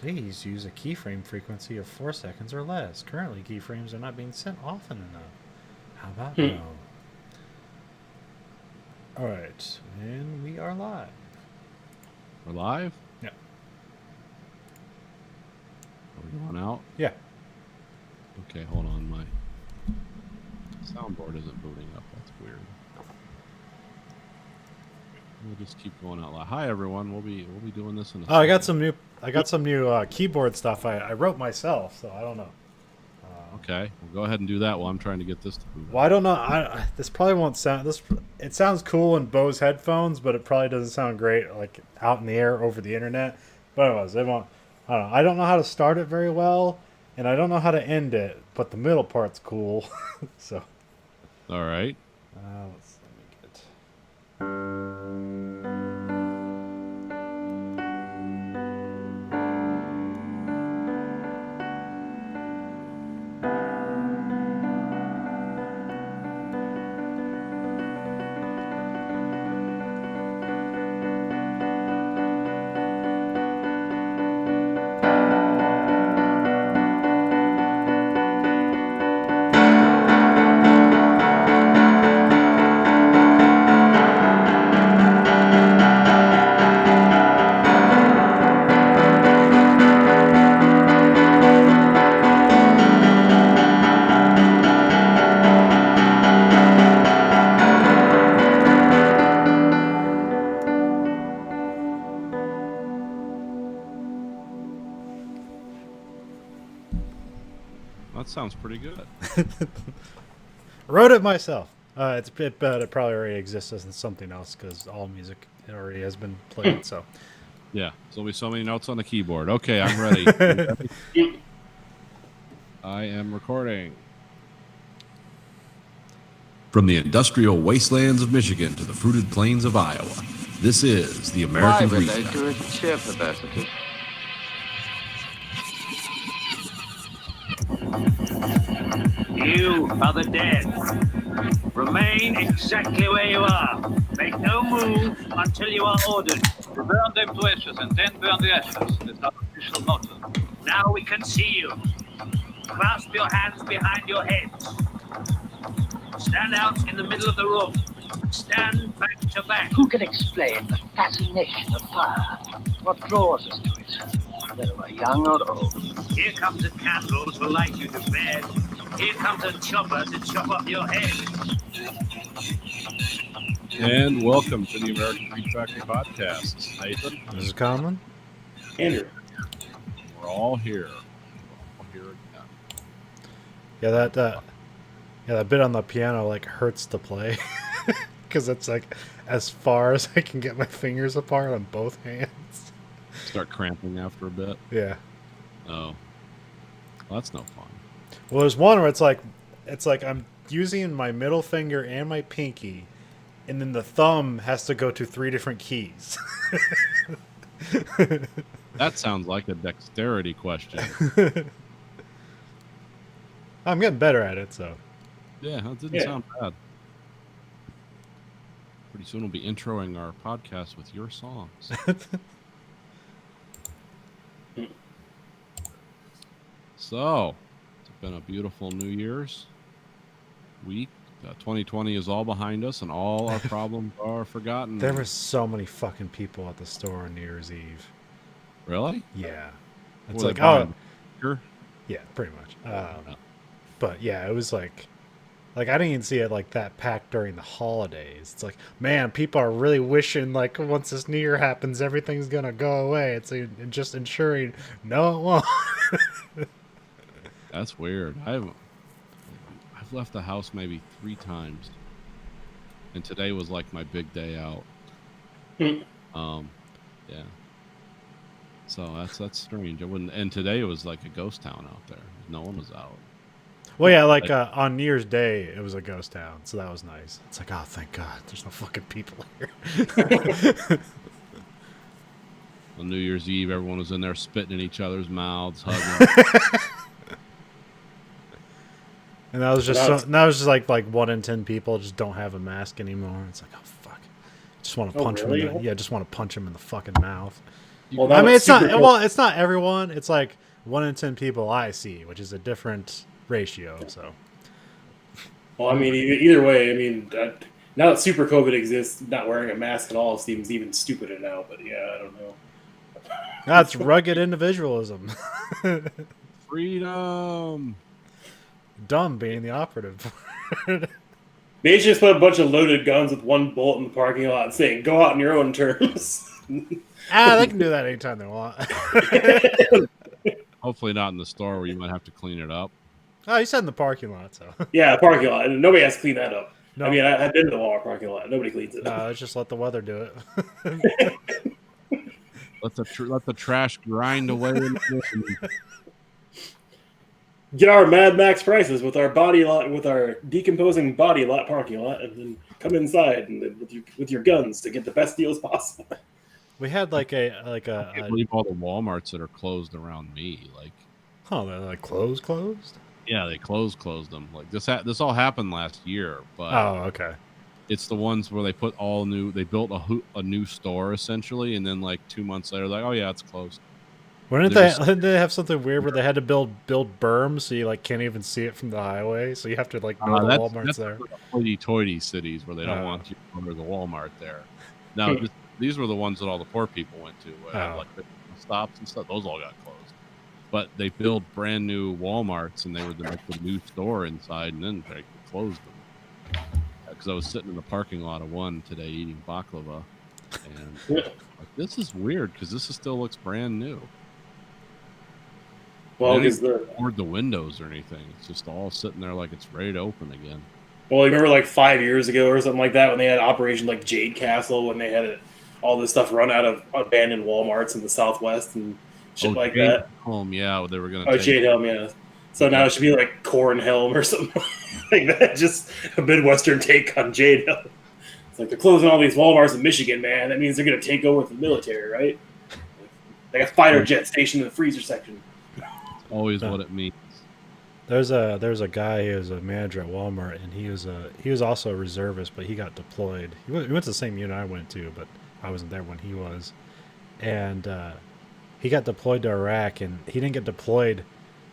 Please use a keyframe frequency of 4 seconds or less. Currently, keyframes are not being sent often enough. How about no? Alright, and we are live. We're live? Yeah. Are we going out? Yeah. Okay, hold on. My soundboard isn't booting up. That's weird. We'll just keep going out loud. Hi everyone. We'll be doing this in a I got some new keyboard stuff I wrote myself, so I don't know. Okay, well, go ahead and do that while I'm trying to get this to boot. Well, I don't know. This probably won't sound. It sounds cool in Bose headphones, but it probably doesn't sound great like out in the air over the internet. But it won't. I don't know. I don't know how to start it very well, and I don't know how to end it. But the middle part's cool. So. All right. Let me get. That sounds pretty good. Wrote it myself. It probably already exists as something else because all music already has been played. So. Yeah, there's only so many notes on the keyboard. Okay, I'm ready. I am recording. From the industrial wastelands of Michigan to the fruited plains of Iowa, this is the American Private, Restart. share capacity. You are the dead. Remain exactly where you are. Make no move until you are ordered. Burn them to ashes and then burn the ashes. That's our official motto. Now we can see you. Clasp your hands behind your heads. Stand out in the middle of the room. Stand back to back. Who can explain the fascination of fire? What draws us to it, whether we're young or old? Here comes a candle to light you to bed. Here comes a chopper to chop off your head. And welcome to the American Retractor Podcast. Nathan. This is Common. Andrew. We're all here. We're all here again. Yeah, that bit on the piano like hurts to play because it's like as far as I can get my fingers apart on both hands. Start cramping after a bit. Yeah. Oh. Well, that's no fun. Well, there's one where it's like I'm using my middle finger and my pinky, and then the thumb has to go to 3 different keys. That sounds like a dexterity question. I'm getting better at it, so. Yeah, that didn't sound bad. Pretty soon we'll be introing our podcast with your songs. So, it's been a beautiful New Year's week. 2020 is all behind us, and all our problems are forgotten. There were so many fucking people at the store on New Year's Eve. Really? Yeah. It's Were like, they buying liquor? yeah, pretty much. But yeah, it was like I didn't even see it like that packed during the holidays. It's like, man, people are really wishing like once this New Year happens, everything's gonna go away. It's just ensuring, no, it won't. That's weird. I've left the house maybe 3 times, and today was like my big day out. Yeah. So that's strange. And today it was like a ghost town out there. No one was out. Well, yeah, like on New Year's Day, it was a ghost town, so that was nice. It's like, oh, thank God, there's no fucking people here. On New Year's Eve, everyone was in there spitting in each other's mouths, hugging. And that was just like 1 in 10 people just don't have a mask anymore. It's like, oh fuck, just want to punch him. Really? Just want to punch him in the fucking mouth. Well, I now mean, it's not. super Well, it's not everyone. It's like 1 in 10 people I see, which is a different ratio. So Well, I mean, either way, I mean, now that Super COVID exists, not wearing a mask at all seems even stupider now. But yeah, I don't know. that's rugged individualism. Freedom. Dumb being the operative. They should just put a bunch of loaded guns with one bullet in the parking lot, saying "Go out on your own terms." They can do that anytime they want. Hopefully not in the store where you might have to clean it up. Oh, you said in the parking lot, so Yeah, parking lot. Nobody has to clean that up. no, I mean, I've been to the Walmart parking lot. Nobody cleans it up. no, let's just let the weather do it. Let the trash grind away. Get our Mad Max prices with our body lot, with our decomposing body lot parking lot, and then come inside and then with your guns to get the best deals possible. We had like I can't believe all the Walmarts that are closed around me. Like, they're like closed. yeah, they closed them. Like this all happened last year, but Oh, okay. it's the ones where they put they built a new store essentially, and then like 2 months later, like, oh yeah, it's closed. Didn't they have something weird where they had to build berms so you like can't even see it from the highway, so you have to like know the Walmart's there. Hoity-toity cities where they don't want you to go to the Walmart there. Now, these were the ones that all the poor people went to, like the stops and stuff. Those all got closed. But they built brand new Walmarts, and they were the new store inside, and then they closed them. Because I was sitting in the parking lot of one today eating baklava, and like, this is weird because this still looks brand new. Well, They because didn't board the windows or anything. It's just all sitting there like it's ready to open again. you remember like 5 years ago or something like that when they had Operation like Jade Castle, when they had all this stuff run out of abandoned WalMarts in the Southwest and shit like Jade that. Helm, yeah, they were gonna. Oh, Jade Helm, yeah. So now it should be like Corn Helm or something like that. Just a Midwestern take on Jade Helm. It's like they're closing all these Walmarts in Michigan, man. That means they're going to take over the military, right? They got fighter jet stationed in the freezer section. Always what it means. There's a guy who was a manager at Walmart, and he was also a reservist, but he got deployed. He went to the same unit I went to, but I wasn't there when he was. And he got deployed to Iraq, and he didn't get deployed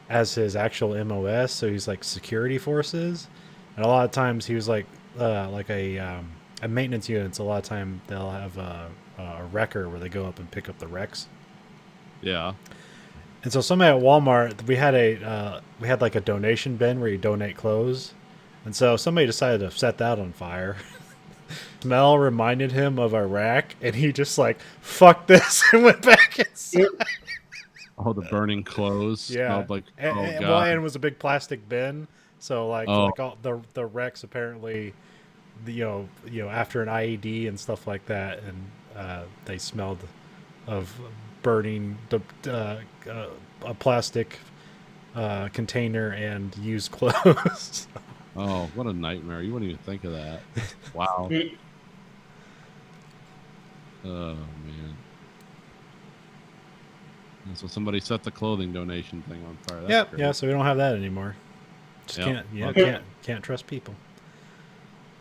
as his actual MOS, so he's like security forces. And a lot of times he was like a maintenance unit. So a lot of time they'll have a wrecker where they go up and pick up the wrecks. Yeah. And so somebody at Walmart, we had like a donation bin where you donate clothes, and so somebody decided to set that on fire. Smell reminded him of Iraq, and he just like fuck this and went back inside. Oh, the burning clothes. Yeah, Smelled like, and, oh and, god. well, and it was a big plastic bin. So like all the wrecks apparently, after an IED and stuff like that, and they smelled of burning a plastic container and used clothes. Oh, what a nightmare! You wouldn't even think of that. Wow. Oh man. And so somebody set the clothing donation thing on fire. That's Yep. great. Yeah. So we don't have that anymore. Just Yep. can't trust people.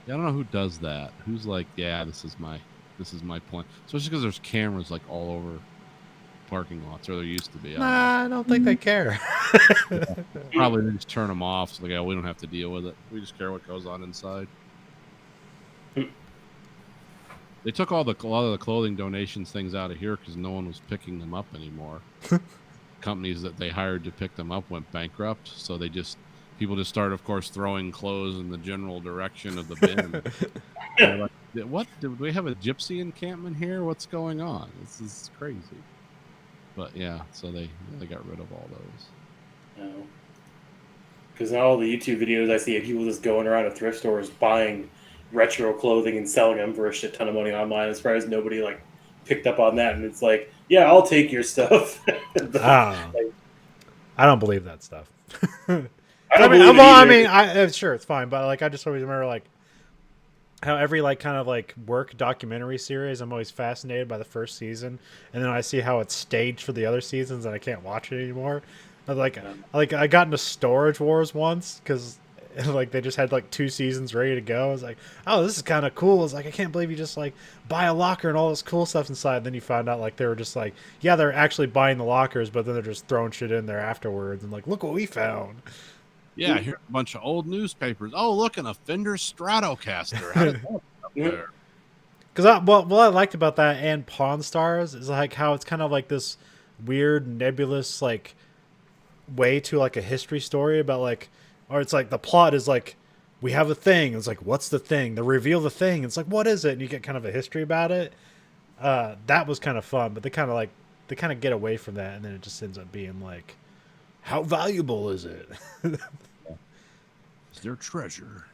Yeah, I don't know who does that. Who's like, yeah, this is my plan. Especially because there's cameras like all over parking lots, or there used to be. Nah, I don't think they care. Probably they just turn them off. So like, we don't have to deal with it. We just care what goes on inside. They took a lot of the clothing donations things out of here because no one was picking them up anymore. Companies that they hired to pick them up went bankrupt, so people just started, of course, throwing clothes in the general direction of the bin. They're like, what? Did we have a gypsy encampment here? What's going on? This is crazy. But yeah, so they got rid of all those. No. Because now all the YouTube videos I see of people just going around to thrift stores buying retro clothing and selling them for a shit ton of money online. I'm surprised nobody like picked up on that. And it's like, yeah, I'll take your stuff. I don't believe that stuff. I mean, Sure, it's fine, but like I just always remember like how every like kind of like work documentary series, I'm always fascinated by the first season, and then I see how it's staged for the other seasons, and I can't watch it anymore. I got into Storage Wars once because And like they just had like 2 seasons ready to go. I was like, oh, this is kind of cool. It's like, I can't believe you just like buy a locker and all this cool stuff inside. And then you find out like they were just like, yeah, they're actually buying the lockers, but then they're just throwing shit in there afterwards and like, look what we found. Yeah, here's a bunch of old newspapers. Oh, look, an Fender Stratocaster. How did that get up there? Because what I liked about that and Pawn Stars is like how it's kind of like this weird nebulous like way to like a history story about like, or it's like the plot is like we have a thing. It's like, what's the thing? They reveal the thing. It's like, what is it? And you get kind of a history about it. That was kind of fun, but they kind of get away from that, and then it just ends up being like, how valuable is it? It's their treasure.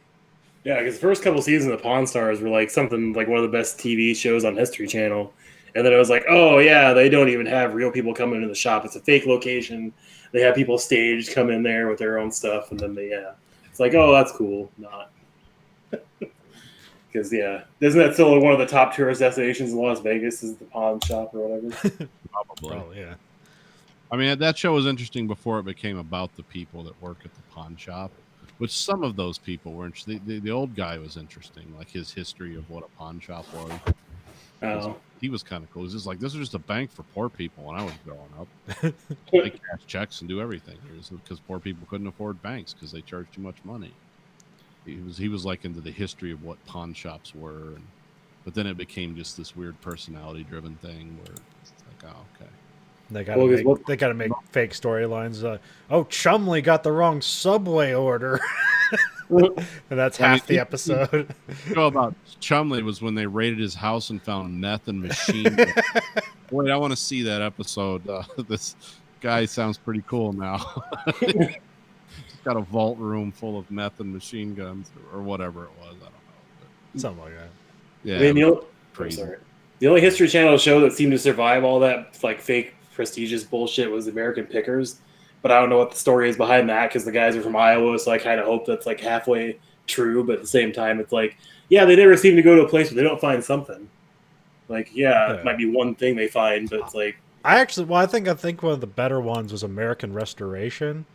Yeah, because the first couple seasons of Pawn Stars were like something like one of the best TV shows on History Channel. And then it was like, oh, yeah, they don't even have real people coming into the shop. It's a fake location. They have people staged come in there with their own stuff. And then it's like, oh, that's cool. Not. Because, yeah, isn't that still one of the top tourist destinations in Las Vegas is the pawn shop or whatever? Probably. Oh, yeah. I mean, that show was interesting before it became about the people that work at the pawn shop, which some of those people were interesting. The old guy was interesting, like his history of what a pawn shop was. Oh. He was kind of cool. He's just like, this was just a bank for poor people when I was growing up. They cash checks and do everything because poor people couldn't afford banks because they charged too much money. He was like into the history of what pawn shops were, but then it became just this weird personality-driven thing where it's like, oh, okay. They gotta make fake storylines. Oh, Chumley got the wrong subway order, and that's half the episode. The show about Chumley was when they raided his house and found meth and machine guns. Wait, I want to see that episode. This guy sounds pretty cool now. He's got a vault room full of meth and machine guns or whatever it was. I don't know. But, Something like that. yeah, I mean, crazy. The only History Channel show that seemed to survive all that like fake prestigious bullshit was American Pickers, but I don't know what the story is behind that because the guys are from Iowa, so I kind of hope that's like halfway true. But at the same time, it's like, yeah, they never seem to go to a place where they don't find something. Like, yeah, it might be one thing they find, but it's like I think one of the better ones was American Restoration,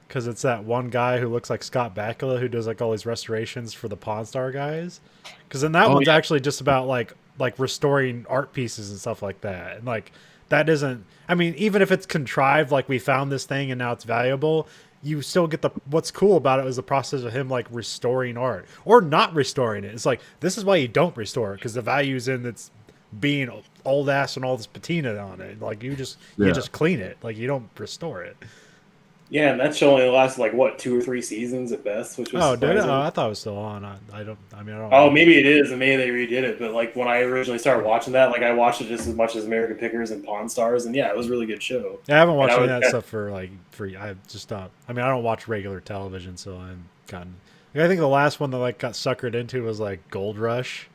because it's that one guy who looks like Scott Bakula who does like all these restorations for the Pawn Star guys. Because then that one's actually just about like restoring art pieces and stuff like that, and like. That isn't, I mean, even if it's contrived, like we found this thing and now it's valuable, you still get what's cool about it is the process of him like restoring art or not restoring it. It's like, this is why you don't restore it, because the value's in its being old ass and all this patina on it. Like you just clean it. Like you don't restore it. yeah, and that show only lasted like what 2 or 3 seasons at best, which was surprising. I thought it was still on. I don't Oh, know. maybe it is, and maybe they redid it. But like when I originally started watching that, like I watched it just as much as American Pickers and Pawn Stars, and yeah, it was a really good show. I haven't watched any of that stuff I just stopped. I mean, I don't watch regular television, so I think the last one that like got suckered into was like Gold Rush.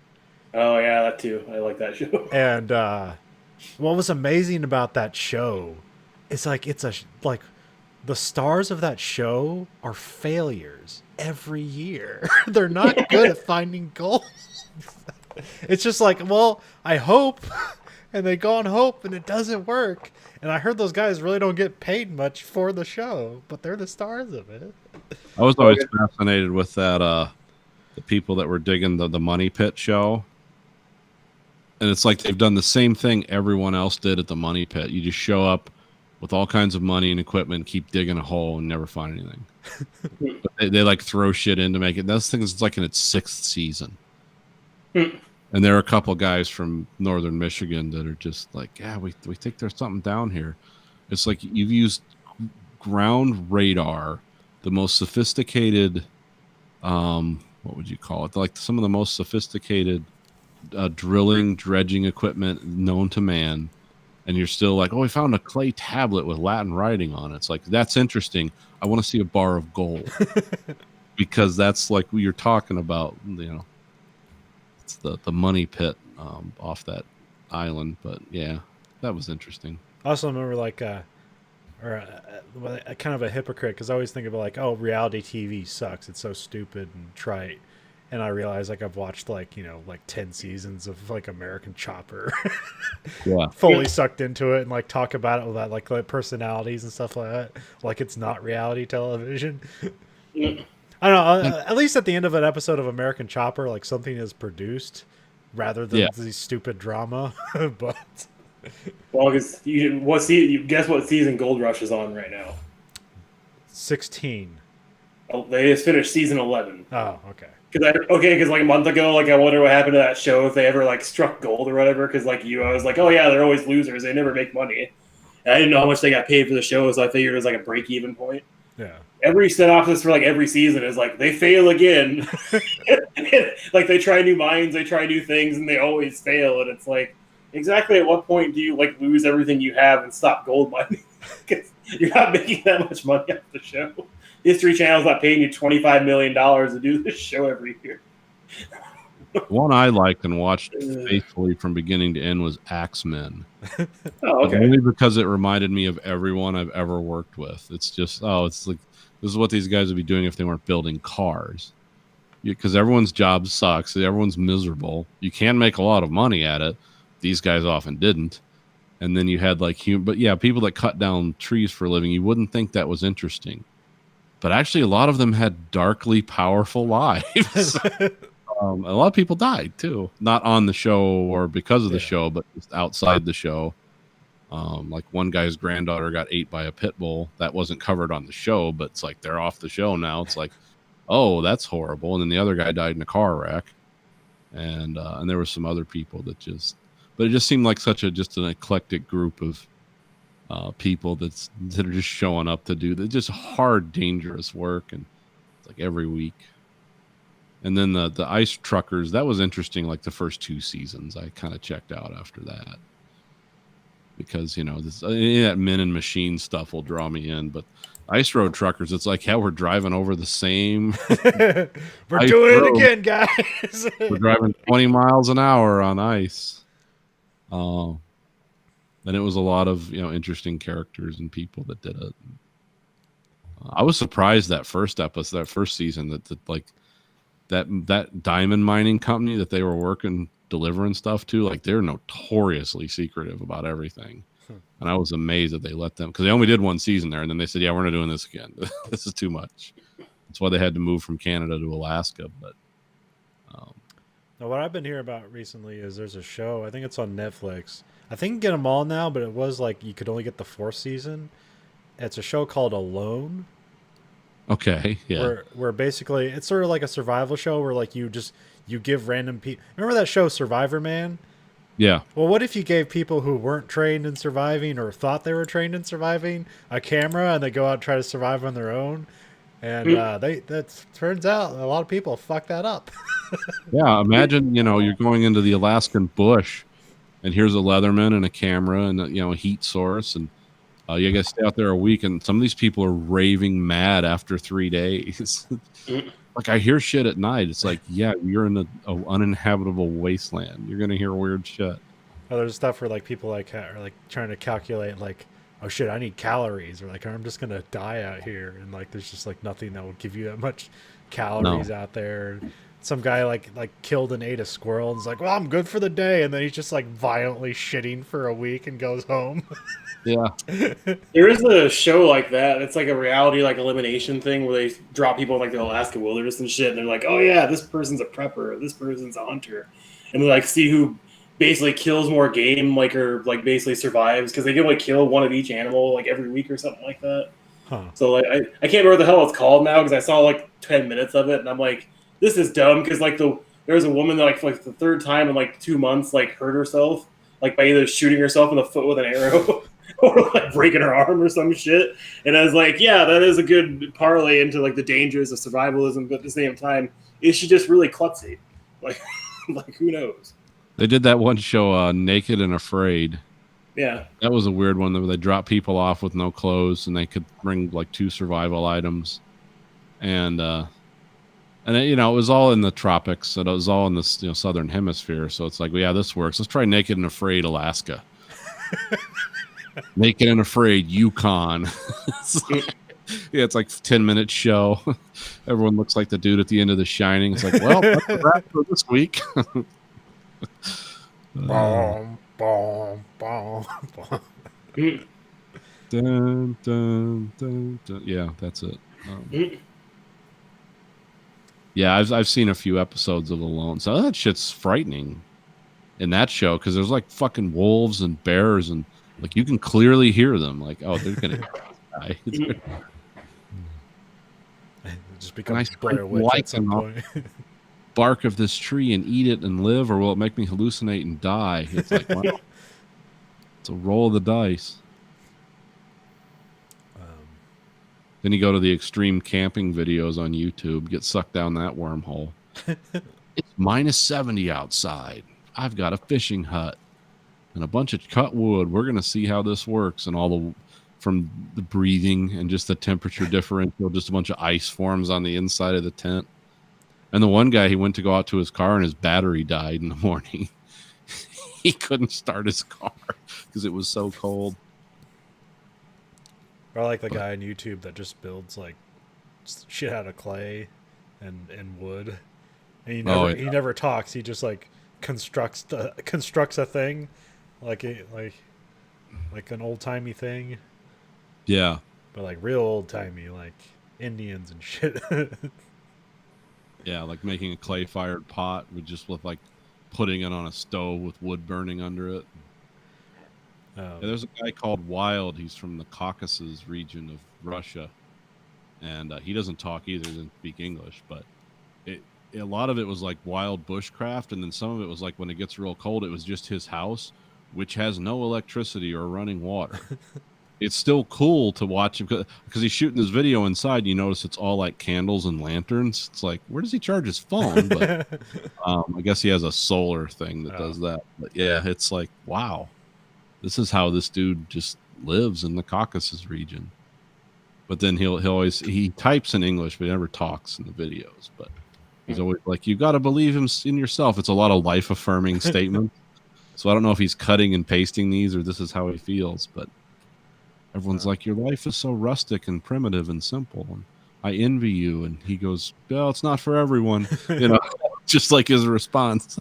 Oh yeah, that too. I like that show. And what was amazing about that show is like the stars of that show are failures every year. They're not good at finding gold. It's just like, well, I hope, and they go on hope, and it doesn't work. And I heard those guys really don't get paid much for the show, but they're the stars of it. I was always fascinated with that. The people that were digging the Money Pit show, and it's like they've done the same thing everyone else did at the Money Pit. You just show up with all kinds of money and equipment, keep digging a hole and never find anything. But they like throw shit in to make it. Those things, it's like in its 6th season. And there are a couple guys from northern Michigan that are just like, yeah, we think there's something down here. It's like you've used ground radar, the most sophisticated, what would you call it? Like some of the most sophisticated dredging equipment known to man. And you're still like, oh, we found a clay tablet with Latin writing on it. It's like, that's interesting. I want to see a bar of gold. Because that's like what you're talking about, it's the Money Pit off that island. But yeah, that was interesting. I also remember kind of a hypocrite, because I always think about like, oh, reality TV sucks. It's so stupid and trite. And I realize like I've watched like 10 seasons of like American Chopper, fully sucked into it, and like talk about it with that like personalities and stuff like that. Like it's not reality television. I don't know. At least at the end of an episode of American Chopper, like something is produced rather than Yeah. the stupid drama. But Well, because you guess what season Gold Rush is on right now? 16. Oh, they just finished season 11. Oh, okay. Because like a month ago, like I wonder what happened to that show if they ever like struck gold or whatever. Because like I was like, oh yeah, they're always losers. They never make money. And I didn't know how much they got paid for the show, so I figured it was like a break-even point. Yeah. Every synopsis for like every season is like they fail again. Like they try new minds, they try new things, and they always fail. And it's like, exactly at what point do you like lose everything you have and stop gold mining? Because you're not making that much money off the show. History Channel's not paying you $25 million to do this show every year. One I liked and watched faithfully from beginning to end was Axemen. Oh, okay. Only because it reminded me of everyone I've ever worked with. It's just, it's like, this is what these guys would be doing if they weren't building cars. Because everyone's job sucks. Everyone's miserable. You can make a lot of money at it. These guys often didn't. And then you had like, but yeah, people that cut down trees for a living, you wouldn't think that was interesting. But actually, a lot of them had darkly powerful lives. A lot of people died too, not on the show or because of the show, but just outside the show. Like one guy's granddaughter got ate by a pit bull. That wasn't covered on the show, but it's like they're off the show now. It's like, oh, that's horrible. And then the other guy died in a car wreck, and there were some other people that but it just seemed like just an eclectic group of people that are just showing up to do just hard, dangerous work, and it's like every week. And then the ice truckers, that was interesting. Like the first 2 seasons, I kind of checked out after that because that men and machine stuff will draw me in. But ice road truckers, it's like, yeah, we're driving over the same. We're doing it again, guys. We're driving 20 miles an hour on ice. And it was a lot of interesting characters and people that did it. I was surprised that first season that diamond mining company that they were delivering stuff to, like they're notoriously secretive about everything. And I was amazed that they let them, because they only did 1 season there, and then they said, yeah, we're not doing this again. This is too much. That's why they had to move from Canada to Alaska. But now, what I've been hearing about recently is there's a show, I think it's on Netflix. I think you can get them all now, but it was like you could only get the 4th season. It's a show called Alone. Okay, yeah. Where basically it's sort of like a survival show where like you give random people. Remember that show Survivor Man? Yeah. Well, what if you gave people who weren't trained in surviving or thought they were trained in surviving a camera and they go out and try to survive on their own? And that turns out a lot of people fuck that up. Yeah, imagine you're going into the Alaskan bush, and here's a Leatherman and a camera and a heat source, and you guys stay out there a week, and some of these people are raving mad after 3 days. Like I hear shit at night. It's like, yeah, you're in an uninhabitable wasteland. You're gonna hear weird shit. Oh, there's stuff where like people are like trying to calculate like, oh shit, I need calories, or like I'm just gonna die out here, and like there's just like nothing that would give you that much calories out there. Some guy like killed and ate a squirrel and is like, well, I'm good for the day, and then he's just like violently shitting for a week and goes home. Yeah. There is a show like that. It's like a reality like elimination thing where they drop people in like the Alaska wilderness and shit, and they're like, oh yeah, this person's a prepper, this person's a hunter, and they like see who basically kills more game, like, or like basically survives, because they can like kill one of each animal like every week or something like that. Huh. So like I can't remember what the hell it's called now, because I saw like 10 minutes of it and I'm like, this is dumb, because like there was a woman that like for like the 3rd time in like 2 months like hurt herself like by either shooting herself in the foot with an arrow or like breaking her arm or some shit. And I was like, yeah, that is a good parlay into like the dangers of survivalism, but at the same time, is she just really klutzy? Like like who knows? They did that one show, Naked and Afraid. Yeah. That was a weird one where they dropped people off with no clothes and they could bring like 2 survival items. And it was all in the tropics, and it was all in the southern hemisphere. So it's like, well, yeah, this works. Let's try Naked and Afraid, Alaska. Naked and Afraid, Yukon. Yeah, it's like 10-minute show. Everyone looks like the dude at the end of The Shining. It's like, well, that's a wrap for this week. Boom, boom, boom, boom. Dun, dun, dun, dun. Yeah, that's it. Yeah, I've seen a few episodes of Alone. So that shit's frightening in that show because there's like fucking wolves and bears and like you can clearly hear them. Like, oh, they're gonna die. It just becomes I Blair Witch like at some them, point. Bark of this tree and eat it and live, or will it make me hallucinate and die? It's like, wow. It's a roll of the dice. Then you go to the extreme camping videos on YouTube, get sucked down that wormhole. It's minus 70 outside. I've got a fishing hut and a bunch of cut wood. We're going to see how this works. And all the, from the breathing and just the temperature differential, just a bunch of ice forms on the inside of the tent. And the one guy, he went to go out to his car and his battery died in the morning. He couldn't start his car because it was so cold. Or like the guy on YouTube that just builds like shit out of clay and wood, and he never talks. He just like constructs a thing, like an old timey thing. Yeah, but like real old timey, like Indians and shit. Yeah, like making a clay fired pot with like putting it on a stove with wood burning under it. Yeah, there's a guy called Wild. He's from the Caucasus region of Russia, and he doesn't talk either. He doesn't speak English, but a lot of it was like wild bushcraft, and then some of it was like when it gets real cold, it was just his house, which has no electricity or running water. It's still cool to watch him because he's shooting this video inside. You notice it's all like candles and lanterns. It's like, where does he charge his phone? But I guess he has a solar thing that does that. But yeah, it's like, wow. This is how this dude just lives in the Caucasus region. But then he types in English, but he never talks in the videos. But he's always like, you got to believe in yourself. It's a lot of life affirming statements. So I don't know if he's cutting and pasting these or this is how he feels. But everyone's like, your life is so rustic and primitive and simple. And I envy you. And he goes, well, it's not for everyone. You know, just like his response.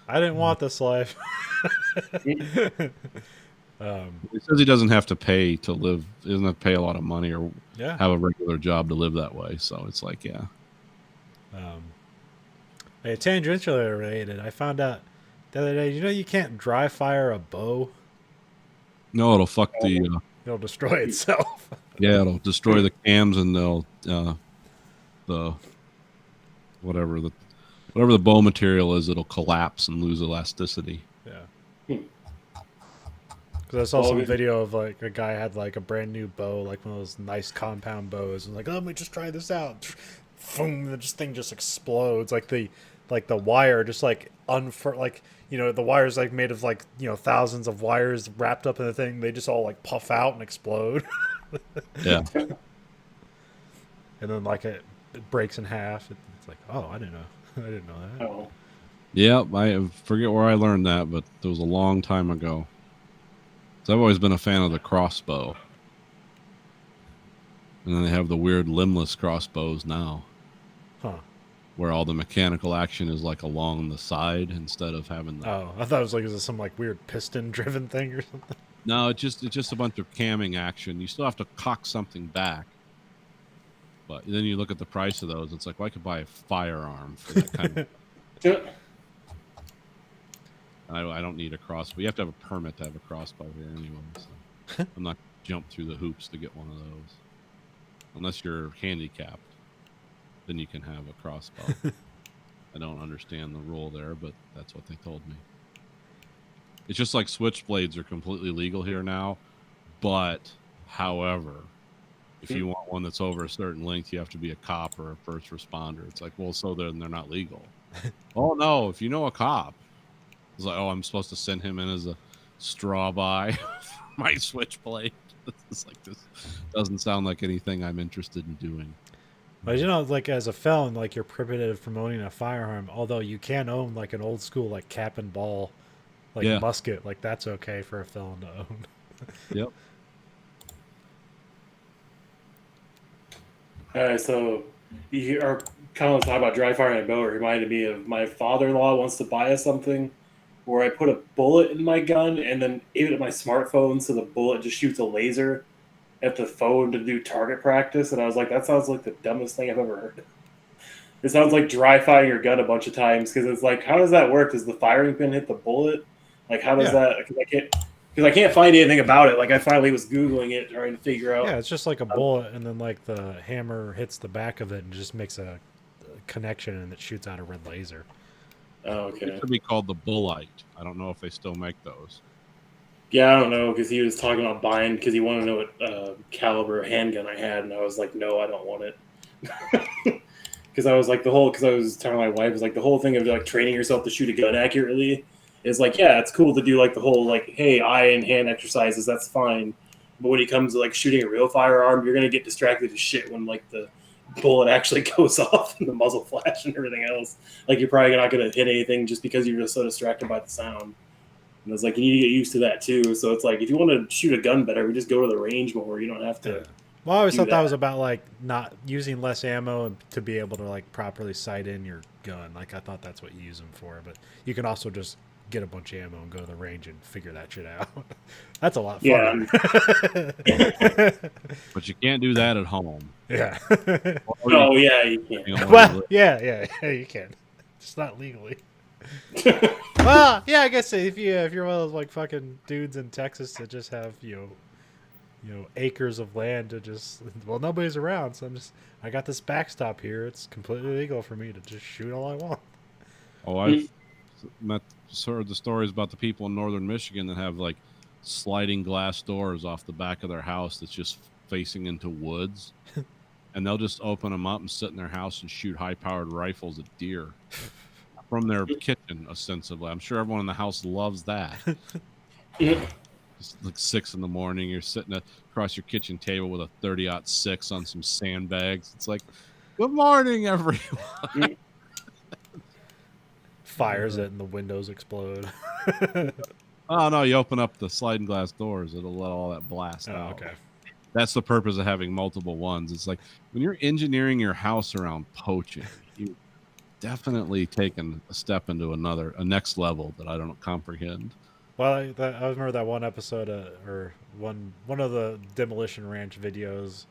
I didn't want this life. He says he doesn't have to pay to live. He doesn't have to pay a lot of money or have a regular job to live that way. So it's like, yeah. Hey, tangentially related, I found out the other day, you can't dry fire a bow? No, it'll fuck it'll destroy itself. Yeah, it'll destroy the cams and whatever the bow material is, it'll collapse and lose elasticity. Yeah. Because I saw some video of like a guy had like a brand new bow, like one of those nice compound bows, and like, let me just try this out. Boom! The thing just explodes. Like the wire just like the wire's like made of like thousands of wires wrapped up in the thing. They just all like puff out and explode. Yeah. And then like it breaks in half. It's like, oh, I didn't know. I didn't know that. Oh. Yeah, I forget where I learned that, but it was a long time ago. So I've always been a fan of the crossbow. And then they have the weird limbless crossbows now. Huh. Where all the mechanical action is like along the side instead of having the... Oh, I thought it was like some like weird piston driven thing or something. No, it's just a bunch of camming action. You still have to cock something back. But then you look at the price of those, it's like, well, I could buy a firearm for that kind of... I don't need a crossbow. You have to have a permit to have a crossbow here anyway. So I'm not jump through the hoops to get one of those. Unless you're handicapped, then you can have a crossbow. I don't understand the rule there, but that's what they told me. It's just like switchblades are completely legal here now. But, however, if you want one that's over a certain length, you have to be a cop or a first responder. It's like, well, so then they're not legal. Oh, no, if you know a cop. It's like, oh, I'm supposed to send him in as a straw buy for my switchblade. It's like, this doesn't sound like anything I'm interested in doing. But like as a felon, like you're prohibited from owning a firearm, although you can own like an old school like cap and ball, like musket, like that's okay for a felon to own. Yep. All right, so you are kind of talking about dry firing a bow. It reminded me of my father-in-law wants to buy us something where I put a bullet in my gun and then aim it at my smartphone so the bullet just shoots a laser at the phone to do target practice. And I was like, that sounds like the dumbest thing I've ever heard. It sounds like dry firing your gun a bunch of times because it's like, how does that work? Does the firing pin hit the bullet? Like, how does that? Because I can't find anything about it. Like, I finally was Googling it, trying to figure out. Yeah, it's just like a bullet, and then like the hammer hits the back of it and just makes a connection, and it shoots out a red laser. Oh, It okay. should be called the Bullite. I don't know if they still make those. Yeah, I don't know because he was talking about buying because he wanted to know what caliber handgun I had, and I was like, no, I don't want it. Because I was like because I was telling my wife, was like the whole thing of like training yourself to shoot a gun accurately is like, yeah, it's cool to do like the whole like, hey, eye and hand exercises, that's fine. But when it comes to like shooting a real firearm, you're gonna get distracted as shit when like the bullet actually goes off and the muzzle flash and everything else. Like you're probably not gonna hit anything just because you're just so distracted by the sound. And it's like you need to get used to that too. So it's like if you want to shoot a gun better, we just go to the range more. You don't have to. Yeah. Well, I always do thought that that. was about like not using less ammo and to be able to like properly sight in your gun. Like I thought that's what you use them for, but you can also just get a bunch of ammo and go to the range and figure that shit out. That's a lot Yeah. fun. But you can't do that at home. Yeah. Oh yeah, you can't. You know, Well, yeah, you can. Just not legally. Well, yeah, I guess if you're one of those like fucking dudes in Texas that just have you know acres of land to just nobody's around, so I got this backstop here. It's completely legal for me to just shoot all I want. Oh, I've heard the stories about the people in northern Michigan that have like sliding glass doors off the back of their house that's just facing into woods, and they'll just open them up and sit in their house and shoot high-powered rifles at deer from their kitchen, ostensibly. I'm sure everyone in the house loves that. It's like 6 in the morning. You're sitting across your kitchen table with a 30-06 on some sandbags. It's like, good morning, everyone. Fires it and the windows explode. Oh, no, you open up the sliding glass doors. It'll let all that blast Oh, out. okay. That's the purpose of having multiple ones. It's like when you're engineering your house around poaching, you've definitely taken a step into a next level that I don't comprehend. Well, I remember that one episode, or one of the Demolition Ranch videos,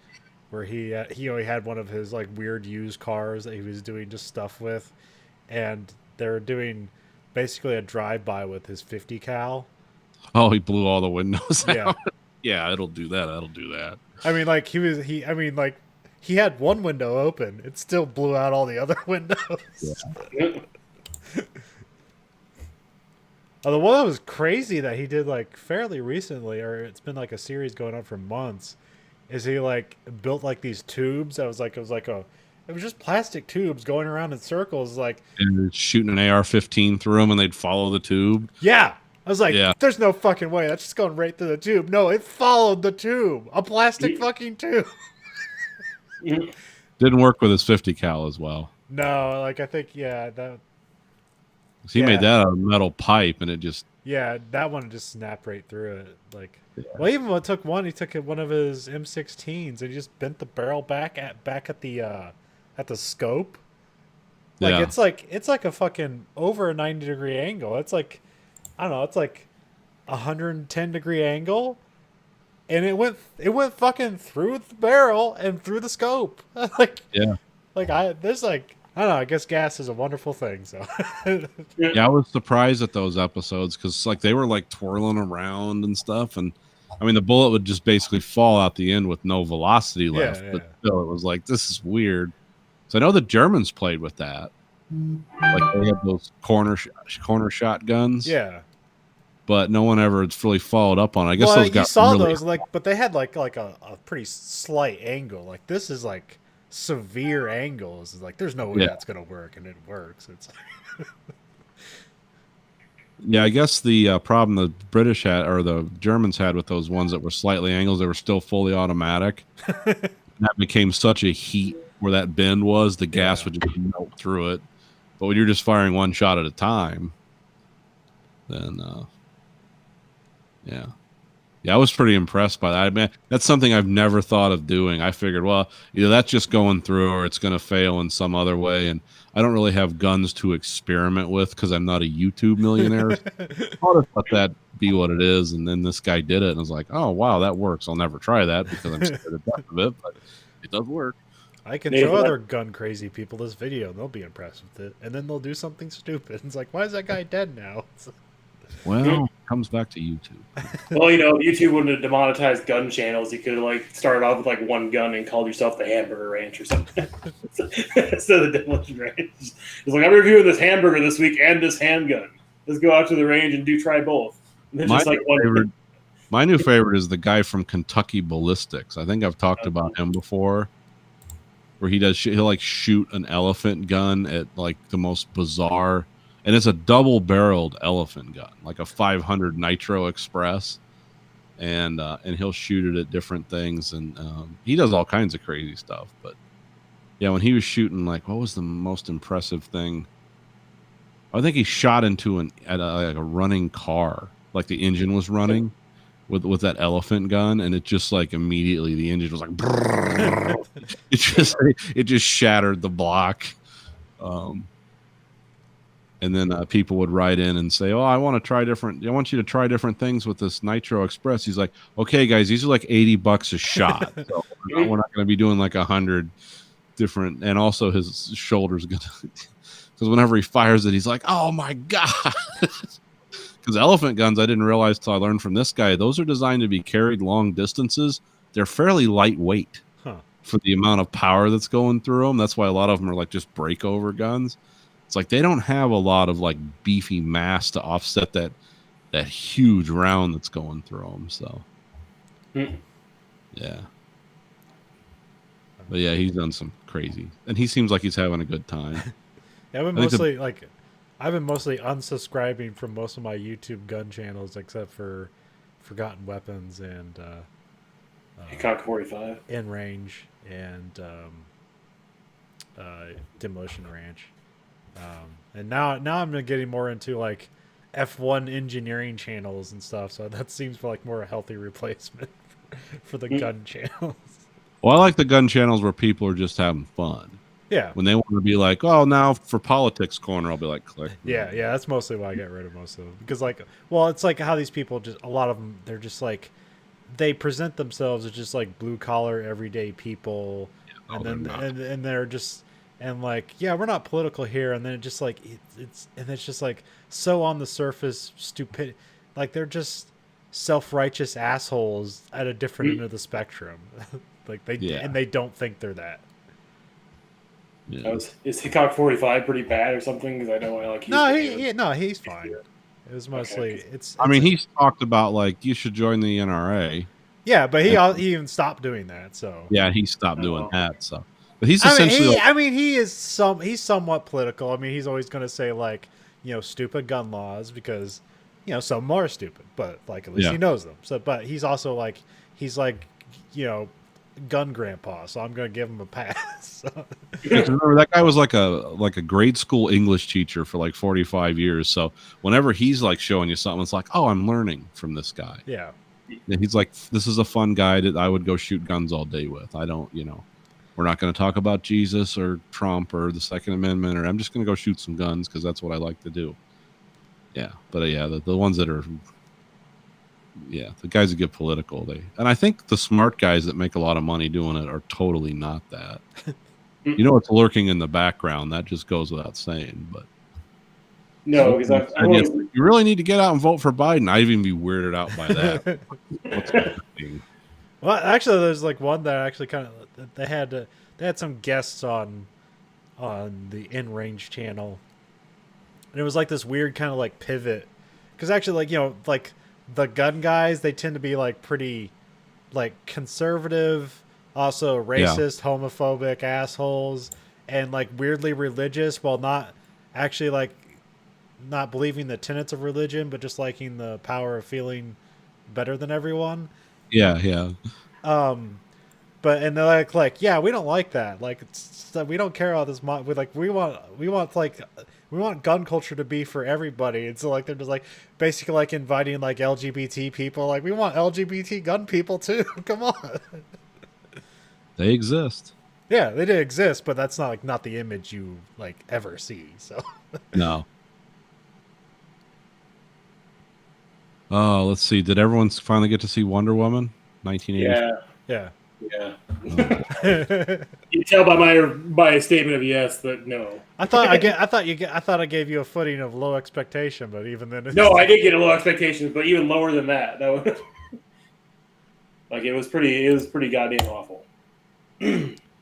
where he only had one of his like weird used cars that he was doing just stuff with, and they were doing basically a drive-by with his 50 cal. Oh, he blew all the windows Yeah, out. Yeah, it'll do that. That'll do that. I mean, like he had one window open, it still blew out all the other windows. Yeah. The one that was crazy that he did like fairly recently, or it's been like a series going on for months, is he like built like these tubes that was just plastic tubes going around in circles. Like, And shooting an AR-15 through them, and they'd follow the tube. yeah, I was like, Yeah. there's no fucking way that's just going right through the tube. No, it followed the tube, a plastic fucking tube. Didn't work with his 50 cal as well. No, like I think that. He Yeah. made that out of metal pipe, and it just Yeah, that one just snapped right through it. Like, well, even when he took one of his M16s, and he just bent the barrel back at the scope. Like Yeah. it's like a fucking over a 90-degree angle. It's like, I don't know, it's like 110-degree angle, and it went fucking through the barrel and through the scope. yeah. I don't know. I guess gas is a wonderful thing. So Yeah, I was surprised at those episodes because like they were like twirling around and stuff, and I mean the bullet would just basically fall out the end with no velocity left. Yeah, But yeah. still, it was like this is weird. So I know the Germans played with that, like they had those corner shotguns. yeah. But no one ever fully followed up on it. I guess Well, those you got saw really those but they had like a pretty slight angle. Like this is like severe angles. It's like there's no way Yeah. that's gonna work, and it works. It's Yeah, I guess the problem the British had or the Germans had with those ones that were slightly angles, they were still fully automatic. That became such a heat where that bend was, the gas would just melt through it. But when you're just firing one shot at a time, then yeah, I was pretty impressed by that. I mean, that's something I've never thought of doing. I figured, well, either that's just going through or it's going to fail in some other way. And I don't really have guns to experiment with because I'm not a YouTube millionaire. I'll just let that be what it is. And then this guy did it, and I was like, oh, wow, that works. I'll never try that because I'm scared to death of it, but it does work. I can Nathan, show other gun crazy people this video and they'll be impressed with it. And then they'll do something stupid. It's like, why is that guy dead now? Well, it comes back to YouTube. Well, YouTube wouldn't have demonetized gun channels. You could have like started off with like one gun and called yourself the Hamburger Ranch or something instead of the Demolition Ranch. It's like, I'm reviewing this hamburger this week and this handgun. Let's go out to the range and try both. And then My just like one. favorite, my new favorite is the guy from Kentucky Ballistics. I think I've talked about him before, where he'll like shoot an elephant gun at like the most bizarre, and it's a double-barreled elephant gun, like a 500 Nitro Express, and he'll shoot it at different things, and he does all kinds of crazy stuff. But yeah, when he was shooting, like, what was the most impressive thing? I think he shot into like a running car, like the engine was running with that elephant gun, and it just like immediately the engine was like it just shattered the block. And then people would write in and say, "Oh, I want you to try different things with this Nitro Express." He's like, "Okay, guys, these are like $80 a shot. So we're not going to be doing like 100 different." And also, his shoulder's gonna, because whenever he fires it, he's like, "Oh my god!" Because elephant guns, I didn't realize till I learned from this guy, those are designed to be carried long distances. They're fairly lightweight for the amount of power that's going through them. That's why a lot of them are like just breakover guns. It's like they don't have a lot of like beefy mass to offset that huge round that's going through them. So, yeah. But yeah, he's done some crazy, and he seems like he's having a good time. Yeah, I've been mostly unsubscribing from most of my YouTube gun channels, except for Forgotten Weapons and Cock 45 In Range and Demolition Ranch. And now I'm getting more into like F1 engineering channels and stuff. So that seems like more a healthy replacement for the gun channels. Well, I like the gun channels where people are just having fun. Yeah. When they want to be like, oh, now for politics corner, I'll be like, click. Yeah. That's mostly why I get rid of most of them. Because like, well, it's like how these people a lot of them, they're just like, they present themselves as just like blue collar, everyday people. Yeah, and they're just, and like, yeah, we're not political here. And then it just like, it's just like so on the surface, stupid. Like they're just self-righteous assholes at a different end of the spectrum. Like and they don't think they're that. Yeah. Is Hickok 45 pretty bad or something? Because I know he's fine. It was mostly he's talked about like you should join the NRA. Yeah, but he even stopped doing that. So yeah, he stopped doing that. So, but he's essentially. He's somewhat political. I mean, he's always going to say like stupid gun laws because some more stupid, but like at least he knows them. So, but he's also like gun grandpa, so I'm going to give him a pass. Remember that guy was like a grade school English teacher for like 45 years. So whenever he's like showing you something, it's like, oh, I'm learning from this guy. Yeah. And he's like, this is a fun guy that I would go shoot guns all day with. I don't, we're not going to talk about Jesus or Trump or the Second Amendment, or I'm just going to go shoot some guns because that's what I like to do. Yeah. But the ones that are, the guys that get political, and I think the smart guys that make a lot of money doing it are totally not that. It's lurking in the background. That just goes without saying. But no, because you really need to get out and vote for Biden. I'd even be weirded out by that. Well, actually, there's like one that actually kind of they had some guests on the In Range channel, and it was like this weird kind of like pivot because actually like the gun guys, they tend to be like pretty like conservative, also racist, homophobic assholes, and like weirdly religious while not actually like not believing the tenets of religion, but just liking the power of feeling better than everyone. Yeah. But and they're like, yeah, we don't like that. Like, we don't care about this. We want gun culture to be for everybody. And so like they're just like basically like inviting like LGBT people. Like, we want LGBT gun people too. Come on. They exist. Yeah, they do exist, but that's not the image you like ever see. So no. Oh, let's see. Did everyone finally get to see Wonder Woman 1980? Yeah. You tell by my statement of yes that no. I thought I gave you a footing of low expectation, but even then, No, I did get a low expectations, but even lower than that. That was like it was pretty goddamn awful.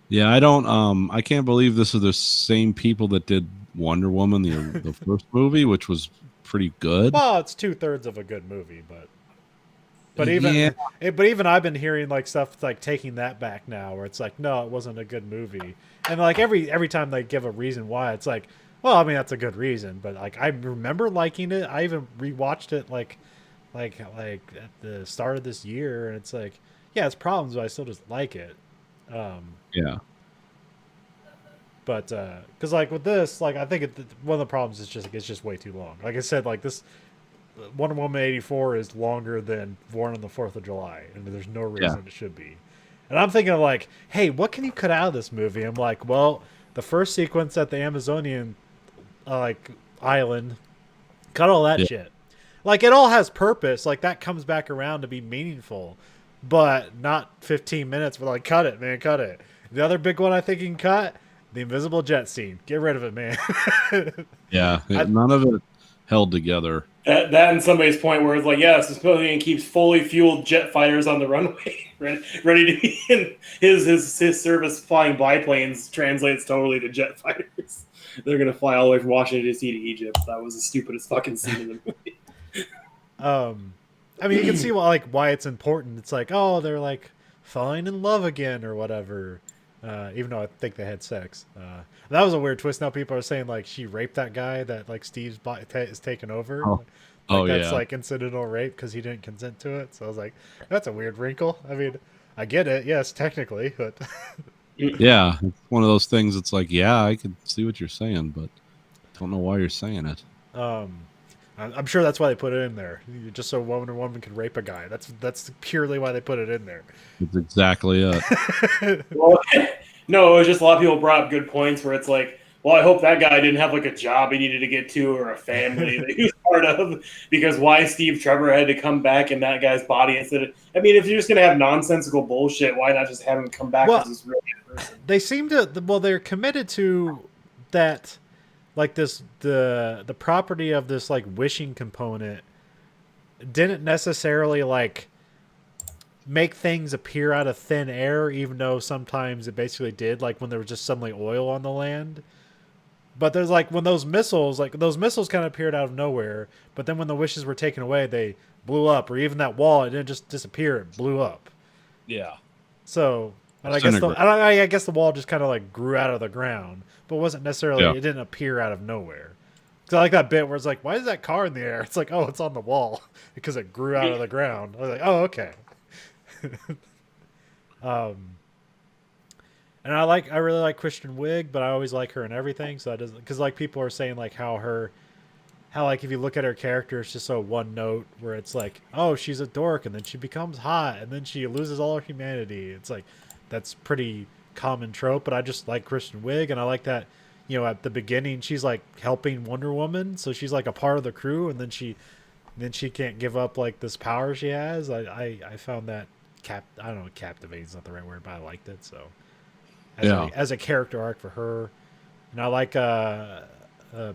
Yeah, I don't. I can't believe this is the same people that did Wonder Woman, the first movie, which was pretty good. Well, it's 2/3 of a good movie, but even Yeah. but even I've been hearing like stuff like taking that back now, where it's like, no, it wasn't a good movie, and like every time they give a reason why, it's like, well, I mean that's a good reason, but like I remember liking it. I even rewatched it like at the start of this year, and it's like, yeah, it's problems, but I still just like it. Yeah. But because like with this, like I think one of the problems is just it's just way too long. Like I said, like this Wonder Woman 84 is longer than Born on the 4th of July, and there's no reason it should be. And I'm thinking of like, hey, what can you cut out of this movie? I'm like, well, the first sequence at the Amazonian like island, cut all that shit. Like it all has purpose. Like that comes back around to be meaningful, but not 15 minutes. But like, cut it, man, cut it. The other big one I think you can cut. The invisible jet scene. Get rid of it, man. Yeah. None of it held together. That and somebody's point where it's like, yes, this movie keeps fully fueled jet fighters on the runway, ready to be in his service flying biplanes translates totally to jet fighters. They're gonna fly all the way from Washington D.C. to Egypt. That was the stupidest fucking scene in the movie. I mean, you can see why it's important. It's like, oh, they're like falling in love again or whatever. Even though I think they had sex. That was a weird twist. Now people are saying like she raped that guy that like Steve's is taken over. That's like incidental rape because he didn't consent to it. So I was like, that's a weird wrinkle. I mean, I get it, yes, technically, but Yeah, it's one of those things. It's like, yeah, I can see what you're saying, but don't know why you're saying it. I'm sure that's why they put it in there, just so Wonder Woman could rape a guy. That's purely why they put it in there. That's exactly it. Well, no, it was just a lot of people brought up good points where it's like, well, I hope that guy didn't have like a job he needed to get to or a family that he was part of, because why Steve Trevor had to come back in that guy's body instead of. I mean, if you're just gonna have nonsensical bullshit, why not just have him come back as this real person? They seem to. Well, they're committed to that, like the property of this like wishing component didn't necessarily like make things appear out of thin air, even though sometimes it basically did, like when there was just suddenly oil on the land. But there's like when those missiles kind of appeared out of nowhere, but then when the wishes were taken away, they blew up, or even that wall, it didn't just disappear, it blew up. Yeah. So, and I guess the wall just kind of like grew out of the ground, but wasn't necessarily, it didn't appear out of nowhere. Because I like that bit where it's like, why is that car in the air? It's like, oh, it's on the wall because it grew out of the ground. I was like, oh, okay. And I really like Kristen Wiig, but I always like her in everything. So that doesn't, because like people are saying like how like if you look at her character, it's just so one note where it's like, oh, she's a dork, and then she becomes hot, and then she loses all her humanity. It's like that's pretty common trope, but I just like Kristen Wiig, and I like that, you know, at the beginning she's like helping Wonder Woman, so she's like a part of the crew, and then she can't give up like this power she has. I found that I don't know, captivating is not the right word, but I liked it. So as a character arc for her, and I like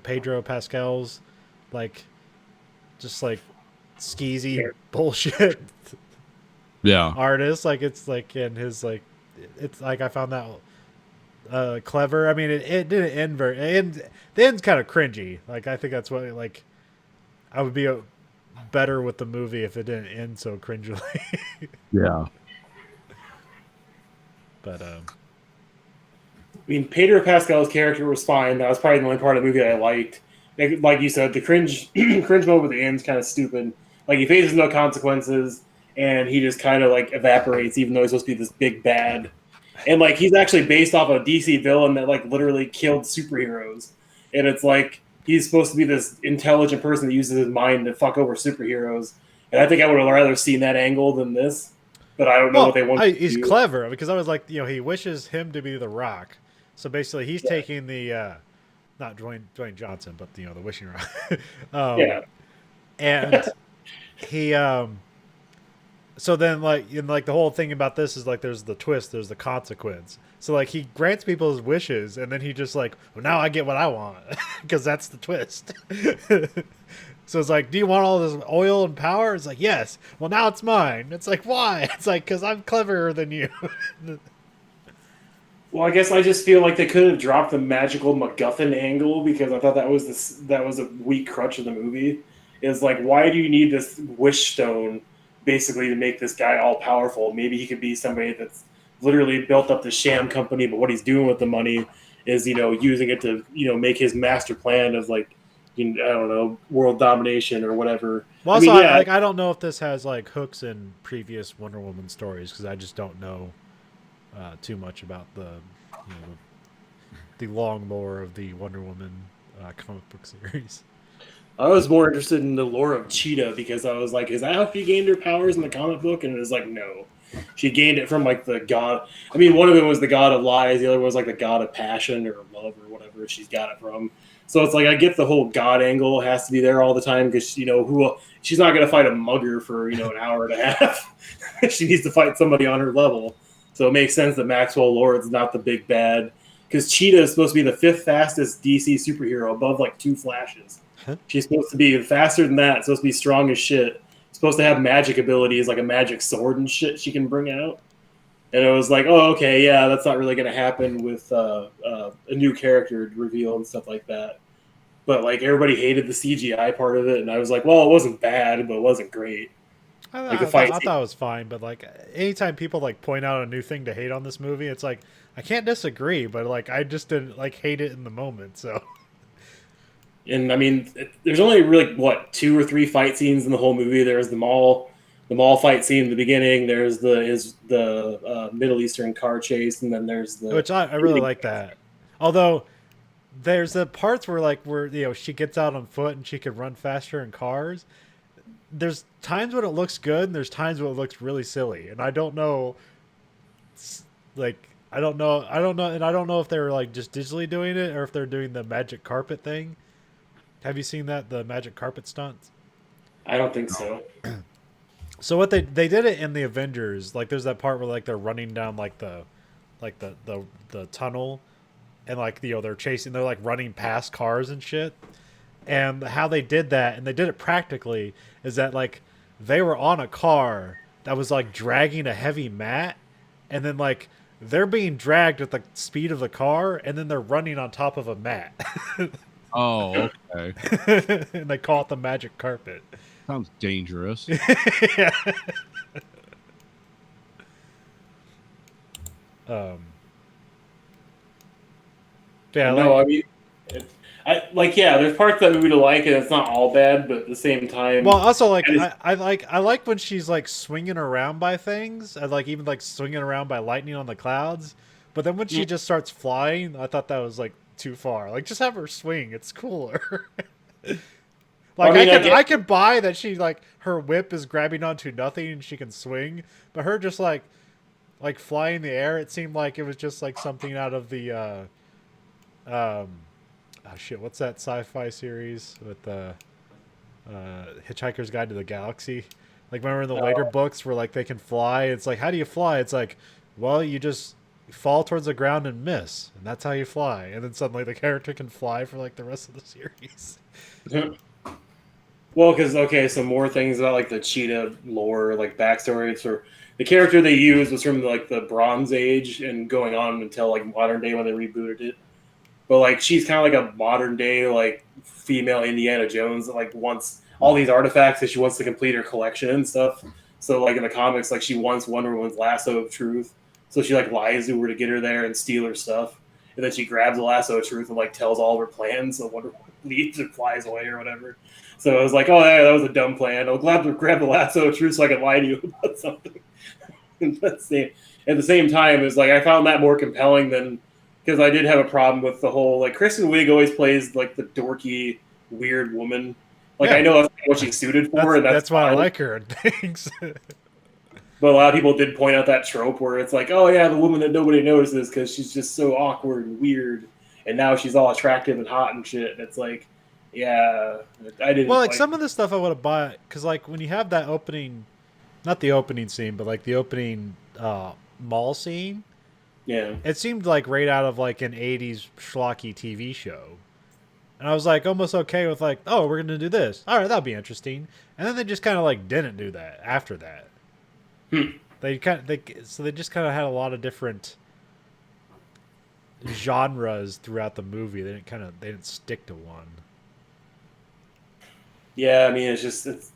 Pedro Pascal's like just like skeezy bullshit artist. Like it's like in his like it's like I found that clever. I mean it didn't end the end's kind of cringy. Like I think that's what like I would be better with the movie if it didn't end so cringily. Yeah. But I mean, Pedro Pascal's character was fine. That was probably the only part of the movie that I liked. Like you said, the cringe moment at the end's kind of stupid. Like he faces no consequences, and he just kind of like evaporates, even though he's supposed to be this big bad. And like he's actually based off a DC villain that like literally killed superheroes, and it's like he's supposed to be this intelligent person that uses his mind to fuck over superheroes. And I think I would have rather seen that angle than this. But I don't know what they want to do. He's clever, because I was like, you know, he wishes him to be the Rock. So basically he's taking the not Dwayne Johnson, but you know, the wishing rock. And he so then like in like the whole thing about this is like there's the twist, there's the consequence. So like he grants people's wishes and then he just like, well, now I get what I want because that's the twist. So it's like, do you want all this oil and power? It's like, yes. Well, now it's mine. It's like, why? It's like, because I'm cleverer than you. Well, I guess I just feel like they could have dropped the magical MacGuffin angle because I thought that was a weak crutch of the movie. Is like, why do you need this wish stone basically to make this guy all powerful? Maybe he could be somebody that's literally built up the sham company, but what he's doing with the money is, using it to, make his master plan of like, I don't know, world domination or whatever. Well, I mean, also, yeah, I don't know if this has like hooks in previous Wonder Woman stories because I just don't know too much about the long lore of the Wonder Woman comic book series. I was more interested in the lore of Cheetah because I was like, is that how she gained her powers in the comic book? And it was like, no. She gained it from like the god. I mean, one of them was the god of lies. The other was like the god of passion or love or whatever she's got it from. So it's like, I get the whole god angle has to be there all the time because, she's not going to fight a mugger for, an hour and a half. She needs to fight somebody on her level. So it makes sense that Maxwell Lord's not the big bad because Cheetah is supposed to be the 5th fastest DC superhero above like 2 Flashes. She's supposed to be faster than that. Supposed to be strong as shit. Supposed to have magic abilities like a magic sword and shit she can bring out. And it was like, oh, okay, yeah, that's not really going to happen with a new character reveal and stuff like that. But like everybody hated the CGI part of it, and I was like, well, it wasn't bad, but it wasn't great. I thought it was fine, but like anytime people like point out a new thing to hate on this movie, it's like I can't disagree, but like I just didn't like hate it in the moment. So. And I mean, there's only really 2 or 3 fight scenes in the whole movie. There's the mall fight scene in the beginning. There's the Middle Eastern car chase, and then there's the which I really like that. Although there's the parts where she gets out on foot and she can run faster in cars. There's times when it looks good, and there's times when it looks really silly, and I don't know. Like I don't know, and I don't know if they're like just digitally doing it or if they're doing the magic carpet thing. Have you seen the magic carpet stunts? I don't think so. So what they did it in the Avengers, like there's that part where like they're running down like the tunnel, and like they're like running past cars and shit. And how they did that, and they did it practically, is that like they were on a car that was like dragging a heavy mat, and then like they're being dragged at the speed of the car, and then they're running on top of a mat. Oh, okay. And they call it the magic carpet. Sounds dangerous. Yeah. Yeah. No, I mean, there's parts of that movie to like, and it's not all bad, but at the same time, well, also like I like when she's like swinging around by things, and like even like swinging around by lightning on the clouds. But then when she just starts flying, I thought that was like too far. Like just have her swing; it's cooler. Like I could buy that she like her whip is grabbing onto nothing and she can swing, but her just like flying in the air. It seemed like it was just like something out of the what's that sci-fi series with the Hitchhiker's Guide to the Galaxy? Like remember in the later books where like they can fly? It's like, how do you fly? It's like, well, you just fall towards the ground and miss, and that's how you fly. And then suddenly the character can fly for like the rest of the series. Well, because so more things about like the Cheetah lore, like backstory. So the character they used was from like the Bronze Age and going on until like modern day when they rebooted it. But like she's kind of like a modern day like female Indiana Jones that like wants all these artifacts that she wants to complete her collection and stuff. So like in the comics, like she wants Wonder Woman's lasso of truth. So she like lies to her to get her there and steal her stuff. And then she grabs the lasso of truth and like tells all of her plans. So Wonder Woman leaves and flies away or whatever. So I was like, oh, yeah, that was a dumb plan. I'm glad to grab the lasso of truth so I can lie to you about something. At the same time, it was like I found that more compelling than because I did have a problem with the whole like Kristen Wiig always plays like the dorky, weird woman. Like I know that's what she's suited for, and that's why I like her and things. But a lot of people did point out that trope where it's like, oh yeah, the woman that nobody notices because she's just so awkward and weird, and now she's all attractive and hot and shit. And it's like, yeah, I didn't. Well, like some of the stuff I would have bought because like when you have that opening not the opening scene, but like the opening mall scene. Yeah. It seemed like right out of like an '80s schlocky TV show, and I was like almost okay with like, oh, we're gonna do this. All right, that'll be interesting. And then they just kind of like didn't do that after that. They just kind of had a lot of different genres throughout the movie. They didn't stick to one. Yeah, I mean, it's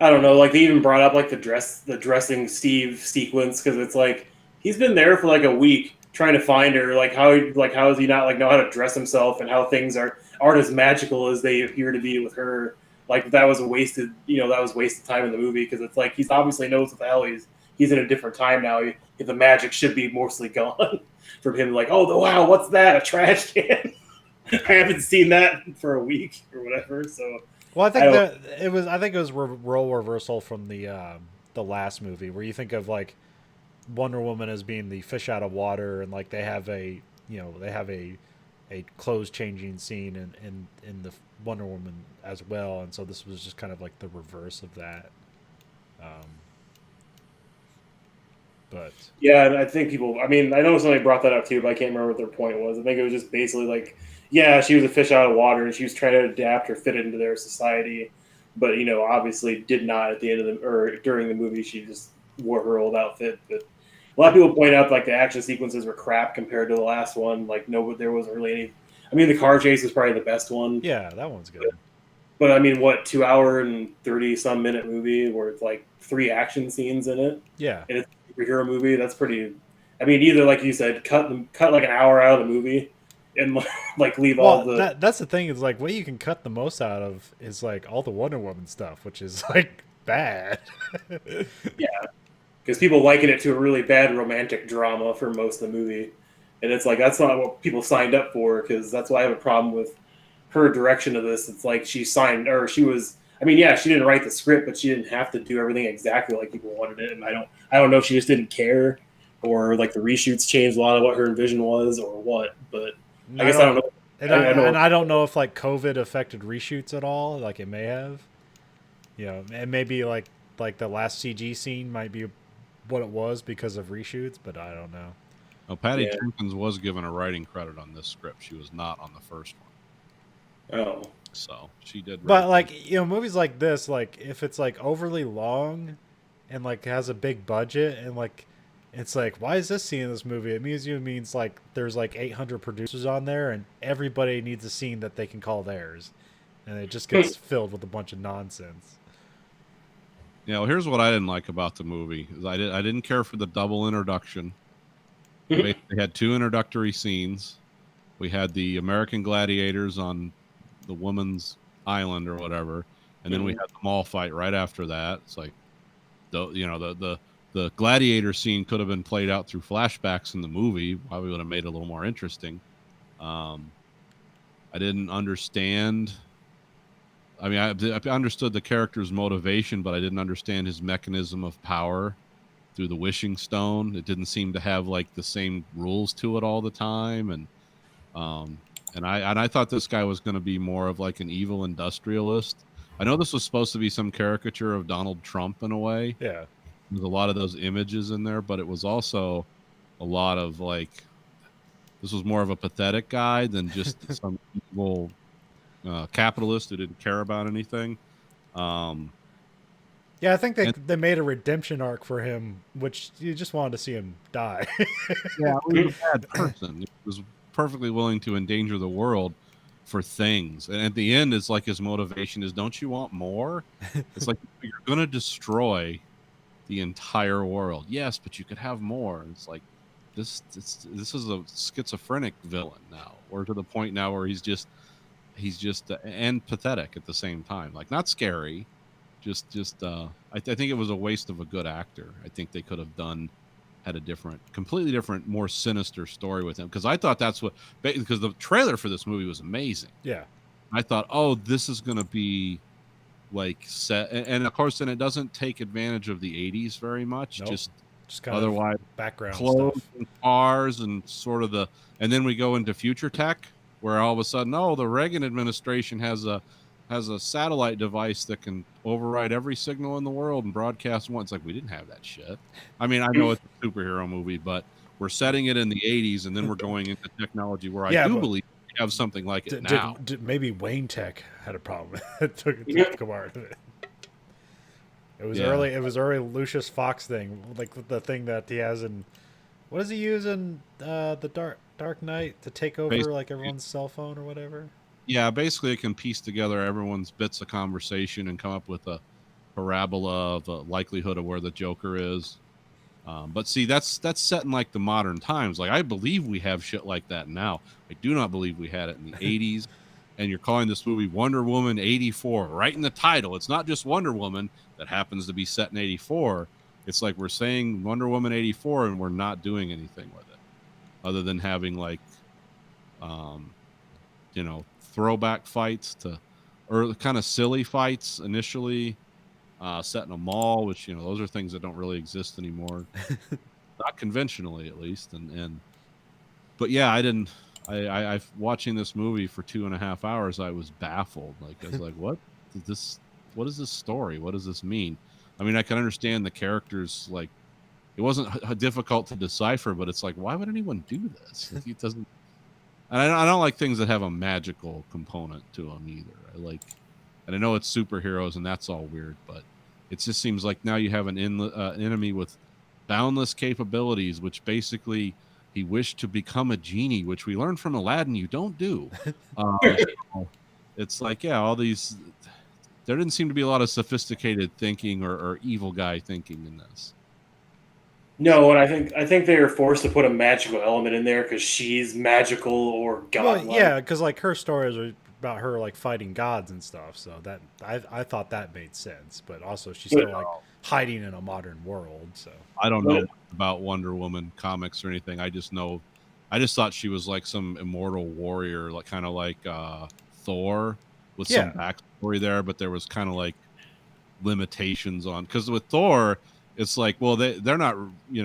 I don't know. Like they even brought up like the dressing Steve sequence because it's like he's been there for like a week trying to find her. Like how does he not like know how to dress himself and how things aren't as magical as they appear to be with her. Like that was wasted time in the movie because it's like he's obviously knows what the hell he's in a different time now. The magic should be mostly gone from him. Like, oh wow, what's that? A trash can? I haven't seen that for a week or whatever. So. Well, I think it was role reversal from the last movie where you think of like Wonder Woman as being the fish out of water, and like they have a clothes changing scene in the Wonder Woman as well, and so this was just kind of like the reverse of that. But yeah, and I think people. I mean, I know somebody brought that up too, but I can't remember what their point was. I think it was just basically like, yeah, she was a fish out of water, and she was trying to adapt or fit into their society, but obviously did not at the end of during the movie. She just wore her old outfit. But a lot of people point out like the action sequences were crap compared to the last one. Like there wasn't really any. I mean, the car chase was probably the best one. yeah, that one's good. But I mean, what 2 hour and 30 some minute movie where it's like 3 action scenes in it? Yeah, And it's a superhero movie. That's pretty. I mean, either like you said, cut like an hour out of the movie, and like leave all the. That's the thing is like what you can cut the most out of is like all the Wonder Woman stuff, which is like bad. Yeah, because people liken it to a really bad romantic drama for most of the movie, and it's like that's not what people signed up for. Because that's why I have a problem with her direction of this. It's like she was. I mean, yeah, she didn't write the script, but she didn't have to do everything exactly like people wanted it. And I don't know if she just didn't care, or like the reshoots changed a lot of what her vision was, or what. But I guess I don't know. And I don't know if like COVID affected reshoots at all. Like it may have. And maybe like the last CG scene might be what it was because of reshoots, but I don't know. Well, Patty Jenkins was given a writing credit on this script. She was not on the first one. Oh. So she did. But like movies like this, like if it's like overly long, and like has a big budget, and like it's like why is this scene in this movie? It means like there's like 800 producers on there, and everybody needs a scene that they can call theirs, and it just gets filled with a bunch of nonsense. Yeah, well, here's what I didn't like about the movie: is I didn't care for the double introduction. We had 2 introductory scenes. We had the American gladiators on the woman's island or whatever, and then we had the mall fight right after that. It's like the gladiator scene could have been played out through flashbacks in the movie. Probably would have made it a little more interesting. I didn't understand. I mean, I understood the character's motivation, but I didn't understand his mechanism of power through the wishing stone. It didn't seem to have like the same rules to it all the time, and I thought this guy was going to be more of like an evil industrialist. I know this was supposed to be some caricature of Donald Trump in a way. Yeah. There's a lot of those images in there, but it was also a lot of like, this was more of a pathetic guy than just some evil capitalist who didn't care about anything. Yeah, I think they made a redemption arc for him, which you just wanted to see him die. Yeah, he was a bad person. He was perfectly willing to endanger the world for things, and at the end it's like his motivation is, don't you want more? It's like, you're gonna destroy the entire world. Yes, but you could have more. It's like this is a schizophrenic villain now, or to the point now where he's just and pathetic at the same time. Like, not scary, just I think it was a waste of a good actor. I think they could have had a completely different, more sinister story with him, because I thought because the trailer for this movie was amazing. Yeah, I thought, oh, this is going to be like set, and of course, then it doesn't take advantage of the 80s very much. Nope. Just kind otherwise of background clothes stuff. and cars and sort of and then we go into future tech, where all of a sudden, oh, the Reagan administration has a has a satellite device that can override every signal in the world and broadcast one. It's like, we didn't have that shit. I mean, I know it's a superhero movie, but we're setting it in the 80s, and then we're going into technology where Yeah, I do but believe we have something like it Did, now. maybe Wayne Tech had a problem? It took come out of it. It was Yeah. early. It was early Lucius Fox thing, like the thing that he has in. What does he use in the Dark Knight to take over Basically- like everyone's cell phone or whatever? Yeah, basically it can piece together everyone's bits of conversation and come up with a parabola of a likelihood of where the Joker is. But see, that's set in like the modern times. Like, I believe we have shit like that now. I do not believe we had it in the 80s. And you're calling this movie Wonder Woman 84, right in the title. It's not just Wonder Woman that happens to be set in 84. It's like we're saying Wonder Woman 84 and we're not doing anything with it other than having like, throwback fights or kind of silly fights initially, set in a mall, which, those are things that don't really exist anymore. Not conventionally, at least. But yeah, I watching this movie for 2.5 hours, I was baffled. Like, I was like, what is this story? What does this mean? I mean, I can understand the characters, like, it wasn't difficult to decipher, but it's like, why would anyone do this? Like, it doesn't. And I don't like things that have a magical component to them either. And I know it's superheroes and that's all weird, but it just seems like now you have an enemy with boundless capabilities, which basically he wished to become a genie, which we learned from Aladdin you don't do. It's like, yeah, all these. There didn't seem to be a lot of sophisticated thinking or evil guy thinking in this. No, and I think they were forced to put a magical element in there because she's magical or godlike. Well, yeah, because like her stories are about her like fighting gods and stuff. So that I thought that made sense, but also she's still like hiding in a modern world. So I don't know about Wonder Woman comics or anything. I just thought she was like some immortal warrior, like kind of like Thor with some backstory there, but there was kind of like limitations on, because with Thor, it's like, well, they're not, they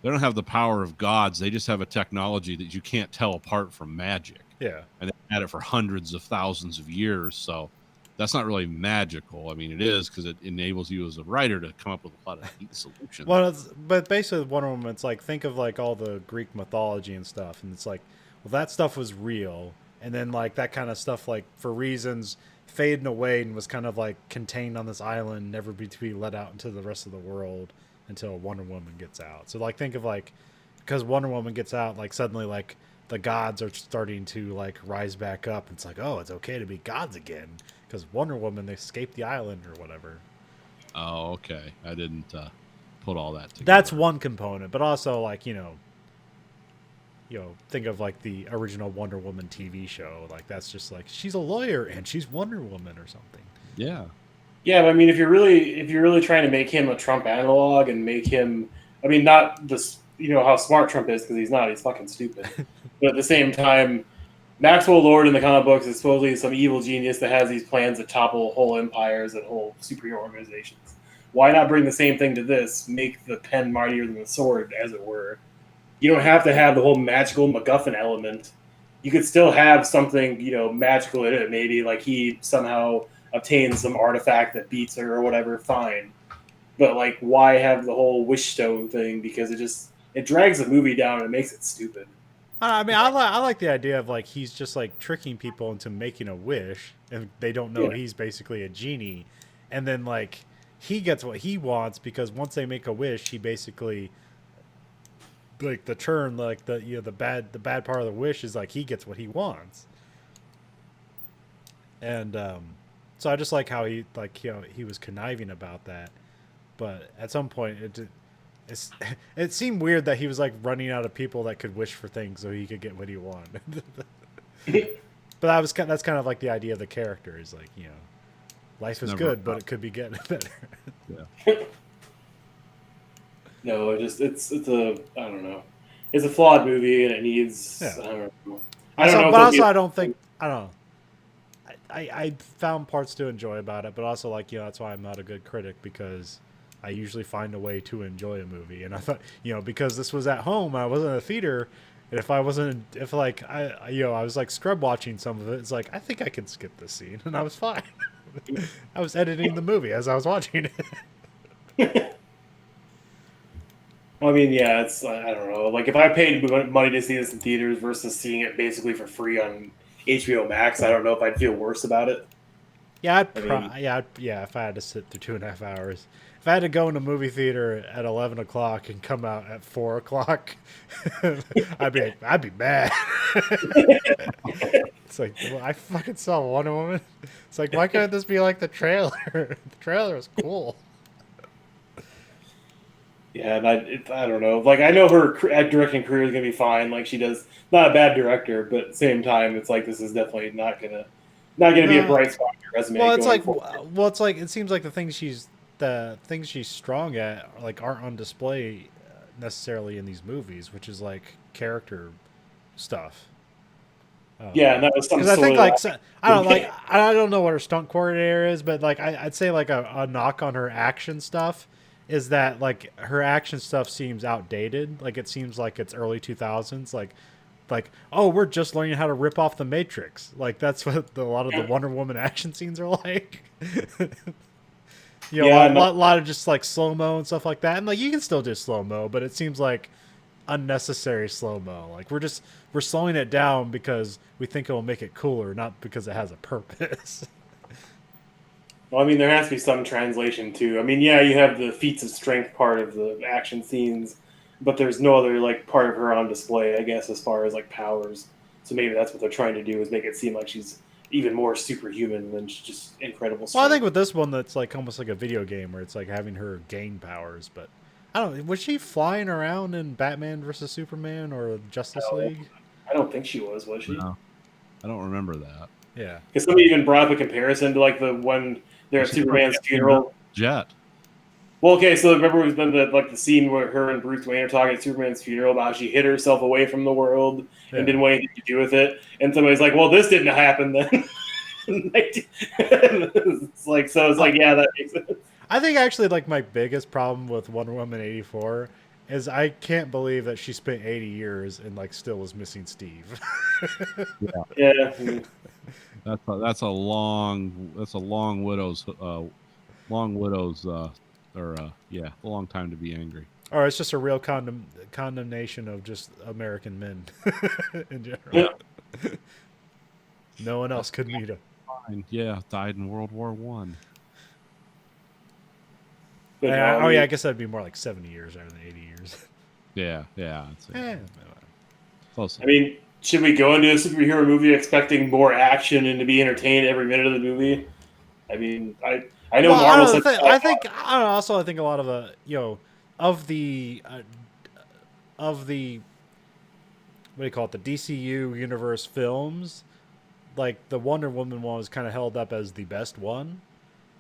don't have the power of gods. They just have a technology that you can't tell apart from magic. yeah, And they've had it for hundreds of thousands of years. So that's not really magical. I mean, it is because it enables you as a writer to come up with a lot of neat solutions. well, but basically Wonder Woman, it's like, think of like all the Greek mythology and stuff, and it's like, well, that stuff was real, and then like that kind of stuff, like for reasons fading away and was kind of like contained on this island, never be to be let out into the rest of the world until Wonder Woman gets out. So like think of like, because Wonder Woman gets out, like suddenly like the gods are starting to like rise back up. It's like, oh, it's okay to be gods again because Wonder Woman escaped the island or whatever. Oh, okay. I didn't put all that together. That's one component, but also like, think of like the original Wonder Woman TV show. Like that's just like she's a lawyer and she's Wonder Woman or something. Yeah. Yeah, but I mean, if you're really trying to make him a Trump analog and make him, I mean, not this, how smart Trump is, because he's not, he's fucking stupid. But at the same time, Maxwell Lord in the comic books is supposedly some evil genius that has these plans to topple whole empires and whole superhero organizations. Why not bring the same thing to this? Make the pen mightier than the sword, as it were. You don't have to have the whole magical MacGuffin element. You could still have something, magical in it. Maybe like he somehow obtains some artifact that beats her or whatever. Fine, but like, why have the whole wish stone thing? Because it drags the movie down and it makes it stupid. I mean, I like the idea of like he's just like tricking people into making a wish, and they don't know he's basically a genie, and then like he gets what he wants because once they make a wish, he basically like the turn, like the bad part of the wish is like he gets what he wants, and so I just like how he he was conniving about that, but at some point it seemed weird that he was like running out of people that could wish for things so he could get what he wanted. But that's kind of like the idea of the character is like, life is good, but it could be getting better. Yeah. No, it's a, I don't know. It's a flawed movie and it needs, Yeah. I don't know. But also I don't know. I found parts to enjoy about it, but also like, that's why I'm not a good critic, because I usually find a way to enjoy a movie. And I thought, because this was at home, I wasn't in a theater, And if I wasn't, if like I was like scrub watching some of it, it's like I think I can skip this scene, and I was fine. I was editing the movie as I was watching it. Well, I mean, yeah, it's I don't know. Like if I paid money to see this in theaters versus seeing it basically for free on HBO Max, I don't know if I'd feel worse about it. Yeah, I mean- yeah. If I had to sit through 2.5 hours, if I had to go in a movie theater at 11 o'clock and come out at 4 o'clock, I'd be mad. It's like, well, I fucking saw Wonder Woman. It's like, why couldn't this be like the trailer? The trailer was cool. Yeah, and I don't know. Like I know her directing career is gonna be fine. Like she does, not a bad director, but at the same time, it's like this is definitely not gonna be a No. bright spot in your resume. Well, it's going like, forward. it's like it seems like the things she's strong at like aren't on display necessarily in these movies, which is like character stuff. Yeah, and that was something. Because I think sort of like I don't know what her stunt coordinator is, but like I'd say like a knock on her action stuff is that like her action stuff seems outdated. Like it seems like it's early 2000s. Like oh, we're just learning how to rip off the Matrix. Like that's what a lot of the Wonder Woman action scenes are like. Yeah, a lot of just like slow mo and stuff like that. And like you can still do slow mo, but it seems like unnecessary slow mo. Like we're slowing it down because we think it'll make it cooler, not because it has a purpose. Well, I mean, there has to be some translation too. I mean, yeah, you have the feats of strength part of the action scenes, but there's no other like part of her on display, I guess, as far as like powers. So maybe that's what they're trying to do is make it seem like she's even more superhuman than just incredible strength. Well, I think with this one, that's like almost like a video game where it's like having her gain powers. But I don't. Was she flying around in Batman versus Superman or Justice No. League? I don't think she was she? No, I don't remember that. Yeah. Because somebody even brought up a comparison to like the one there at She's Superman's like- funeral. Jet. Well, okay, so remember we've been the scene where her and Bruce Wayne are talking at Superman's funeral about how she hid herself away from the world Yeah. and didn't want anything to do with it, and somebody's like, "Well, this didn't happen then." It's like yeah, that makes sense. I think actually like my biggest problem with Wonder Woman 84 is I can't believe that she spent 80 years and like still was missing Steve. Yeah, That's a long widow's a long time to be angry. Or it's just a real condemnation of just American men in general. Yeah. No one else could meet him. Fine. Yeah, died in World War One. but no, Oh mean, yeah, I guess that'd be more like 70 years rather than 80 years. Yeah. I'd say Eh, close. I mean, should we go into a superhero movie expecting more action and to be entertained every minute of the movie? I mean, I know well, Marvel I, said don't think, I think I don't know, also I think a lot of the of the what do you call it, the DCU universe films, like the Wonder Woman one was kind of held up as the best one,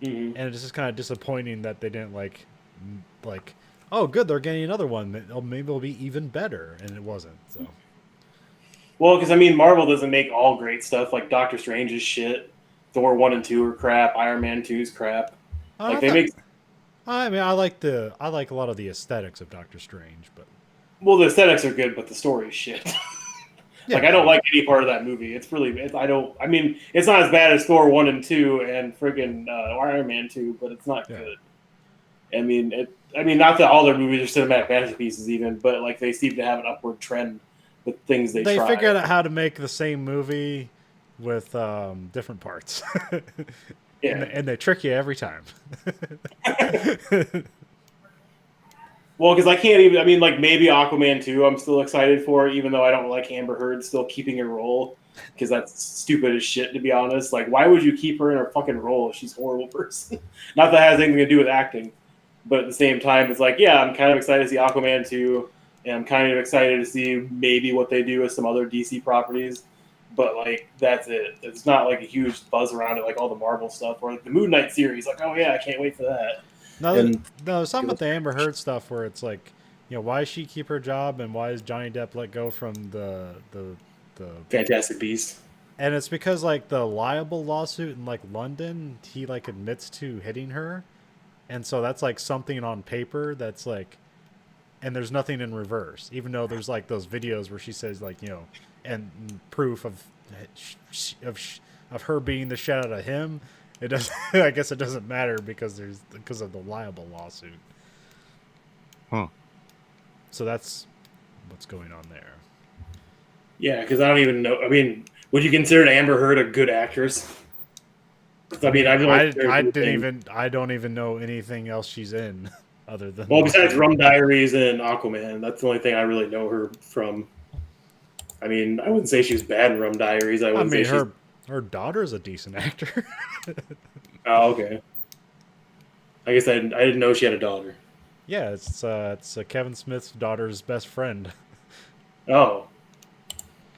Mhm. and it's just kind of disappointing that they didn't like oh good, they're getting another one, maybe it'll be even better, and it wasn't. So Well, because I mean, Marvel doesn't make all great stuff. Like Doctor Strange is shit. Thor 1 and 2 are crap. Iron Man 2 is crap. Like they make. I mean, I like a lot of the aesthetics of Doctor Strange, but Well, the aesthetics are good, but the story is shit. Like I don't like any part of that movie. It's really. I don't. I mean, it's not as bad as Thor 1 and 2 and friggin' Iron Man 2, but it's not Yeah. good. I mean, not that all their movies are cinematic masterpieces, even, but like they seem to have an upward trend with things they try. figured out how to make the same movie with different parts. Yeah. and they trick you every time. Well, because I can't even. I mean, like maybe Aquaman 2, I'm still excited for, even though I don't like Amber Heard still keeping her role, because that's stupid as shit, to be honest. Like, why would you keep her in her fucking role if she's a horrible person? Not that it has anything to do with acting, but at the same time, it's like, yeah, I'm kind of excited to see Aquaman 2, and I'm kind of excited to see maybe what they do with some other DC properties. But like, that's it. It's not like a huge buzz around it like all the Marvel stuff, or like the Moon Knight series. Like, oh yeah, I can't wait for that. No, some with the Amber Heard stuff where it's like, why does she keep her job and why is Johnny Depp let go from the Fantastic Beasts. and it's because like the libel lawsuit in like London, he like admits to hitting her, and so that's like something on paper that's like and there's nothing in reverse, even though there's like those videos where she says like, you know, and proof of her beating the shit out of him. It doesn't. I guess it doesn't matter because of the libel lawsuit. Huh. So that's what's going on there. Yeah, because I don't even know. I mean, would you consider Amber Heard a good actress? 'Cause, I mean, I don't even know anything else she's in other than. Well, besides Rum Diaries and Aquaman, that's the only thing I really know her from. I mean, I wouldn't say she was bad in Rum Diaries. I wouldn't say her daughter's a decent actor. Oh, okay. I guess I didn't know she had a daughter. Yeah, it's Kevin Smith's daughter's best friend. Oh.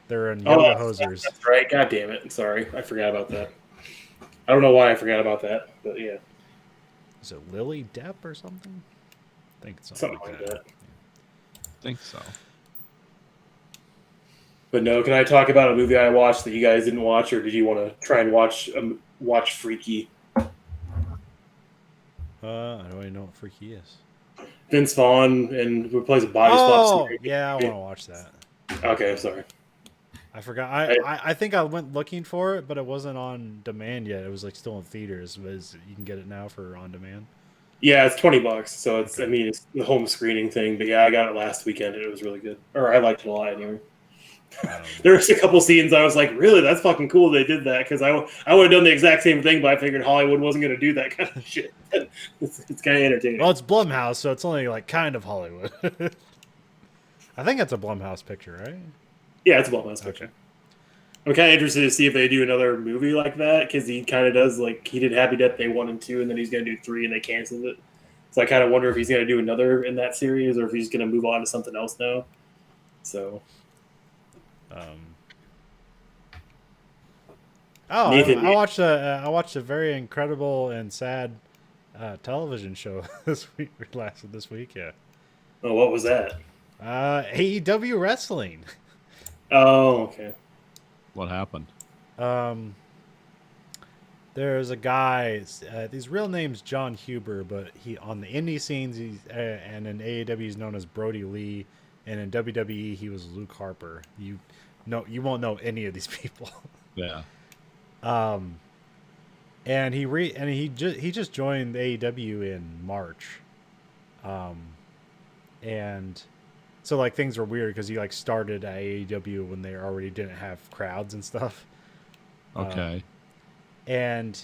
They're in Oh, Yoga Hosers. that's right. God damn it. Sorry. I forgot about that. I don't know why I forgot about that, but yeah. Is it Lily Depp or something? I think it's Something like that. I think so. But no, can I talk about a movie I watched that you guys didn't watch, or did you want to try and watch Freaky? I don't even know what Freaky is. Vince Vaughn and who plays a body swap. Yeah, I want to watch that. Okay, sorry. I forgot. I think I went looking for it, but it wasn't on demand yet. It was like still in theaters. You can get it now for on demand. Yeah, it's $20, so it's I mean it's the home screening thing. But yeah, I got it last weekend and it was really good. Or I liked it a lot anyway. There was a couple scenes I was like, really, that's fucking cool they did that, because I would have done the exact same thing, but I figured Hollywood wasn't going to do that kind of shit. It's kind of entertaining. Well, it's Blumhouse, so it's only like kind of Hollywood. I think that's a Blumhouse picture, right? Yeah, it's a Blumhouse picture. Okay. I'm kind of interested to see if they do another movie like that, because he kind of does, like, he did Happy Death Day 1 and 2, and then he's going to do 3, and they canceled it. So I kind of wonder if he's going to do another in that series, or if he's going to move on to something else now. So... Nathan, I watched a very incredible and sad television show this week. Lasted this week, yeah. Oh, what was that? AEW wrestling. Oh, okay. What happened? There's a guy. His real name's John Huber, but he on the indie scenes, he's and in AEW he's known as Brody Lee, and in WWE he was Luke Harper. You won't know any of these people. Yeah. And he just joined AEW in March, and so like things were weird because he like started at AEW when they already didn't have crowds and stuff. Okay. And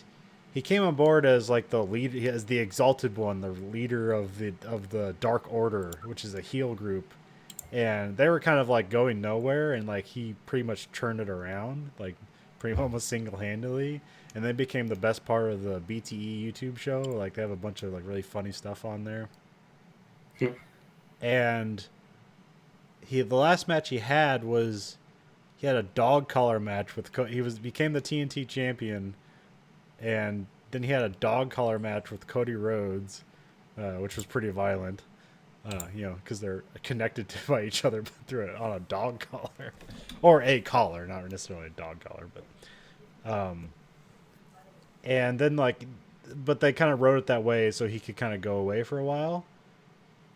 he came on board as like the lead, as the Exalted One, the leader of the Dark Order, which is a heel group, and they were kind of like going nowhere, and like he pretty much turned it around, like pretty almost single-handedly, and they became the best part of the BTE YouTube show. Like they have a bunch of like really funny stuff on there. And the last match he had was he had a dog collar match with became the TNT champion, and then he had a dog collar match with Cody Rhodes, which was pretty violent. Because they're connected by each other on a dog collar, or a collar, not necessarily a dog collar, but, and then but they kind of wrote it that way so he could kind of go away for a while,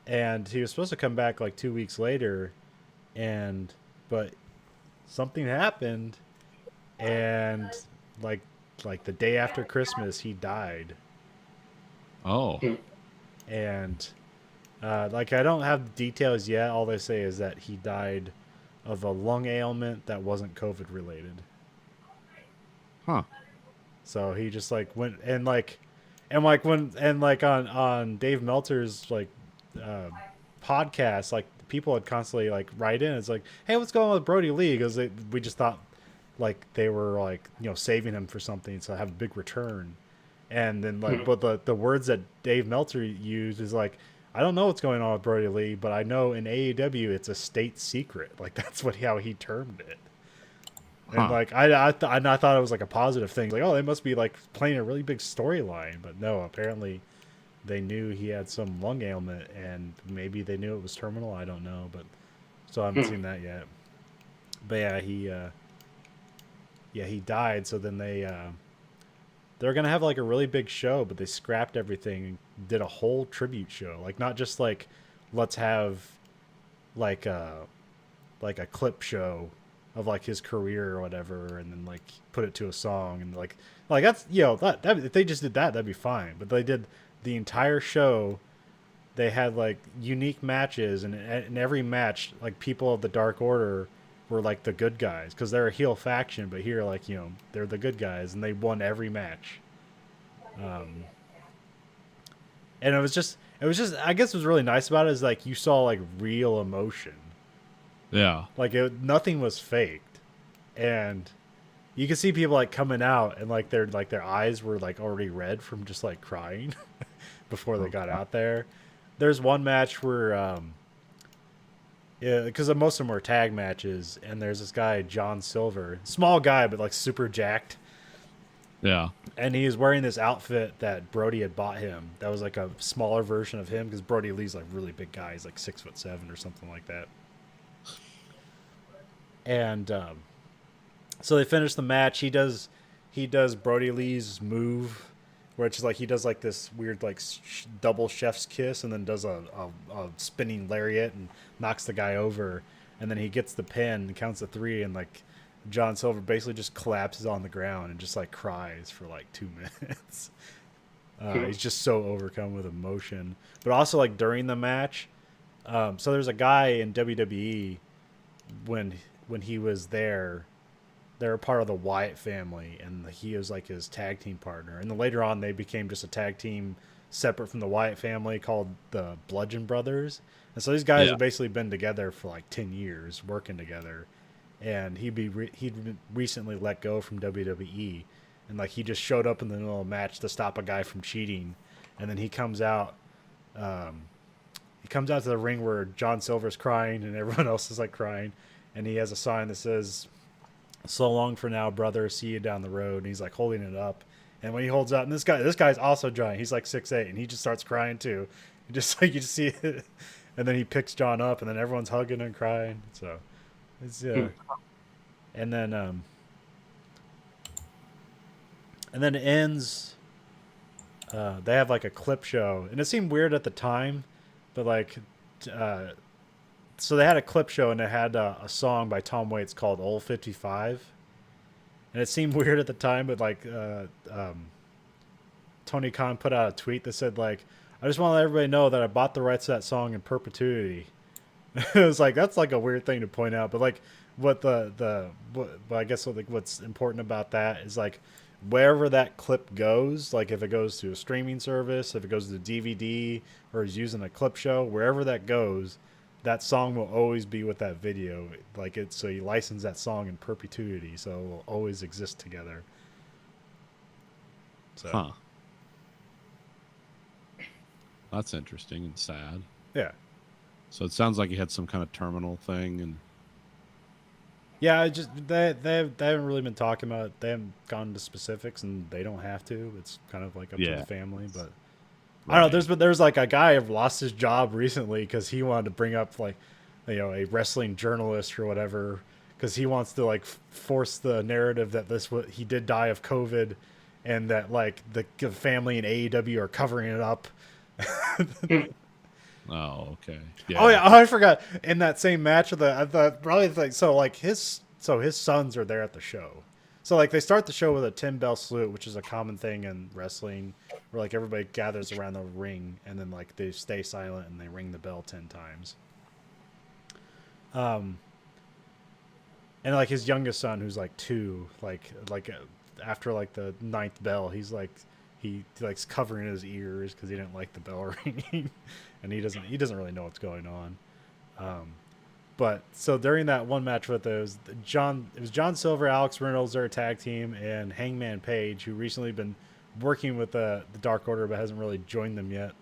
and he was supposed to come back like 2 weeks later, but something happened, and like the day after Christmas he died. Oh. And. I don't have details yet. All they say is that he died of a lung ailment that wasn't COVID related. Huh. So he just went on Dave Meltzer's podcast, people had constantly write in. It's like, hey, what's going on with Brody Lee? Because we just thought they were saving him for something, so have a big return. And then but the words that Dave Meltzer used is I don't know what's going on with Brody Lee, but I know in AEW it's a state secret. That's how he termed it. And I thought it was a positive thing. They must be playing a really big storyline, but no, apparently they knew he had some lung ailment, and maybe they knew it was terminal. I don't know, but so I haven't seen that yet. But yeah, he died. So then they're going to have a really big show, but they scrapped everything and did a whole tribute show. Not just let's have like a clip show of like his career or whatever, and then like put it to a song, and like that's that if they just did that, that'd be fine. But they did the entire show. They had like unique matches, and in every match, like people of the Dark Order were like the good guys because they're a heel faction, but here like they're the good guys, and they won every match. And it was just I guess what was really nice about it is like you saw like real emotion. Yeah. Like nothing was faked, and you could see people like coming out and like their eyes were like already red from just like crying before they got out there. There's one match where yeah, because most of them were tag matches, and there's this guy John Silver, small guy but like super jacked. Yeah. And he was wearing this outfit that Brody had bought him. That was like a smaller version of him because Brody Lee's like really big guy. He's like 6'7" or something like that. And so they finish the match. He does Brody Lee's move, which is like he does like this weird like double chef's kiss, and then does a spinning lariat and knocks the guy over, and then he gets the pin and counts to 3, and like John Silver basically just collapses on the ground and just like cries for like 2 minutes. He's just so overcome with emotion. But also like during the match, so there's a guy in WWE when he was there, they're a part of the Wyatt family, and he was like his tag team partner. And then later on, they became just a tag team separate from the Wyatt family called the Bludgeon Brothers. And so these guys have basically been together for like 10 years, working together. And he'd been recently let go from WWE, and like he just showed up in the middle of a match to stop a guy from cheating, and then he comes out. He comes out to the ring where John Silver's crying and everyone else is like crying, and he has a sign that says, "So long for now, brother. See you down the road." And he's like holding it up, and when he holds up, and this guy's also giant. He's like 6'8", and he just starts crying too. Just like you just see it, and then he picks John up, and then everyone's hugging and crying. So. It's, and then it ends. They have like a clip show, and it seemed weird at the time, but like, so they had a clip show, and it had a song by Tom Waits called "Old 55," and it seemed weird at the time, but like, Tony Khan put out a tweet that said like, "I just want to let everybody know that I bought the rights to that song in perpetuity." It was like that's like a weird thing to point out, but like what I guess what's important about that is like wherever that clip goes, like if it goes to a streaming service, if it goes to DVD, or is using a clip show, wherever that goes, that song will always be with that video. Like it's so you license that song in perpetuity, so it will always exist together. So that's interesting and sad. Yeah. So it sounds like he had some kind of terminal thing, and yeah, they haven't really been talking about it. They haven't gone into specifics, and they don't have to. It's kind of like up to the family, but I don't know. There's like a guy who lost his job recently because he wanted to bring up like a wrestling journalist or whatever because he wants to like force the narrative that he did die of COVID, and that like the family and AEW are covering it up. Oh, okay. Yeah. Oh yeah, I forgot. In that same match, his sons are there at the show. So like they start the show with a 10-bell salute, which is a common thing in wrestling, where like everybody gathers around the ring and then like they stay silent and they ring the bell 10 times. And like his youngest son, who's like 2, after like the 9th bell, he's like he likes covering his ears because he didn't like the bell ringing. And he doesn't really know what's going on. But so during that one match with those, it was John Silver, Alex Reynolds, their tag team, and Hangman Page, who recently been working with the Dark Order but hasn't really joined them yet.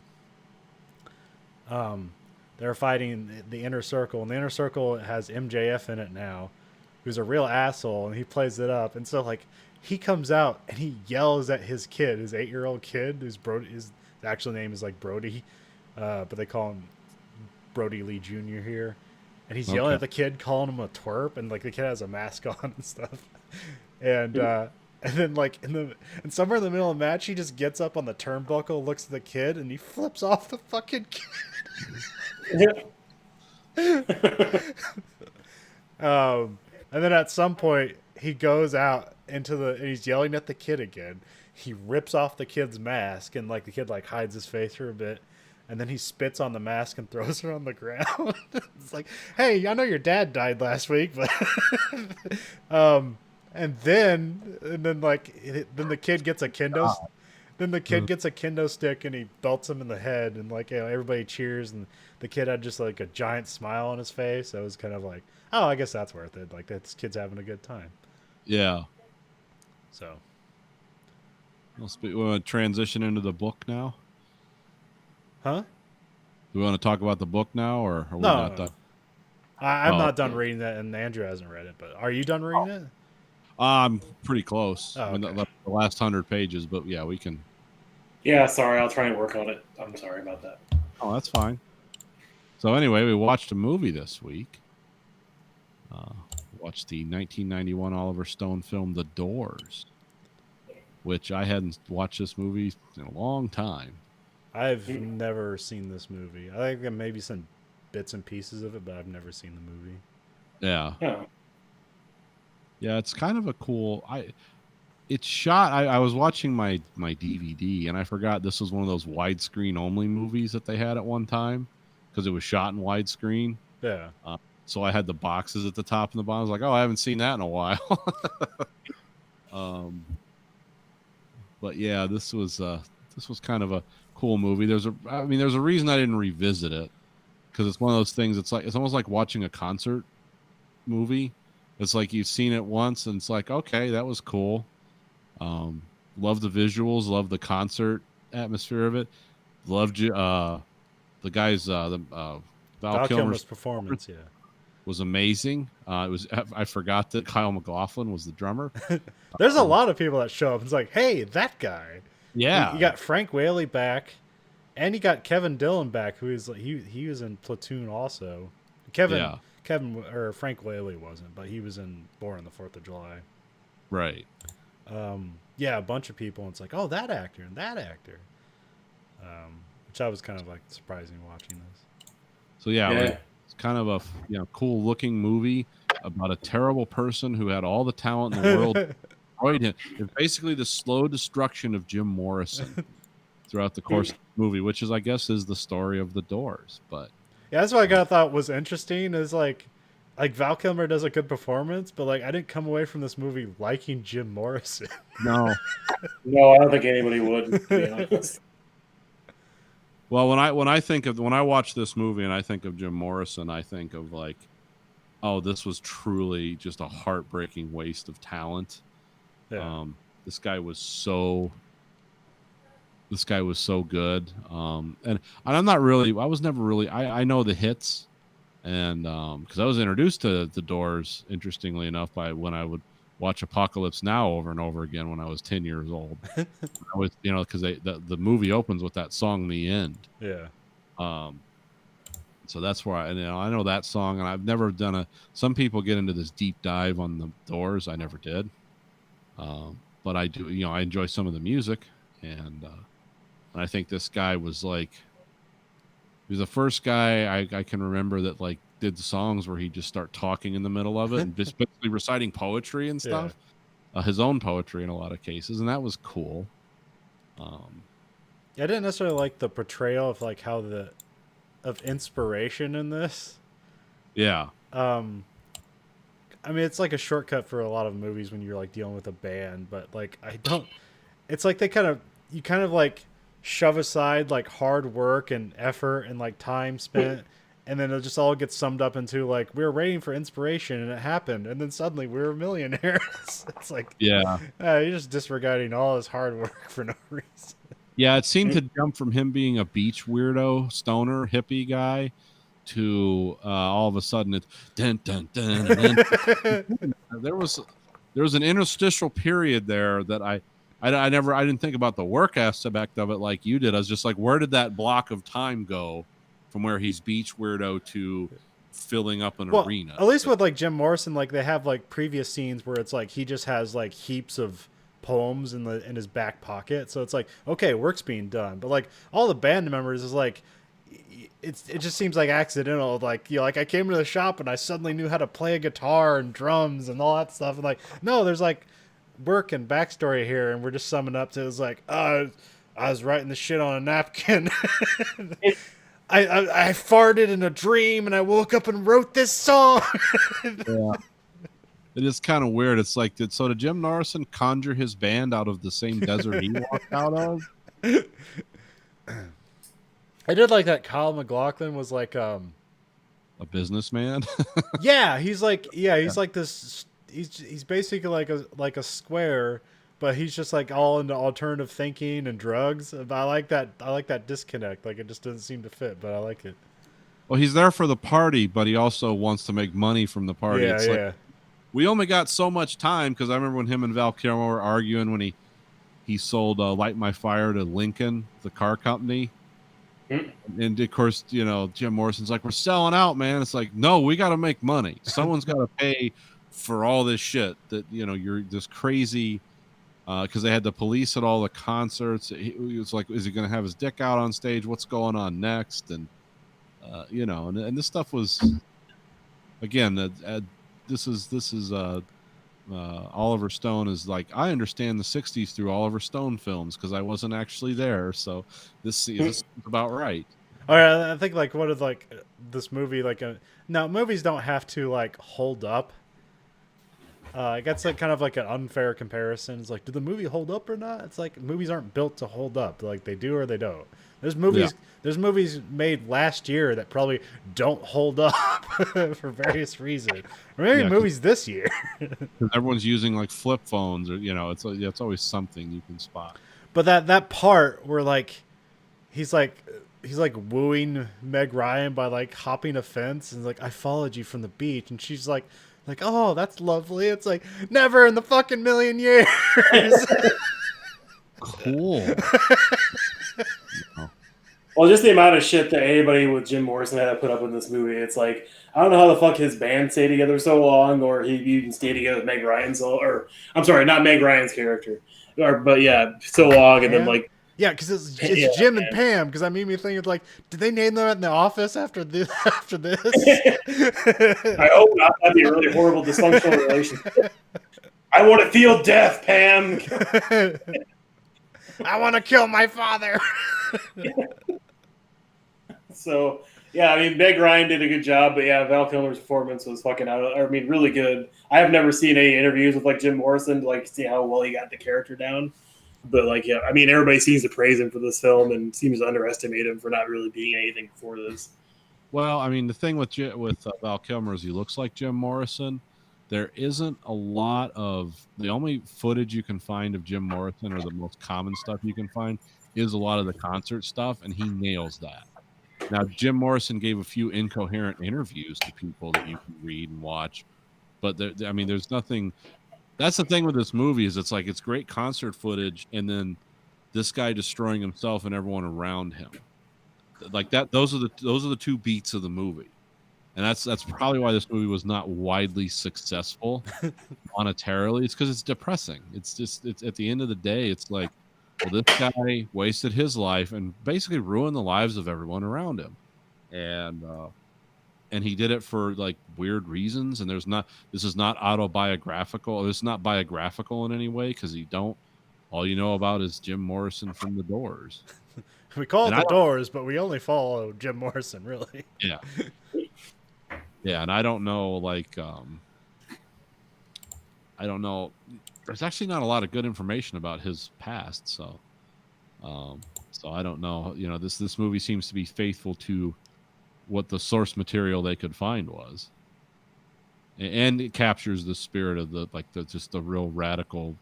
They're fighting the Inner Circle, and the Inner Circle has MJF in it now, who's a real asshole, and he plays it up. And so like he comes out and he yells at his kid, his 8-year-old kid, who's Brody. His actual name is like Brody. But they call him Brody Lee Jr. here. And he's yelling at the kid, calling him a twerp, and like the kid has a mask on and stuff. And then like and somewhere in the middle of the match, he just gets up on the turnbuckle, looks at the kid, and he flips off the fucking kid. And then at some point he goes out into and he's yelling at the kid again. He rips off the kid's mask and like the kid like hides his face for a bit. And then he spits on the mask and throws it on the ground. It's like, hey, I know your dad died last week, but and then like then the kid gets a kendo. Then the kid gets a kendo stick and he belts him in the head, and like everybody cheers, and the kid had just like a giant smile on his face. So it was kind of like, oh, I guess that's worth it. Like this kid's having a good time. Yeah. So We want to transition into the book now. Huh? Do we want to talk about the book now, or are we No, not no. done? I'm Oh, not done okay. reading that, and Andrew hasn't read it. But are you done reading it? I'm pretty close. Oh, I mean, okay. the last 100 pages, but yeah, we can. Yeah, sorry. I'll try and work on it. I'm sorry about that. Oh, that's fine. So anyway, we watched a movie this week. Watched the 1991 Oliver Stone film The Doors, which I hadn't watched this movie in a long time. I've never seen this movie. I think maybe some bits and pieces of it, but I've never seen the movie. Yeah. Oh. Yeah, it's kind of a cool. It's shot. I was watching my DVD, and I forgot this was one of those widescreen only movies that they had at one time, because it was shot in widescreen. Yeah. So I had the boxes at the top and the bottom. I was like, oh, I haven't seen that in a while. But yeah, this was kind of a cool movie. There's a reason I didn't revisit it, because it's one of those things. It's almost like watching a concert movie. It's like you've seen it once, and it's like, okay, that was cool. Love the visuals, love the concert atmosphere of it. Loved the guys, Val Val Kilmer's Kilmer's performance, yeah. was amazing. I forgot that Kyle MacLachlan was the drummer. There's a lot of people that show up. It's like, hey, that guy. Yeah, You got Frank Whaley back, and you got Kevin Dillon back, who is like he was in Platoon also. Kevin or Frank Whaley wasn't, but he was in Born on the 4th of July. right. Yeah, a bunch of people. And it's like, oh, that actor and that actor. Which I was kind of like surprising watching this. So yeah, Yeah. like, it's kind of a cool looking movie about a terrible person who had all the talent in the world. Destroyed him. It's basically the slow destruction of Jim Morrison throughout the course of the movie, which is, I guess, is the story of The Doors. But Yeah, that's what I kind of thought was interesting. Is like Val Kilmer does a good performance, but like I didn't come away from this movie liking Jim Morrison. no. No, I don't think anybody would, to be honest. Well, when I watch this movie and I think of Jim Morrison, I think of like, oh, this was truly just a heartbreaking waste of talent. Yeah. This guy was so good. And I'm not really, I was never really, I know the hits, and because I was introduced to The Doors, interestingly enough, by when I would watch Apocalypse Now over and over again when I was 10 years old. I was, because the movie opens with that song, The End. Yeah. So that's where I know that song, and I've never done some people get into this deep dive on the Doors. I never did. But I do, I enjoy some of the music, and I think this guy was like, he was the first guy I can remember that like did the songs where he'd just start talking in the middle of it and just basically reciting poetry and stuff, his own poetry in a lot of cases, and that was cool. Yeah, I didn't necessarily like the portrayal of like how of inspiration in this. Yeah. I mean, it's like a shortcut for a lot of movies when you're like dealing with a band, but like it's like you kind of like shove aside like hard work and effort and like time spent, and then it just all gets summed up into like, we're waiting for inspiration and it happened, and then suddenly we're millionaires. It's like, Yeah. you're just disregarding all his hard work for no reason. Yeah, it seemed to jump from him being a beach weirdo, stoner, hippie guy to all of a sudden it's dun, dun, dun, dun, dun. There was an interstitial period there that I didn't think about the work aspect of it like you did. I was just like, where did that block of time go from where he's beach weirdo to filling up an arena? At least with like Jim Morrison, like they have like previous scenes where it's like he just has like heaps of poems in his back pocket, so it's like, okay, work's being done. But like all the band members is like, it just seems like accidental. Like, like I came to the shop and I suddenly knew how to play a guitar and drums and all that stuff. And like, no, there's like work and backstory here, and we're just summing up to it's like, I was writing the shit on a napkin. I farted in a dream and I woke up and wrote this song. Yeah. It is kind of weird. It's like, did Jim Morrison conjure his band out of the same desert he walked out of? I did like that Kyle MacLachlan was like, A businessman? he's like this. He's basically like a square, but he's just like all into alternative thinking and drugs. But I like that disconnect. Like it just doesn't seem to fit, but I like it. Well, he's there for the party, but he also wants to make money from the party. Yeah, It's yeah. like, we only got so much time, because I remember when him and Val Kilmer were arguing when he sold Light My Fire to Lincoln, the car company. And of course, Jim Morrison's like, we're selling out, man. It's like, no, we got to make money. Someone's got to pay for all this shit that, you're this crazy, because they had the police at all the concerts. He was like, is he going to have his dick out on stage? What's going on next? And, and this stuff was, again, this is Oliver Stone is like, I understand the 60s through Oliver Stone films because I wasn't actually there. So this is about right. All right, I think like what is like this movie like now movies don't have to like hold up. I guess like kind of like an unfair comparison. It's like, did the movie hold up or not? It's like movies aren't built to hold up. Like they do or they don't. There's movies made last year that probably don't hold up for various reasons. Or maybe movies this year. Everyone's using like flip phones, or it's always something you can spot. But that part where like he's like wooing Meg Ryan by like hopping a fence and like, I followed you from the beach, and she's like, oh, that's lovely. It's like, never in the fucking million years. Cool. Well, just the amount of shit that anybody with Jim Morrison had to put up in this movie. It's like, I don't know how the fuck his band stayed together so long, or he even stayed together with Meg Ryan I'm sorry, not Meg Ryan's character. But yeah, so long, and then like, yeah, because it's Jim and Pam. Because I made me think of like, did they name them in the office after this? I hope not. That'd be a really horrible dysfunctional relationship. I want to feel death, Pam. I want to kill my father. So yeah, I mean, Meg Ryan did a good job, but yeah, Val Kilmer's performance was really good. I have never seen any interviews with like Jim Morrison to like see how well he got the character down. But like, yeah, I mean, everybody seems to praise him for this film and seems to underestimate him for not really being anything before this. Well, I mean, the thing with Val Kilmer is he looks like Jim Morrison. There isn't a lot of the only footage you can find of Jim Morrison, or the most common stuff you can find, is a lot of the concert stuff, and he nails that. Now, Jim Morrison gave a few incoherent interviews to people that you can read and watch, but there's nothing. That's the thing with this movie is it's like it's great concert footage, and then this guy destroying himself and everyone around him, like that. Those are the two beats of the movie, and that's probably why this movie was not widely successful monetarily. It's because it's depressing. It's at the end of the day, it's like, well, this guy wasted his life and basically ruined the lives of everyone around him, and he did it for like weird reasons. And this is not autobiographical. This is not biographical in any way, because all you know about is Jim Morrison from the Doors. We call it the Doors, but we only follow Jim Morrison, really. Yeah. Yeah, and I don't know, like, I don't know. There's actually not a lot of good information about his past, so I don't know. This movie seems to be faithful to what the source material they could find was, and it captures the spirit of the real radical,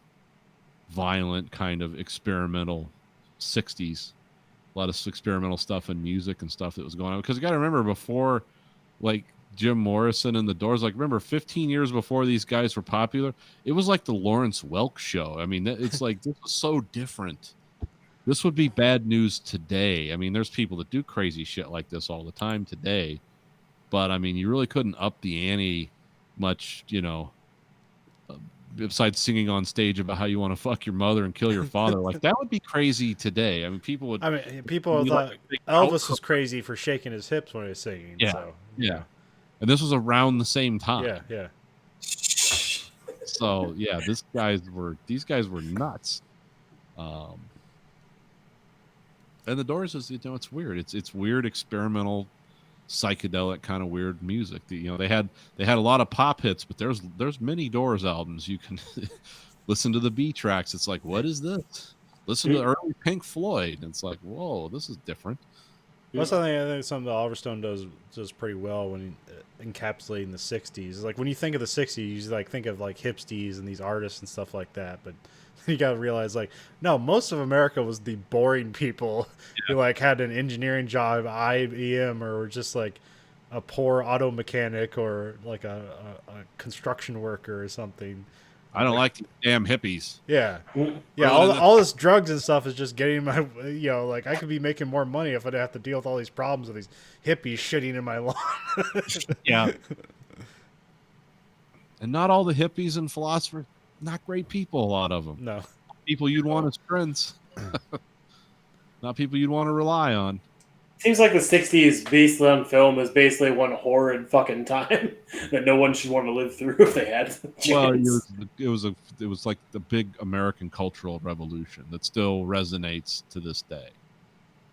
violent kind of experimental 60s. A lot of experimental stuff in music and stuff that was going on, because you got to remember, before like Jim Morrison and the Doors, like, remember 15 years before these guys were popular, it was like the Lawrence Welk show. I mean, it's like, this was so different. This would be bad news today. I mean, there's people that do crazy shit like this all the time today, but I mean, you really couldn't up the ante much, besides singing on stage about how you want to fuck your mother and kill your father, like that would be crazy today. I mean, people would. I mean, people be thought like a big Elvis outcry. was crazy for shaking his hips when he was singing. Yeah, So, yeah. And this was around the same time. yeah, yeah. So yeah, these guys were nuts. And the Doors is, it's weird. It's weird experimental, psychedelic kind of weird music. They had a lot of pop hits, but there's many Doors albums. You can listen to the B tracks. It's like, what is this? Listen to early Pink Floyd. And it's like, whoa, this is different. That's something I think something that Oliver Stone does pretty well when encapsulating the '60s. Like when you think of the '60s, you like think of like hipsties and these artists and stuff like that. But you got to realize, like, no, most of America was the boring people who like had an engineering job, IBM, or were just like a poor auto mechanic or like a construction worker or something. I don't like these damn hippies. Yeah, yeah. All this drugs and stuff is just getting my, like I could be making more money if I didn't have to deal with all these problems with these hippies shitting in my lawn. Yeah. And not all the hippies and philosophers, not great people, a lot of them. No. People you'd want as friends. Not people you'd want to rely on. Seems like the '60s, based on film, is basically one horrid fucking time that no one should want to live through if they had the Well, chance. it was like the big American cultural revolution that still resonates to this day.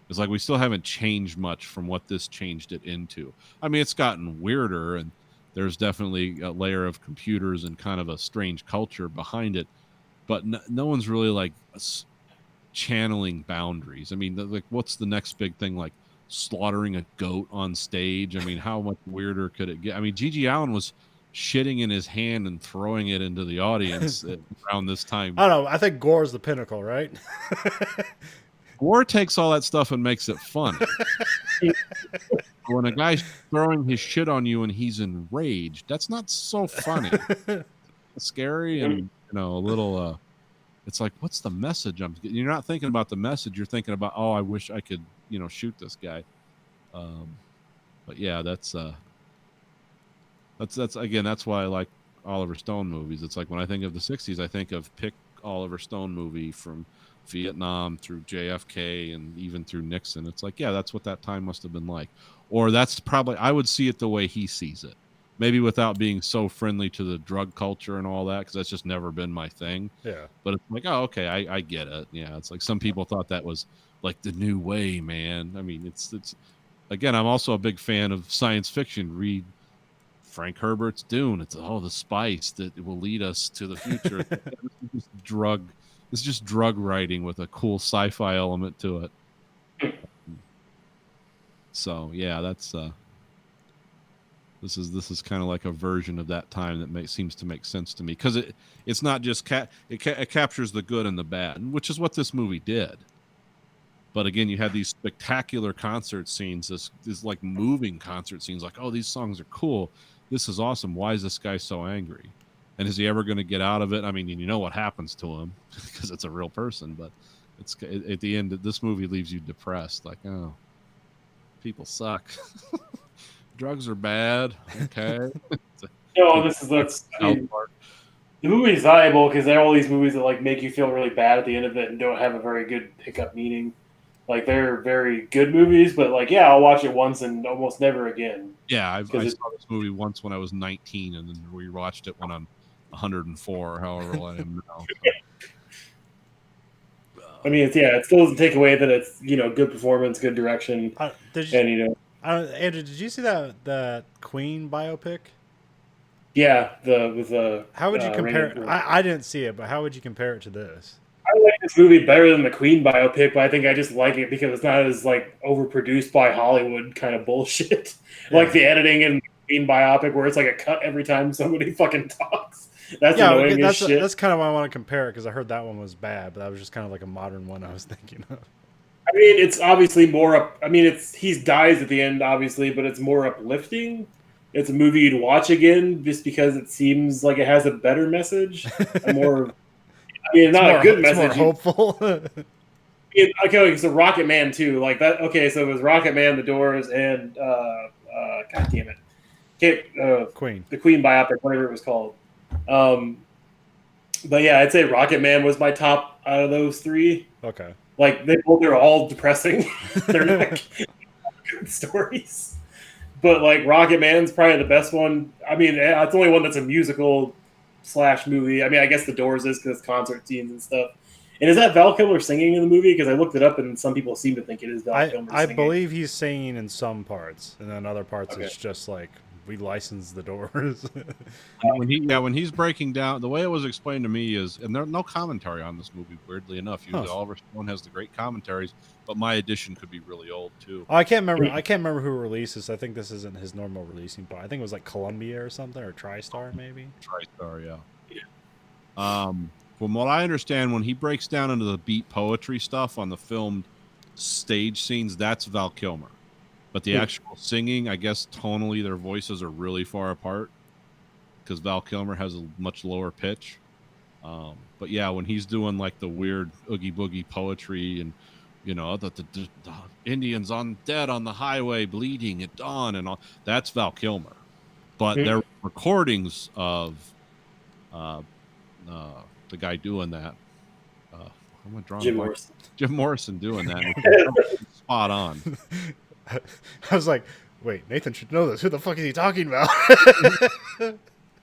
It's like we still haven't changed much from what this changed it into. I mean, it's gotten weirder, and there's definitely a layer of computers and kind of a strange culture behind it, but no one's really like channeling boundaries. I mean, like, what's the next big thing? Like slaughtering a goat on stage. I mean, how much weirder could it get? I mean, Gigi Allen was shitting in his hand and throwing it into the audience around this time. I don't know. I think gore's the pinnacle, right? Gore takes all that stuff and makes it funny. When a guy's throwing his shit on you and he's enraged, that's not so funny. It's scary and a little. It's like, what's the message? You're not thinking about the message. You're thinking about, oh, I wish I could, shoot this guy. But yeah, that's again, that's why I like Oliver Stone movies. It's like when I think of the '60s, I think of pick Oliver Stone movie from Vietnam through JFK and even through Nixon. It's like, yeah, that's what that time must have been like. Or that's probably, I would see it the way he sees it. Maybe without being so friendly to the drug culture and all that, because that's just never been my thing. Yeah. But it's like, oh, okay, I get it. Yeah, it's like some people thought that was like the new way, man. I mean, it's again, I'm also a big fan of science fiction. Read Frank Herbert's Dune. It's the spice that will lead us to the future. It's just drug writing with a cool sci-fi element to it. So yeah, that's this is kind of like a version of that time that seems to make sense to me, because it's not just it captures the good and the bad, which is what this movie did. But again, you had these spectacular concert scenes, this like moving concert scenes, like, oh, these songs are cool, this is awesome. Why is this guy so angry? And is he ever going to get out of it? I mean, you know what happens to him because it's a real person, but it's at the end, this movie leaves you depressed. Like, oh, people suck. Drugs are bad. Okay. No, the movie's valuable because there are all these movies that like make you feel really bad at the end of it and don't have a very good pickup meaning. Like, they're very good movies, but like, yeah, I'll watch it once and almost never again. Yeah, I saw this movie once when I was 19, and then we watched it when I'm 104, or however old I am now. I mean, it still doesn't take away that it's good performance, good direction, Andrew, did you see that Queen biopic? Yeah, how would you compare it? I didn't see it, but how would you compare it to this? I like this movie better than the Queen biopic, but I think I just like it because it's not as like overproduced by Hollywood kind of bullshit. Yeah. Like the editing in the Queen biopic where it's like a cut every time somebody fucking talks. That's annoying as shit. That's kind of why I want to compare it, because I heard that one was bad, but that was just kind of like a modern one I was thinking of. I mean, it's obviously more up. I mean, he dies at the end, obviously, but it's more uplifting. It's a movie you'd watch again just because it seems like it has a better message, not a good message. It's more hopeful. Okay, so Rocket Man too, like that. Okay, so it was Rocket Man, The Doors, and God damn it, Queen, the Queen biopic, whatever it was called. But yeah, I'd say Rocket Man was my top out of those three. Okay. Like they're all depressing. They're not good stories. But like Rocket Man's probably the best one. I mean, it's the only one that's a musical / movie. I mean, I guess The Doors is because concert scenes and stuff. And is that Val Kilmer singing in the movie? Because I looked it up, and some people seem to think it is Val Kilmer I singing. believe he's singing in some parts, and then other parts Okay. it's just like we license the Doors. When he's breaking down, the way it was explained to me is, and there's no commentary on this movie. Weirdly enough, usually Oliver Stone has the great commentaries, but my edition could be really old too. I can't remember who released this. I think this isn't his normal releasing point. I think it was like Columbia or something, or TriStar maybe. TriStar, yeah. From what I understand, when he breaks down into the beat poetry stuff on the filmed stage scenes, that's Val Kilmer. But the actual singing, I guess tonally their voices are really far apart because Val Kilmer has a much lower pitch. But yeah, when he's doing like the weird oogie boogie poetry and the Indians dead on the highway bleeding at dawn and all, that's Val Kilmer. But there are recordings of the guy doing that. I'm drawing Jim Morrison. Jim Morrison doing that. Spot on. I was like, wait, Nathan should know this. Who the fuck is he talking about?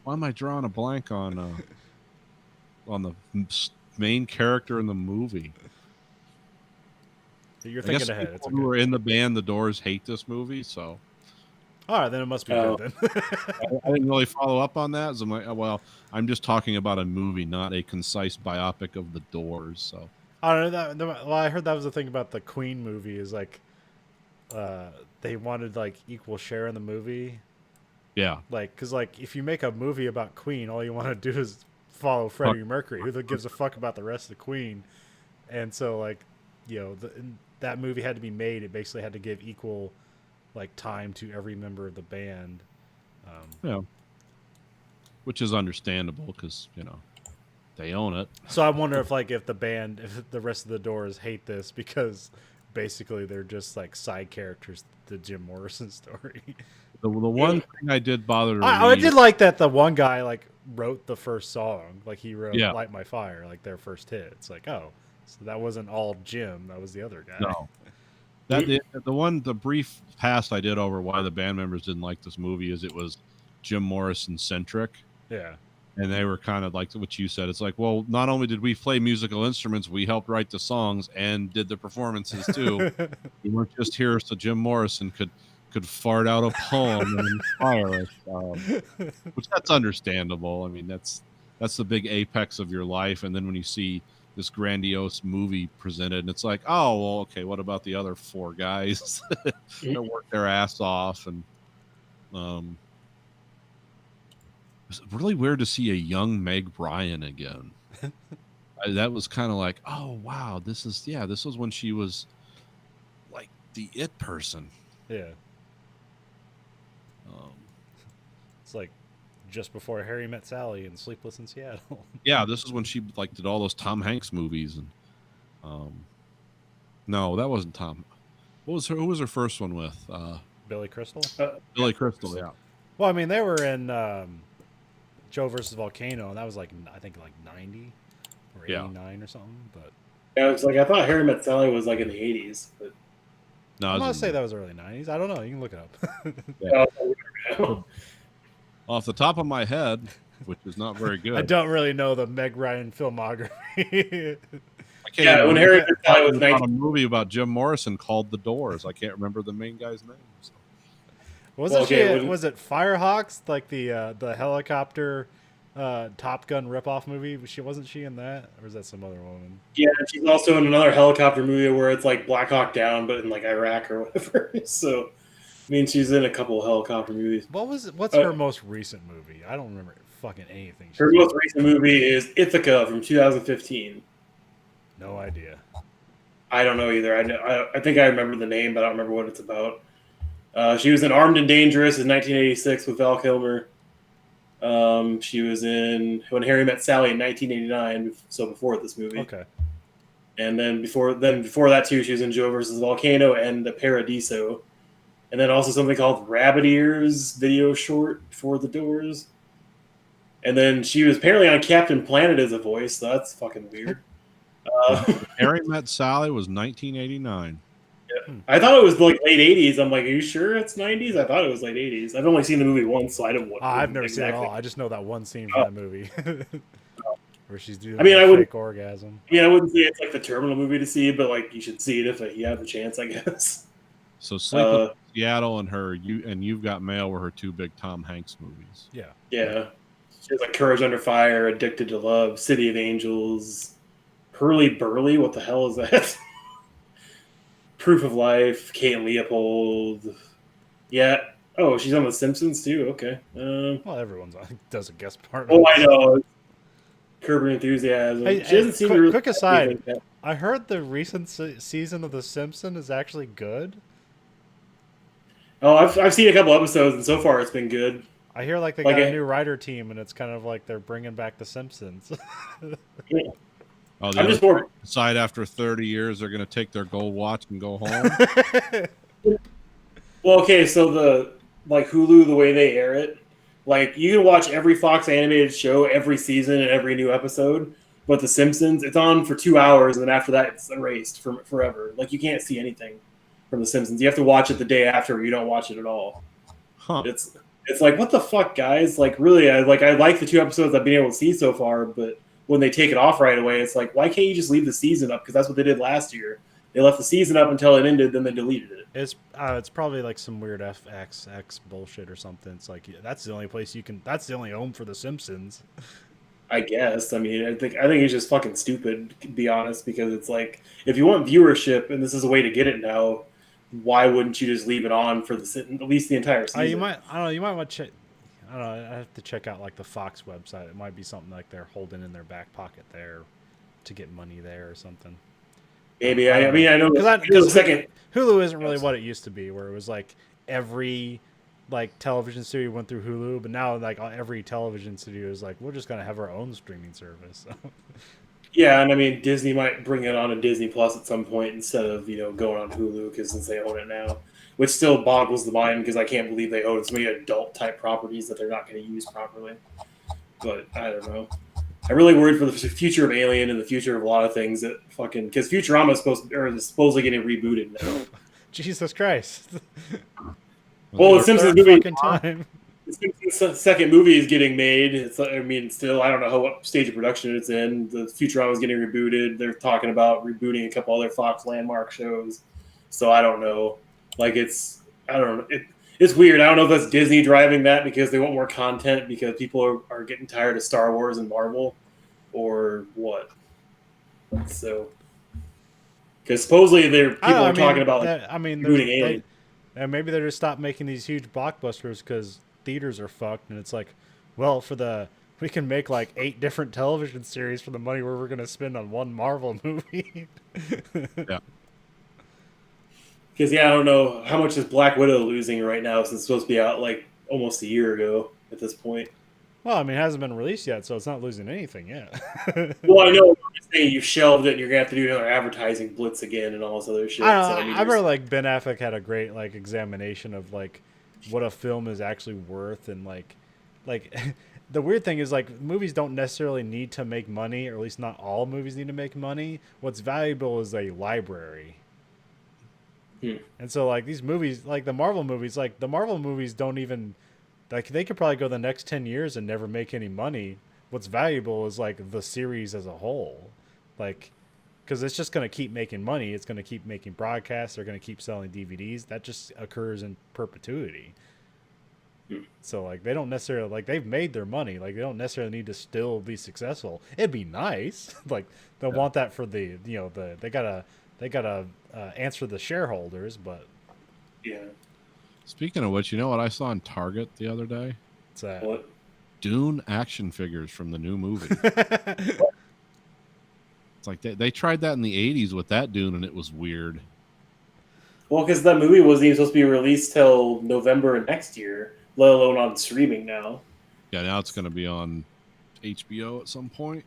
Why am I drawing a blank on the main character in the movie? You're thinking ahead. It's People who okay. are in the band The Doors hate this movie, so All right, then it must be good then. I didn't really follow up on that. So I'm like, well, I'm just talking about a movie, not a concise biopic of The Doors. So I don't know. Well, I heard that was the thing about the Queen movie is like, they wanted like equal share in the movie. yeah, Like, cause like if you make a movie about Queen, all you want to do is follow Freddie Mercury. Who gives a fuck about the rest of Queen? And so like, that movie had to be made. It basically had to give equal like time to every member of the band. which is understandable because they own it. So I wonder if if the rest of the Doors hate this because basically they're just like side characters to the Jim Morrison story. The one thing I did bother to I read, did like that the one guy like wrote the first song, like he wrote Yeah. "Light My Fire," like their first hit. It's like, oh, so that wasn't all Jim, that was the other guy. No. The brief past I did over why the band members didn't like this movie is it was Jim Morrison centric, Yeah. and they were kind of like what you said. It's like, well, not only did we play musical instruments, we helped write the songs and did the performances too. We weren't just here so Jim Morrison could fart out a poem and inspire us, which that's understandable. I mean, that's the big apex of your life, and then when you see this grandiose movie presented, and it's like, oh, well, okay, what about the other four guys that work their ass off? And it's really weird to see a young Meg Ryan again. That was kind of like, oh wow, this was when she was like the it person. Yeah. It's like just before Harry Met Sally and Sleepless in Seattle. Yeah, this is when she like did all those Tom Hanks movies, and no, that wasn't Tom. Who was her first one with? Billy Crystal. Billy Crystal. Yeah. Well, I mean, they were in Joe versus Volcano, and that was like I think like 90 or 89 or something. But Yeah, it's like I thought Harry Met Sally was like in the 80s, but No, I'm it gonna was say that was early 90s. I don't know. You can look it up. off the top of my head, which is not very good. I don't really know the Meg Ryan filmography. I can't Yeah, even when remember Harry Met Sally was about 19 a movie about Jim Morrison called The Doors. I can't remember the main guy's name. So. Wasn't okay, she? when- Was it Firehawks, like the helicopter Top Gun ripoff movie? Wasn't she in that, or was that some other woman? Yeah, she's also in another helicopter movie where it's like Black Hawk Down, but in like Iraq or whatever. So, I mean, she's in a couple of helicopter movies. What's her most recent movie? I don't remember fucking anything. she's Her in. most recent movie is Ithaca from 2015. No idea. I don't know either. I think I remember the name, but I don't remember what it's about. She was in Armed and Dangerous in 1986 with Val Kilmer. She was in When Harry Met Sally in 1989, so before this movie. Okay. And then before that too, she was in Joe versus Volcano and The Paradiso, and then also something called Rabbit Ears video short for The Doors. And then she was apparently on Captain Planet as a voice, so that's fucking weird. Harry Met Sally was 1989. I thought it was like late 80s. I'm like, are you sure it's 90s? I thought it was late 80s. I've only seen the movie once, so I don't want I've never seen it all. I just know that one scene from that movie where she's doing I mean, a I wouldn't- fake orgasm. Yeah, I wouldn't say it's like the terminal movie to see, but like you should see it if you have the chance, I guess. So Sleepless in Seattle and You've Got Mail were her two big Tom Hanks movies. Yeah. Yeah. She has like Courage Under Fire, Addicted to Love, City of Angels, Hurly Burly. What the hell is that? Proof of Life, Kate and Leopold. Yeah. Oh, she's on The Simpsons too. Okay. Well, everyone's does a guest part. Oh, I know. Curb Your Enthusiasm. Hey, she doesn't seem to really quick aside. like that. I heard the recent season of The Simpsons is actually good. Oh, I've seen a couple episodes, and so far it's been good. I hear like they Like got a a- new writer team, and it's kind of like they're bringing back The Simpsons. Oh, the I'm just other more. side after 30 years, they're going to take their gold watch and go home. Well, okay, so the like Hulu, the way they air it, like you can watch every Fox animated show every season and every new episode, but The Simpsons, it's on for 2 hours, and then after that, it's erased for forever. Like you can't see anything from The Simpsons. You have to watch it the day after, or you don't watch it at all. Huh. It's like, what the fuck, guys? Like, really, I like the 2 episodes I've been able to see so far, but when they take it off right away, it's like, why can't you just leave the season up? Because that's what they did last year. They left the season up until it ended, then they deleted it. It's probably like some weird FXX bullshit or something. It's like that's the only place you can. That's the only home for The Simpsons. I guess. I mean, I think it's just fucking stupid, to be honest, because it's like, if you want viewership and this is a way to get it now, why wouldn't you just leave it on for at least the entire season? You might. I don't know. You might want to check. I don't know. I have to check out like the Fox website. It might be something like they're holding in their back pocket there to get money there or something. Maybe. I mean, I know Because the second. Hulu isn't really what it used to be, where it was like every like television studio went through Hulu, but now like every television studio is like, we're just gonna have our own streaming service. Yeah, and I mean, Disney might bring it on to Disney Plus at some point instead of going on Hulu, because since they own it now, which still boggles the mind because I can't believe they own so many adult type properties that they're not going to use properly. But I don't know. I'm really worried for the future of Alien and the future of a lot of things that fucking, because Futurama is supposedly getting rebooted now. Jesus Christ! Well, the Simpsons Third movie. fucking time. The Simpsons second movie is getting made. I mean, still, I don't know what stage of production it's in. The Futurama is getting rebooted. They're talking about rebooting a couple other Fox landmark shows. So I don't know. Like it's weird. I don't know if that's Disney driving that because they want more content because people are getting tired of Star Wars and Marvel, or what. So, because supposedly people are talking about rebooting Alien. And maybe they just stopped making these huge blockbusters because theaters are fucked, and it's like, well, we can make like 8 different television series for the money we're going to spend on one Marvel movie. Yeah. Because I don't know how much is Black Widow losing right now since it's supposed to be out like almost a year ago at this point. Well, I mean, it hasn't been released yet, so it's not losing anything yet. Well, I know I'm just saying you shelved it and you're gonna have to do another advertising blitz again and all this other shit. I So, don't know. mean, I remember like Ben Affleck had a great like examination of like what a film is actually worth, and like the weird thing is like movies don't necessarily need to make money, or at least not all movies need to make money. What's valuable is a library. And so like these movies, like the Marvel movies don't even like, they could probably go the next 10 years and never make any money. What's valuable is like the series as a whole, like, because it's just going to keep making money. It's going to keep making broadcasts. They're going to keep selling DVDs. That just occurs in perpetuity. So like they don't necessarily, like, they've made their money. Like they don't necessarily need to still be successful. It'd be nice. Like they'll want that for the they gotta answer the shareholders, but yeah. Speaking of which, you know what I saw in Target the other day? it's that. What? Dune action figures from the new movie. It's like they tried that in the 80s with that Dune, and it was weird. Well, because that movie wasn't even supposed to be released till November of next year, let alone on streaming now. Yeah, now it's going to be on HBO at some point.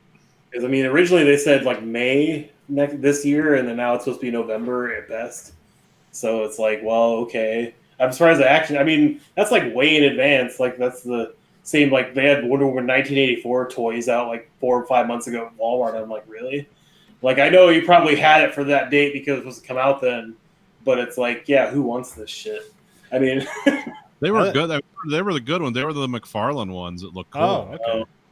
Because I mean, originally they said like May this year, and then now it's supposed to be November at best. So it's like, well, okay. I'm surprised the action. I mean, that's like way in advance. Like that's the same like they had Wonder Woman 1984 toys out like 4 or 5 months ago at Walmart. I'm like, really? Like, I know you probably had it for that date because it was to come out then, but it's like, yeah, who wants this shit? I mean, They were good. They were the good ones. They were the McFarlane ones that look cool. Oh,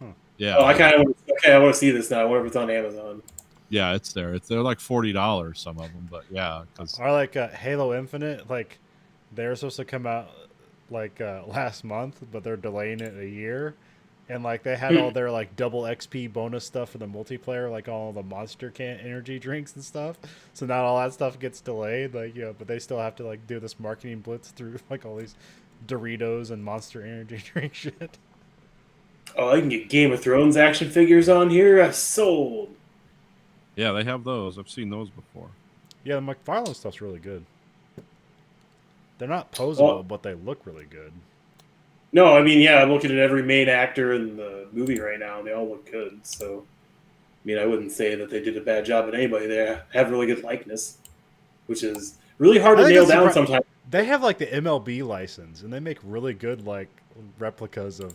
okay. Yeah. I kind of I want to see this now. I wonder if it's on Amazon. Yeah, it's there. They're like $40, some of them, but yeah, because Or like Halo Infinite, like they're supposed to come out like last month, but they're delaying it a year. And like they had all their like double XP bonus stuff for the multiplayer, like all the Monster Can energy drinks and stuff. So now all that stuff gets delayed, like but they still have to like do this marketing blitz through like all these Doritos and Monster Energy drink shit. Oh, I can get Game of Thrones action figures on here. Sold. yeah, they have those. I've seen those before. Yeah, the McFarlane stuff's really good. They're not posable, Well- but they look really good. No, I mean, yeah, I'm looking at every main actor in the movie right now, and they all look good. So, I mean, I wouldn't say that they did a bad job at anybody. They have really good likeness, which is really hard I to think nail that's down surpri- sometimes. They have like the MLB license, and they make really good like replicas of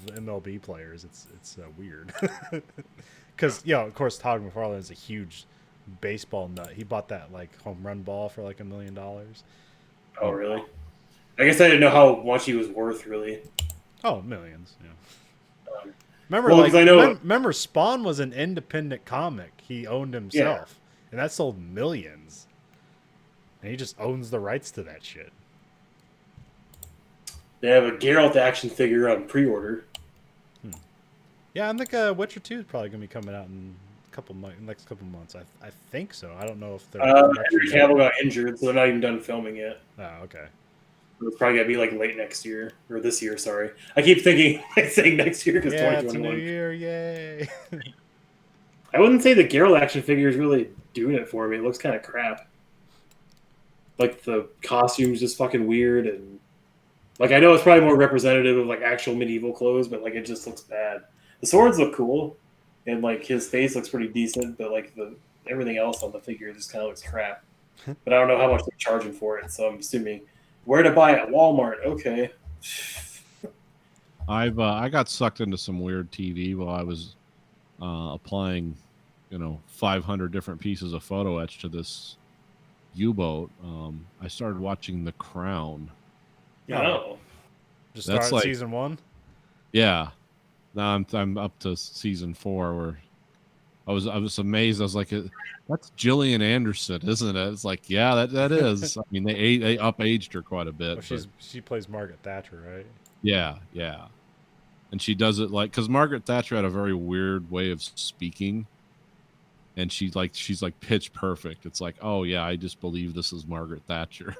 MLB players. It's weird because of course Todd McFarlane is a huge baseball nut. He bought that like home run ball for like $1 million. Oh, really? I guess I didn't know how much he was worth, really. Oh, millions. Yeah. Um, Remember, well, like, 'cause I know- remember, Spawn was an independent comic. He owned himself, and that sold millions. And he just owns the rights to that shit. They have a Geralt action figure on pre-order. Yeah, I think Witcher 2 is probably going to be coming out in next couple months. I think so. I don't know if they're. Henry Cavill got injured, so they're not even done filming yet. Oh, okay. It's probably gonna be like late next year or this year. Sorry, I keep thinking saying next year because Yeah, it's a new 2021. year. Yay. I wouldn't say the Geralt action figure is really doing it for me. It looks kind of crap. Like the costume's just fucking weird, and like I know it's probably more representative of like actual medieval clothes, but like it just looks bad. The swords look cool, and like his face looks pretty decent, but like everything else on the figure just kind of looks crap. But I don't know how much they're charging for it, so I'm assuming where to buy it at Walmart. Okay. I got sucked into some weird TV while I was applying, 500 different pieces of photo etch to this U-boat. I started watching The Crown. Oh. Just That's start like- season 1. Yeah, now I'm up to season 4 where I was amazed. I was like, that's Gillian Anderson, isn't it? It's like, yeah, that is. I mean, they up-aged her quite a bit. Oh, but- she plays Margaret Thatcher, right? Yeah. And she does it like, because Margaret Thatcher had a very weird way of speaking, and she's like pitch perfect. It's like, oh yeah, I just believe this is Margaret Thatcher.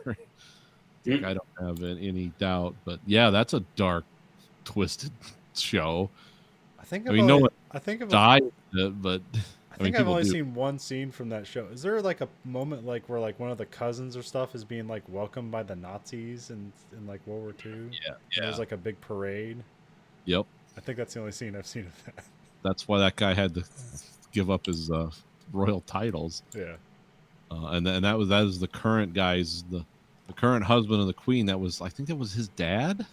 Like, I don't have any doubt. But yeah, that's a dark, twisted show. I think I mean, no one I think I've died, but I think I've people only do. seen one scene from that show. Is there like a moment like where like one of the cousins or stuff is being like welcomed by the Nazis in like World War II? Yeah. There's like a big parade. Yep. I think that's the only scene I've seen of that. That's why that guy had to give up his royal titles. Yeah. And that was the current guy's the current husband of the queen. I think that was his dad,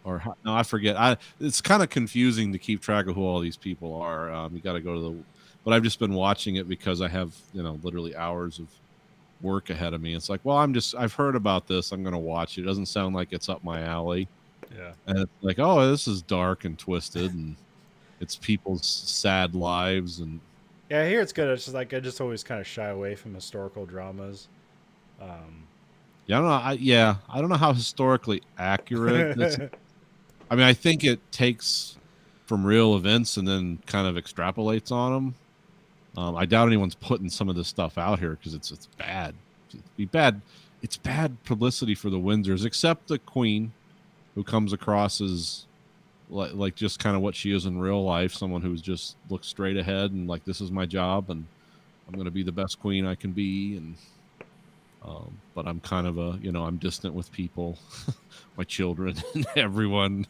or no, I forget. It's kind of confusing to keep track of who all these people are. You got to go to but I've just been watching it because I have literally hours of work ahead of me. It's like, well, I've heard about this. I'm going to watch it. It doesn't sound like it's up my alley. Yeah. And it's like, oh, this is dark and twisted, and it's people's sad lives, and Yeah, I hear it's good. It's just like I just always kind of shy away from historical dramas. I don't know how historically accurate. I mean, I think it takes from real events and then kind of extrapolates on them. I doubt anyone's putting some of this stuff out here because it's bad. It's bad publicity for the Windsors, except the Queen, who comes across as like just kind of what she is in real life, someone who's just looks straight ahead and like, this is my job and I'm going to be the best queen I can be. And but I'm kind of I'm distant with people, my children and everyone,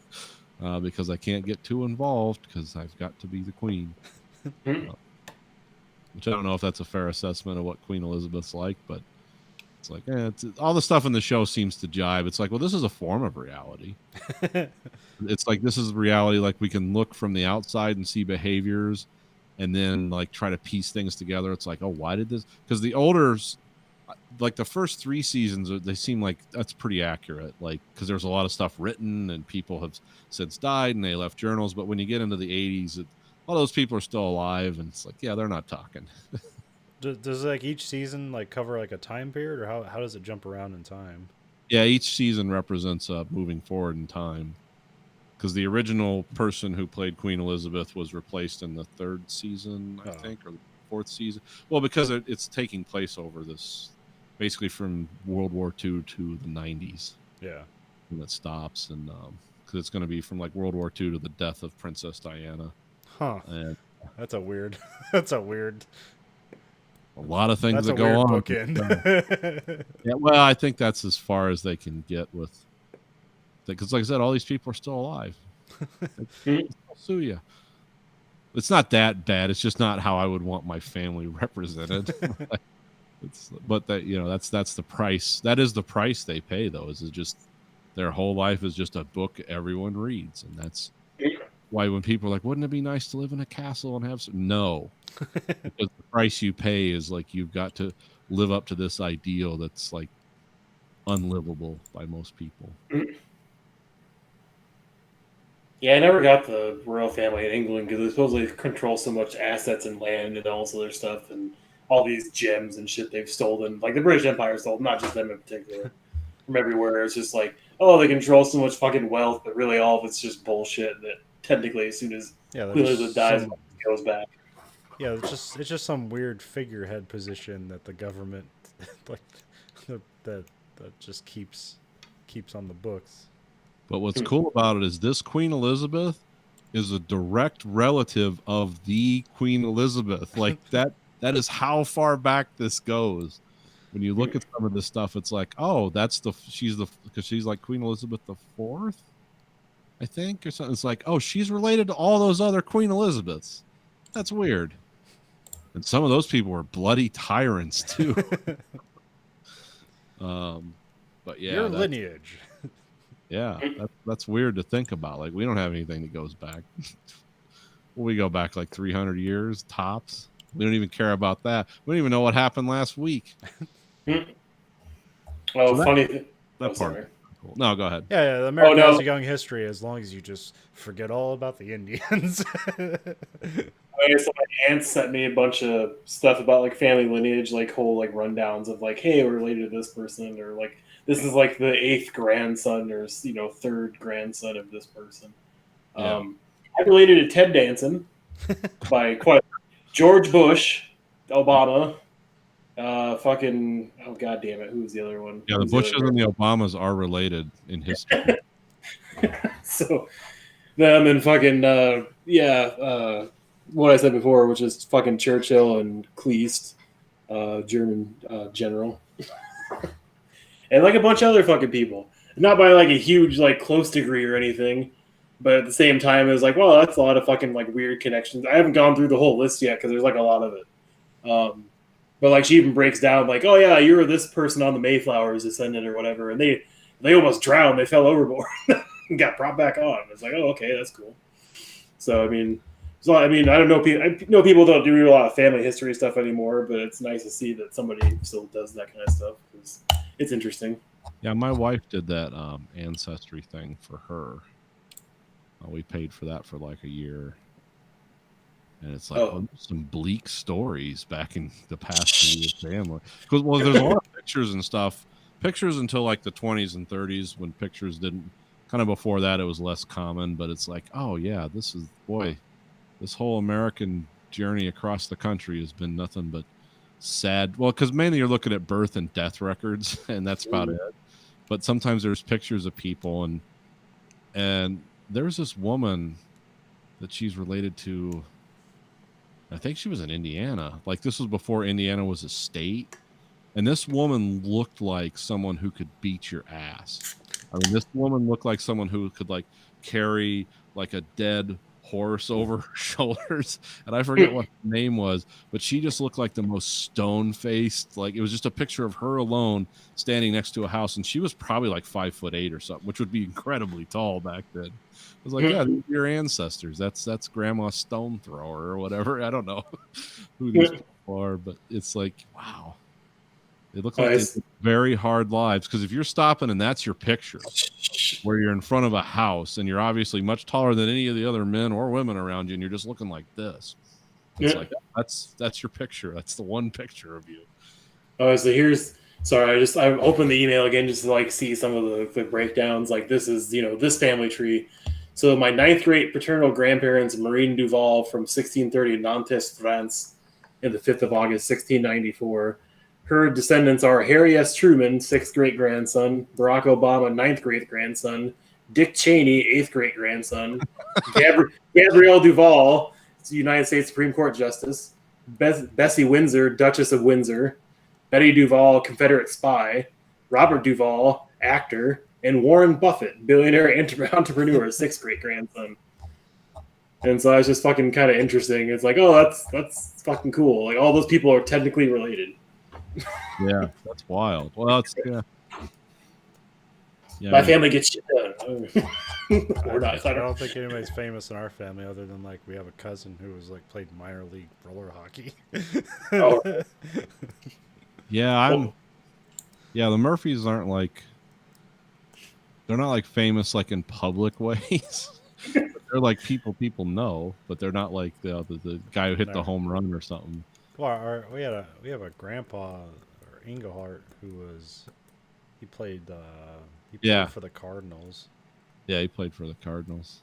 because I can't get too involved because I've got to be the queen. Which I don't know if that's a fair assessment of what Queen Elizabeth's like, but It's like, it's all the stuff in the show seems to jive. It's like, well, this is a form of reality. It's like, this is reality. Like, we can look from the outside and see behaviors and then like try to piece things together. It's like, oh, why did this? Because the older, like the first 3 seasons, they seem like that's pretty accurate. Like, because there's a lot of stuff written and people have since died and they left journals. But when you get into the 80s, all those people are still alive. And it's like, yeah, they're not talking. Does like each season like cover like a time period, or how does it jump around in time? Yeah, each season represents moving forward in time. Because the original person who played Queen Elizabeth was replaced in the 3rd season, I think, or the 4th season. Well, because it's taking place over this, basically from World War II to the 90s. Yeah. When it stops, and because it's going to be from like World War II to the death of Princess Diana. Huh. And that's a weird. That's a weird. A lot of things that's that a go weird on. Bookend. Yeah, well, I think that's as far as they can get with. Because, like I said, all these people are still alive. They'll sue you. It's not that bad. It's just not how I would want my family represented. But that, you know, that's the price. That is the price they pay, though. Is it just their whole life is just a book everyone reads, and that's why when people are like, "Wouldn't it be nice to live in a castle and have some?" No, because the price you pay is like you've got to live up to this ideal that's like unlivable by most people. Yeah, I never got the royal family in England because they supposedly control so much assets and land and all this other stuff and all these gems and shit they've stolen. Like the British Empire stole, not just them in particular, from everywhere. It's just like, oh, they control so much fucking wealth, but really all of it's just bullshit that technically as soon as Queen Elizabeth dies, it goes back. Yeah, it's just some weird figurehead position that the government like that just keeps on the books. But what's cool about it is this Queen Elizabeth is a direct relative of the Queen Elizabeth. Like that is how far back this goes. When you look at some of this stuff, it's like, oh, because she's like Queen Elizabeth the IV, I think, or something. It's like, oh, she's related to all those other Queen Elizabeths. That's weird. And some of those people were bloody tyrants too. But yeah, your lineage. Yeah, that's weird to think about. Like, we don't have anything that goes back. We go back like 300 years tops. We don't even care about that. We don't even know what happened last week. Oh, So funny. That part. Cool. No, go ahead. Yeah, the America has a young history as long as you just forget all about the Indians. So my aunt sent me a bunch of stuff about like family lineage, like whole like rundowns of like, hey, we're related to this person, or like this is like the 8th grandson or 3rd grandson of this person. Yeah. I'm related to Ted Danson by quite George Bush, Obama, fucking oh god damn it, who's the other one? Yeah, the Bushes and the Obamas are related in history. So them and fucking what I said before, which is fucking Churchill and Kleist, German general. And like a bunch of other fucking people. Not by like a huge like close degree or anything, but at the same time it was like, well, that's a lot of fucking like weird connections. I haven't gone through the whole list yet because there's like a lot of it. But like she even breaks down like, oh yeah, you were this person on the Mayflower's descendant or whatever, and they almost drowned, they fell overboard and got brought back on. It's like, oh okay, that's cool. So I mean, I don't know. I know people don't do a lot of family history stuff anymore, but it's nice to see that somebody still does that kind of stuff because it's interesting. Yeah, my wife did that ancestry thing for her. We paid for that for like a year. And it's like some bleak stories back in the past in your family. Because there's a lot of pictures and stuff. Pictures until like the 20s and 30s when pictures didn't. Kind of before that, it was less common. But it's like, oh yeah, this whole American journey across the country has been nothing but sad. Well, because mainly you're looking at birth and death records, and that's about it. But sometimes there's pictures of people, and there's this woman that she's related to. I think she was in Indiana. Like this was before Indiana was a state, and this woman looked like someone who could beat your ass. I mean, this woman looked like someone who could like carry like a dead horse over her shoulders, and I forget what her name was, but she just looked like the most stone-faced. Like it was just a picture of her alone standing next to a house, and she was probably like 5'8" or something, which would be incredibly tall back then. I was like, yeah, these are your ancestors. That's Grandma Stone Thrower or whatever. I don't know who these people are, but it's like, wow. They look like they live very hard lives, because if you're stopping and that's your picture, where you're in front of a house and you're obviously much taller than any of the other men or women around you, and you're just looking like this, it's like that's your picture. That's the one picture of you. Oh, so here's I opened the email again just to like see some of the breakdowns. Like this is this family tree. So my 9th grade paternal grandparents, Maureen Duval from 1630 Nantes, France, in the 5th of August, 1694. Her descendants are Harry S. Truman, 6th great-grandson, Barack Obama, 9th great-grandson, Dick Cheney, 8th great-grandson, Gabrielle Duval, United States Supreme Court Justice, Bessie Windsor, Duchess of Windsor, Betty Duval, Confederate spy, Robert Duval, actor, and Warren Buffett, billionaire entrepreneur, 6th great-grandson. And so it's just fucking kind of interesting. It's like, oh, that's fucking cool. Like all those people are technically related. Yeah, that's wild. Well, it's my family gets shit done. I don't think anybody's famous in our family other than like we have a cousin who was like played minor league roller hockey. Oh. Yeah, the Murphys aren't like, they're not like famous like in public ways. They're like people know, but they're not like the guy who hit the home run or something. Well, we have a grandpa or Engelhart who played for the Cardinals. Yeah, he played for the Cardinals.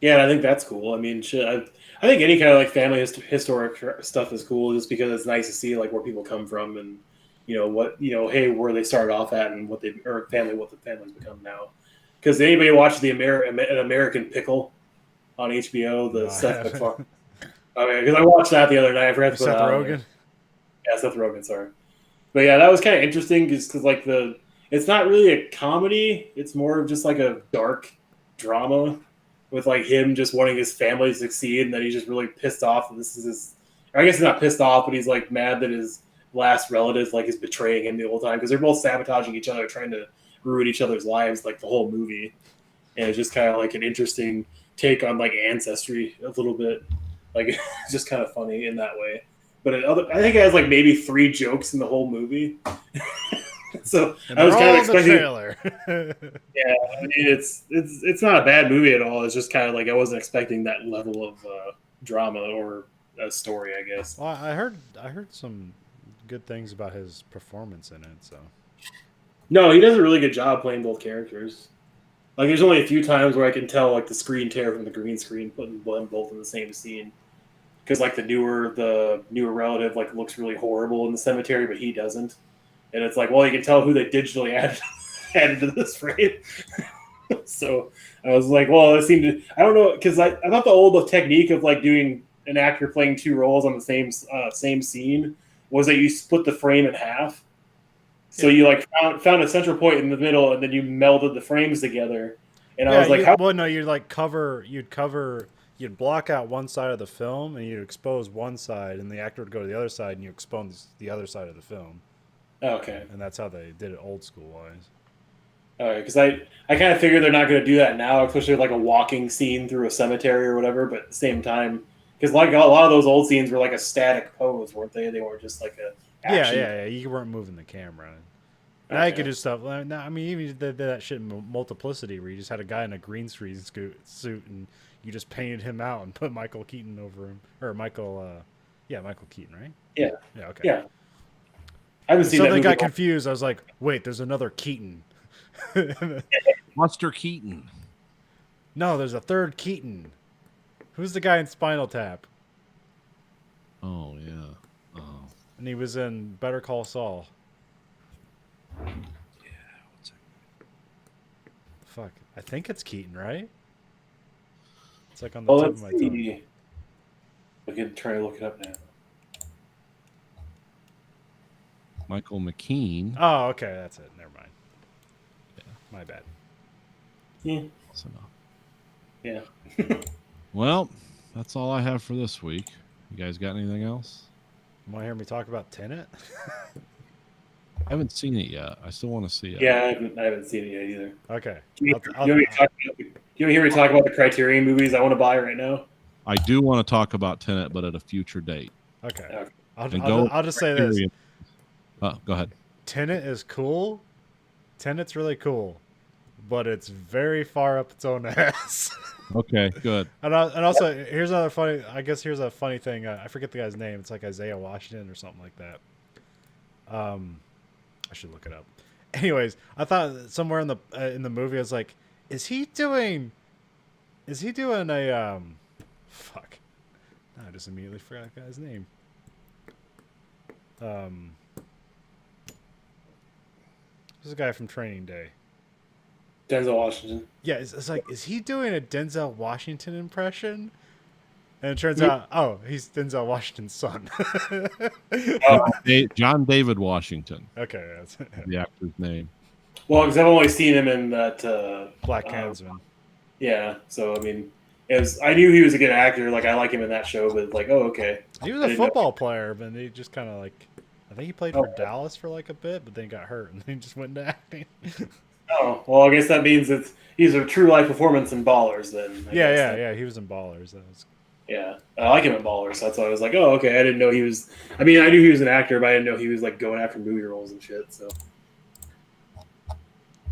Yeah, I think that's cool. I mean, shit, I think any kind of like family historic stuff is cool, just because it's nice to see like where people come from and where they started off at and what the family's become now. Because anybody watch an American Pickle on HBO, Seth MacFarlane. Okay, because I watched that the other night. I forgot to put Seth it on. Rogen. Yeah, Seth Rogen. Sorry, but yeah, that was kind of interesting because like it's not really a comedy. It's more of just like a dark drama with like him just wanting his family to succeed, and then he's just really pissed off. And this is his. Or I guess he's not pissed off, but he's like mad that his last relative like is betraying him the whole time because they're both sabotaging each other, trying to ruin each other's lives like the whole movie. And it's just kind of like an interesting take on like ancestry a little bit. Like it's just kind of funny in that way, but I think it has like maybe 3 jokes in the whole movie. So I was kind of expecting. Yeah, I mean it's not a bad movie at all. It's just kind of like I wasn't expecting that level of drama or a story, I guess. Well, I heard some good things about his performance in it. So no, he does a really good job playing both characters. Like there's only a few times where I can tell like the screen tear from the green screen, putting them both in the same scene. Because like the newer relative like looks really horrible in the cemetery, but he doesn't, and it's like, well, you can tell who they digitally added to this frame. So I was like, well, it seemed to, I don't know, because I thought the old technique of like doing an actor playing 2 roles on the same scene was that you split the frame in half. So you like found a central point in the middle, and then you melded the frames together. And I was like, you'd block out one side of the film and you'd expose one side, and the actor would go to the other side and you expose the other side of the film. Okay. And that's how they did it old school wise. All right, because I kind of figured they're not going to do that now, especially like a walking scene through a cemetery or whatever. But at the same time, because like a lot of those old scenes were like a static pose, weren't they? They weren't just like a action. Yeah. You weren't moving the camera. Okay. I could do stuff. I mean, even did that shit in Multiplicity, where you just had a guy in a green screen suit and you just painted him out and put Michael Keaton over him, or Michael Keaton, right? Yeah. Yeah. Okay. Yeah. I haven't seen that movie. Got confused. I was like, wait, there's another Keaton. Buster Keaton. No, there's a third Keaton. Who's the guy in Spinal Tap? Oh yeah. Oh. And he was in Better Call Saul. Yeah. What's that? Fuck. I think it's Keaton, right? It's like on the tip of my tongue. I can try to look it up now. Michael McKean. Oh, okay, that's it. Never mind. Yeah. My bad. Yeah. Close enough. Yeah. Well, that's all I have for this week. You guys got anything else? You want to hear me talk about Tenet? I haven't seen it yet. I still want to see it. Yeah, I haven't seen it yet either. Okay. You want me to hear me talk about the Criterion movies I want to buy right now? I do want to talk about Tenet, but at a future date. Okay. Okay. I'll just say this. Oh, go ahead. Tenet is cool. Tenet's really cool, but it's very far up its own ass. Okay, good. And also, here's another funny. I guess here's a funny thing. I forget the guy's name. It's like Isaiah Washington or something like that. I should look it up. Anyways, I thought somewhere in the movie, I was like, is he doing a fuck? I just immediately forgot the guy's name. This is a guy from Training Day. Denzel Washington. Yeah, it's like, is he doing a Denzel Washington impression? And it turns out, oh, he's Denzel Washington's son. John David Washington, Okay, that's the actor's name. Well, because I've only seen him in that. Black Klansman. Yeah, so I mean, I knew he was a good actor. Like I like him in that show, but like, oh, okay. He was I a didn't know. football player, but he just kind of like, I think he played for Dallas for like a bit, but then he got hurt and then he just went into acting. Oh, well, I guess that means he's a true life performance in Ballers. Then I guess yeah. He was in Ballers. That was... Yeah, I like him in Ballers. So that's why I was like, oh, okay. I didn't know he was. I mean, I knew he was an actor, but I didn't know he was like going after movie roles and shit. So,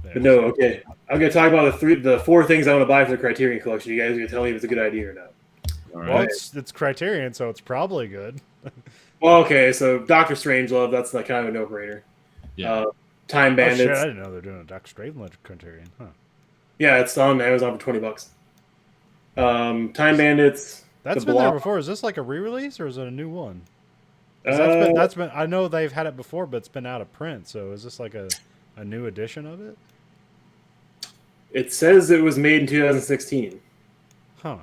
but no, okay. I'm gonna talk about the four things I want to buy for the Criterion Collection. You guys are gonna tell me if it's a good idea or not. All Well, right. it's Criterion, so it's probably good. Well, okay. So Doctor Strangelove, that's like kind of a no-brainer. Yeah. Time Oh, Bandits. shit, I didn't know they're doing a Doctor Strangelove Criterion. Huh. Yeah, it's on Amazon for $20. Time Bandits. That's The been there Blob. before. Is this like a re-release or is it a new one? 'Cause Uh, that's been. I know they've had it before, but it's been out of print. So is this like a new edition of it? It says it was made in 2016. Huh.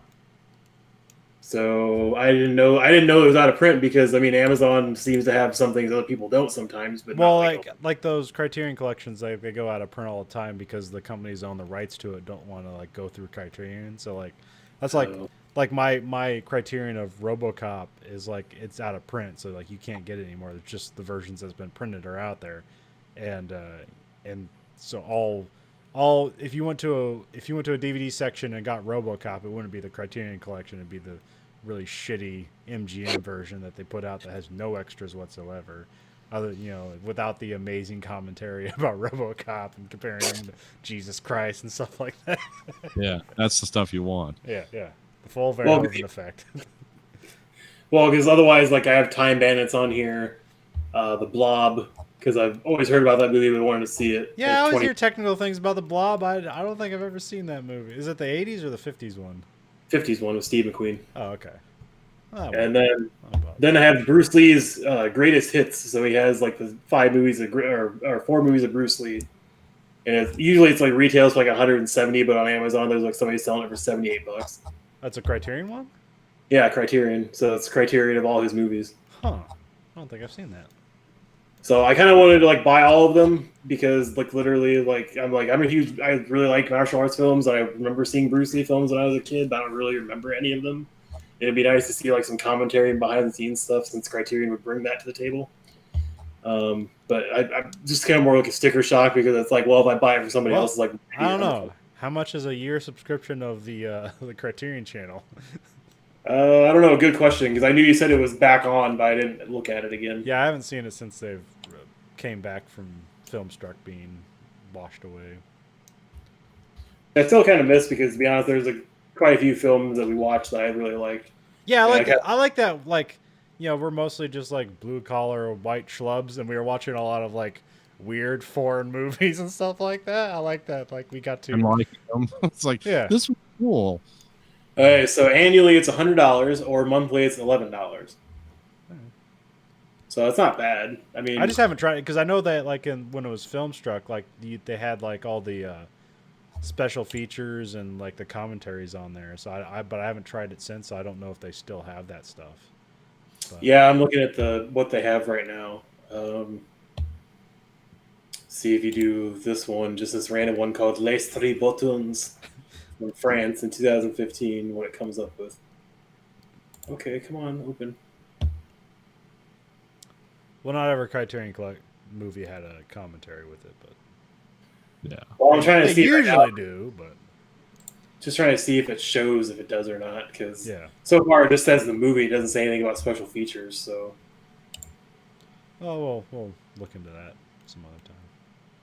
So I didn't know it was out of print because I mean Amazon seems to have some things other people don't sometimes. But Well, not like those Criterion collections, they go out of print all the time because the companies own the rights to it don't want to like go through Criterion. So like that's like my Criterion of RoboCop is like it's out of print, so like you can't get it anymore. It's just the versions that's been printed are out there, and so all if you went to a DVD section and got RoboCop, it wouldn't be the Criterion collection. It'd be the really shitty MGM version that they put out that has no extras whatsoever, other without the amazing commentary about RoboCop and comparing him to Jesus Christ and stuff like that. Yeah, that's the stuff you want. Yeah, the full Verhoeven effect. Well, because otherwise, like I have Time Bandits on here, the Blob, because I've always heard about that movie but wanted to see it. Yeah, I It's always 20 hear technical things about the Blob. I don't think I've ever seen that movie. Is it the 80s or the 50s one? 50s one with Steve McQueen, Oh, okay. Oh, and well, then I have Bruce Lee's greatest hits. So he has like the 4 movies of Bruce Lee, and usually it's like retails for like 170, but on Amazon there's like somebody selling it for $78. that's a Criterion one? Yeah, Criterion. So it's Criterion of all his movies. Huh. I don't think I've seen that. So I kind of wanted to like buy all of them because like literally like I really like martial arts films. I remember seeing Bruce Lee films when I was a kid, but I don't really remember any of them. It'd be nice to see like some commentary and behind the scenes stuff since Criterion would bring that to the table. But I'm just kind of more like a sticker shock because it's like, well, if I buy it for somebody Well, else, it's like I don't know. How much is a year subscription of the Criterion channel? I don't know. Good question because I knew you said it was back on, but I didn't look at it again. Yeah, I haven't seen it since they've came back from Filmstruck being washed away. I still kind of miss because to be honest, there's like quite a few films that we watched that I really liked. Yeah, I like Yeah, I like that. Like, we're mostly just like blue collar white schlubs, and we were watching a lot of like weird foreign movies and stuff like that. I like that. Like, we got to. I'm liking them. It's like, Yeah. this was cool. Okay, so annually it's $100 or monthly it's $11. So it's not bad. I mean, I just haven't tried it because I know that like when it was Filmstruck, like they had like all the special features and like the commentaries on there. So but I haven't tried it since. So I don't know if they still have that stuff. But, yeah, I'm looking at what they have right now. See if you do this one, just this random one called Les Tres Boutons. from France in 2015. What it comes up with. Okay, come on, open. Well, not every Criterion movie had a commentary with it, but Yeah. Well, I'm trying to they see right usually now, do. But just trying to see if it shows if it does or not. Because yeah. so far it just says the movie. It doesn't say anything about special features. So Oh well, we'll look into that some other time.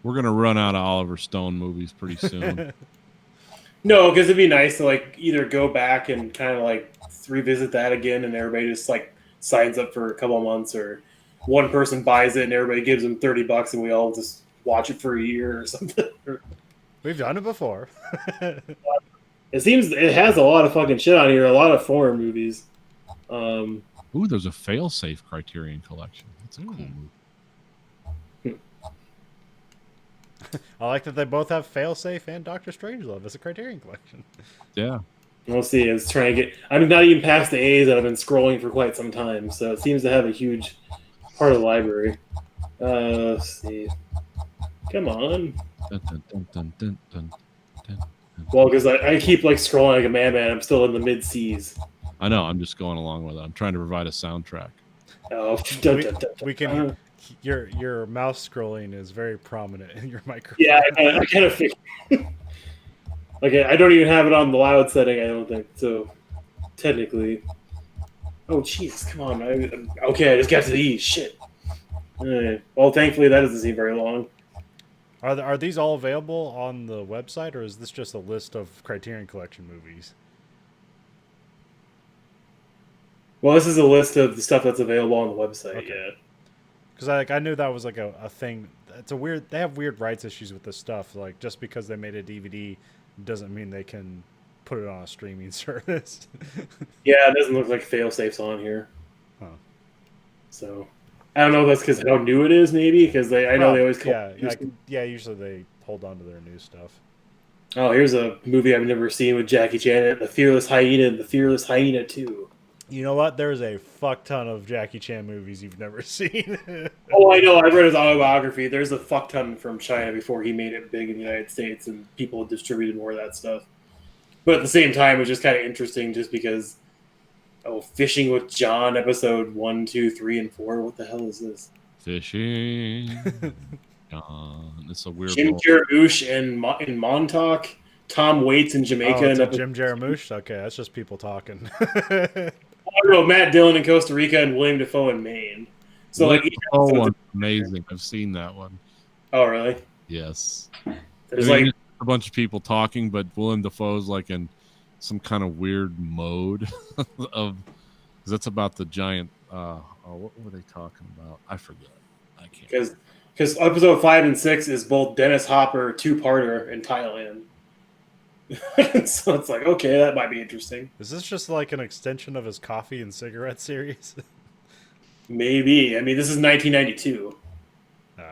We're gonna run out of Oliver Stone movies pretty soon. no, because it'd be nice to like either go back and kind of like revisit that again, and everybody just like signs up for a couple of months, or one person buys it and everybody gives them $30, and we all just watch it for a year or something. We've done it before. It seems it has a lot of fucking shit on here, a lot of foreign movies. Ooh, there's a fail-safe Criterion collection. That's a cool movie. I like that they both have Failsafe and Doctor Strangelove as a Criterion collection. Yeah. We'll see. It's trying to get. I'm not even past the A's that I've been scrolling for quite some time, so it seems to have a huge part of the library. Let's see. Come on. Dun, dun, dun, dun, dun, dun, dun. Well, because I keep like scrolling like a madman. I'm still in the mid C's. I know. I'm just going along with it. I'm trying to provide a soundtrack. Oh, We can. Your mouse scrolling is very prominent in your microphone. Yeah, I kind of figured. Like I don't even have it on the loud setting. I don't think so. Technically. Oh Jesus! Come on. Okay, I just got to the E. Shit. Alright. Well, thankfully that doesn't seem very long. Are these all available on the website, or is this just a list of Criterion Collection movies? Well, this is a list of the stuff that's available on the website. Okay. Yeah. Because I knew that was like a thing. It's a weird. They have weird rights issues with this stuff. Like just because they made a DVD doesn't mean they can put it on a streaming service. Yeah, it doesn't look like fail-safes on here. Huh. So, I don't know if that's because how new it is, maybe, because I know they always come. Usually they hold on to their new stuff. Oh, here's a movie I've never seen with Jackie Chan in it, The Fearless Hyena and The Fearless Hyena 2. You know what? There's a fuck ton of Jackie Chan movies you've never seen. Oh, I know. I read his autobiography. There's a fuck ton from China before he made it big in the United States, and people distributed more of that stuff. But at the same time, it was just kind of interesting just because, Fishing with John, episode 1, 2, 3, and 4. What the hell is this? Fishing. It's a weird Jim Jarmusch in Montauk. Tom Waits in Jamaica. It's Jim Jarmusch? Okay, that's just people talking. I wrote Matt Dillon in Costa Rica and William Dafoe in Maine. So like, each episode's one's amazing. I've seen that one. Oh, really? Yes. There's I mean, like a bunch of people talking, but Willem Dafoe's like in some kind of weird mode of. Cause that's about the giant. What were they talking about? I forget. I can't. Because episode 5 and 6 is both Dennis Hopper 2-parter in Thailand. So it's like, okay, that might be interesting. Is this just like an extension of his coffee and cigarette series? Maybe. I mean, this is 1992. Oh.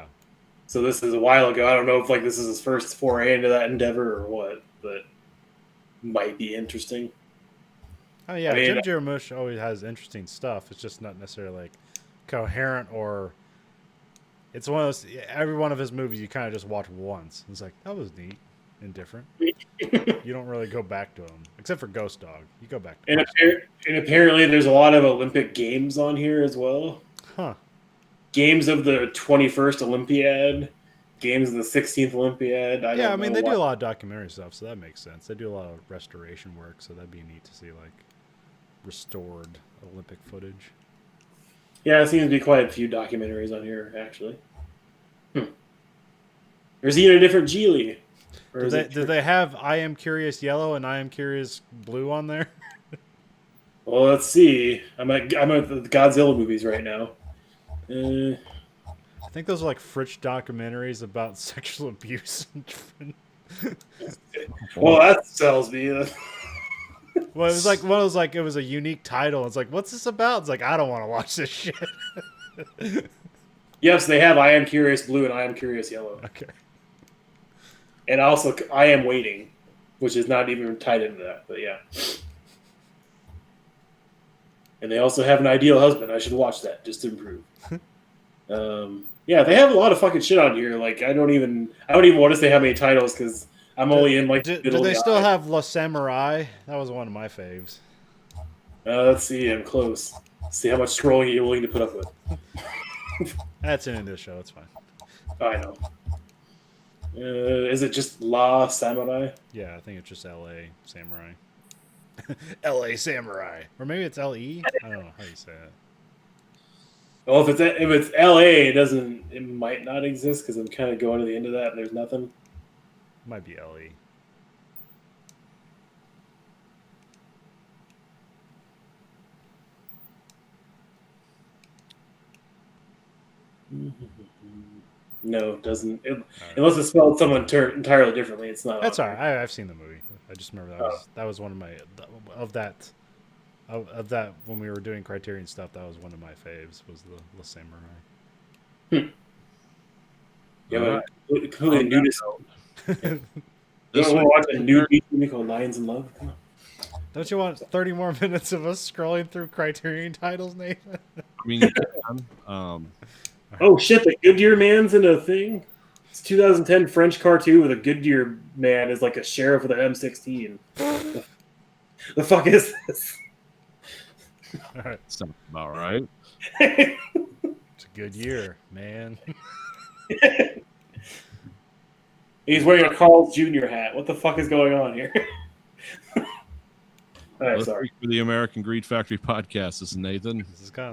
So this is a while ago. I don't know if like this is his first foray into that endeavor or what, but might be interesting. Oh yeah, I mean, Jim Jarmusch always has interesting stuff. It's just not necessarily like coherent or. It's one of those. Every one of his movies you kind of just watch once. It's like that was neat and different. You don't really go back to them, except for Ghost Dog. You go back. To And apparently, there's a lot of Olympic games on here as well. Huh. Games of the 21st Olympiad, games of the 16th Olympiad. I Yeah, I mean, they do do a lot of documentary stuff, so that makes sense. They do a lot of restoration work, so that'd be neat to see, like, restored Olympic footage. Yeah, there seems to be quite a few documentaries on here, actually. Or is he in a different Geely? Do they have I Am Curious Yellow and I Am Curious Blue on there? Well, let's see. I'm at the Godzilla movies right now. I think those are like Fritz documentaries about sexual abuse. Well, that sells me. Well, it was like one of those, like, it was a unique title. It's like, what's this about? It's like, I don't want to watch this shit. Yes, they have I Am Curious Blue and I Am Curious Yellow. Okay. And also I Am Waiting, which is not even tied into that, but yeah. And they also have An Ideal Husband. I should watch that just to improve. Yeah, they have a lot of fucking shit on here. Like I don't even want to say how many titles because I'm only in like Do the middle of they the still eye. have La Samurai? That was one of my faves. Let's see. I'm close. See how much scrolling you're willing to put up with. That's an into the show. It's fine. I know. Is it just La Samurai? Yeah, I think it's just L.A. Samurai. L.A. Samurai. Or maybe it's L.E.? I don't know how you say it. Well, if it's LA, it might not exist because I'm kind of going to the end of that and there's nothing. Might be L.E. No, it doesn't. Unless it's spelled someone entirely differently, it's not. That's on all right. I've seen the movie. I just remember that was one of my of that when we were doing Criterion stuff. That was one of my faves. Was the La Samurai. Yeah, but completely nudist. You This want to week, watch a nude movie called Lions in Love? Come on. Don't you want 30 more minutes of us scrolling through Criterion titles, Nathan? I mean, you can. Oh shit! The Goodyear man's in a thing. It's 2010 French cartoon with a Goodyear man as like a sheriff with an M16. The fuck is this? All right. Sounds about right. It's a good year, man. He's wearing a Carl's Jr. hat. What the fuck is going on here? All right, Let's sorry. speak for the American Greed Factory podcast. This is Nathan. This is kind of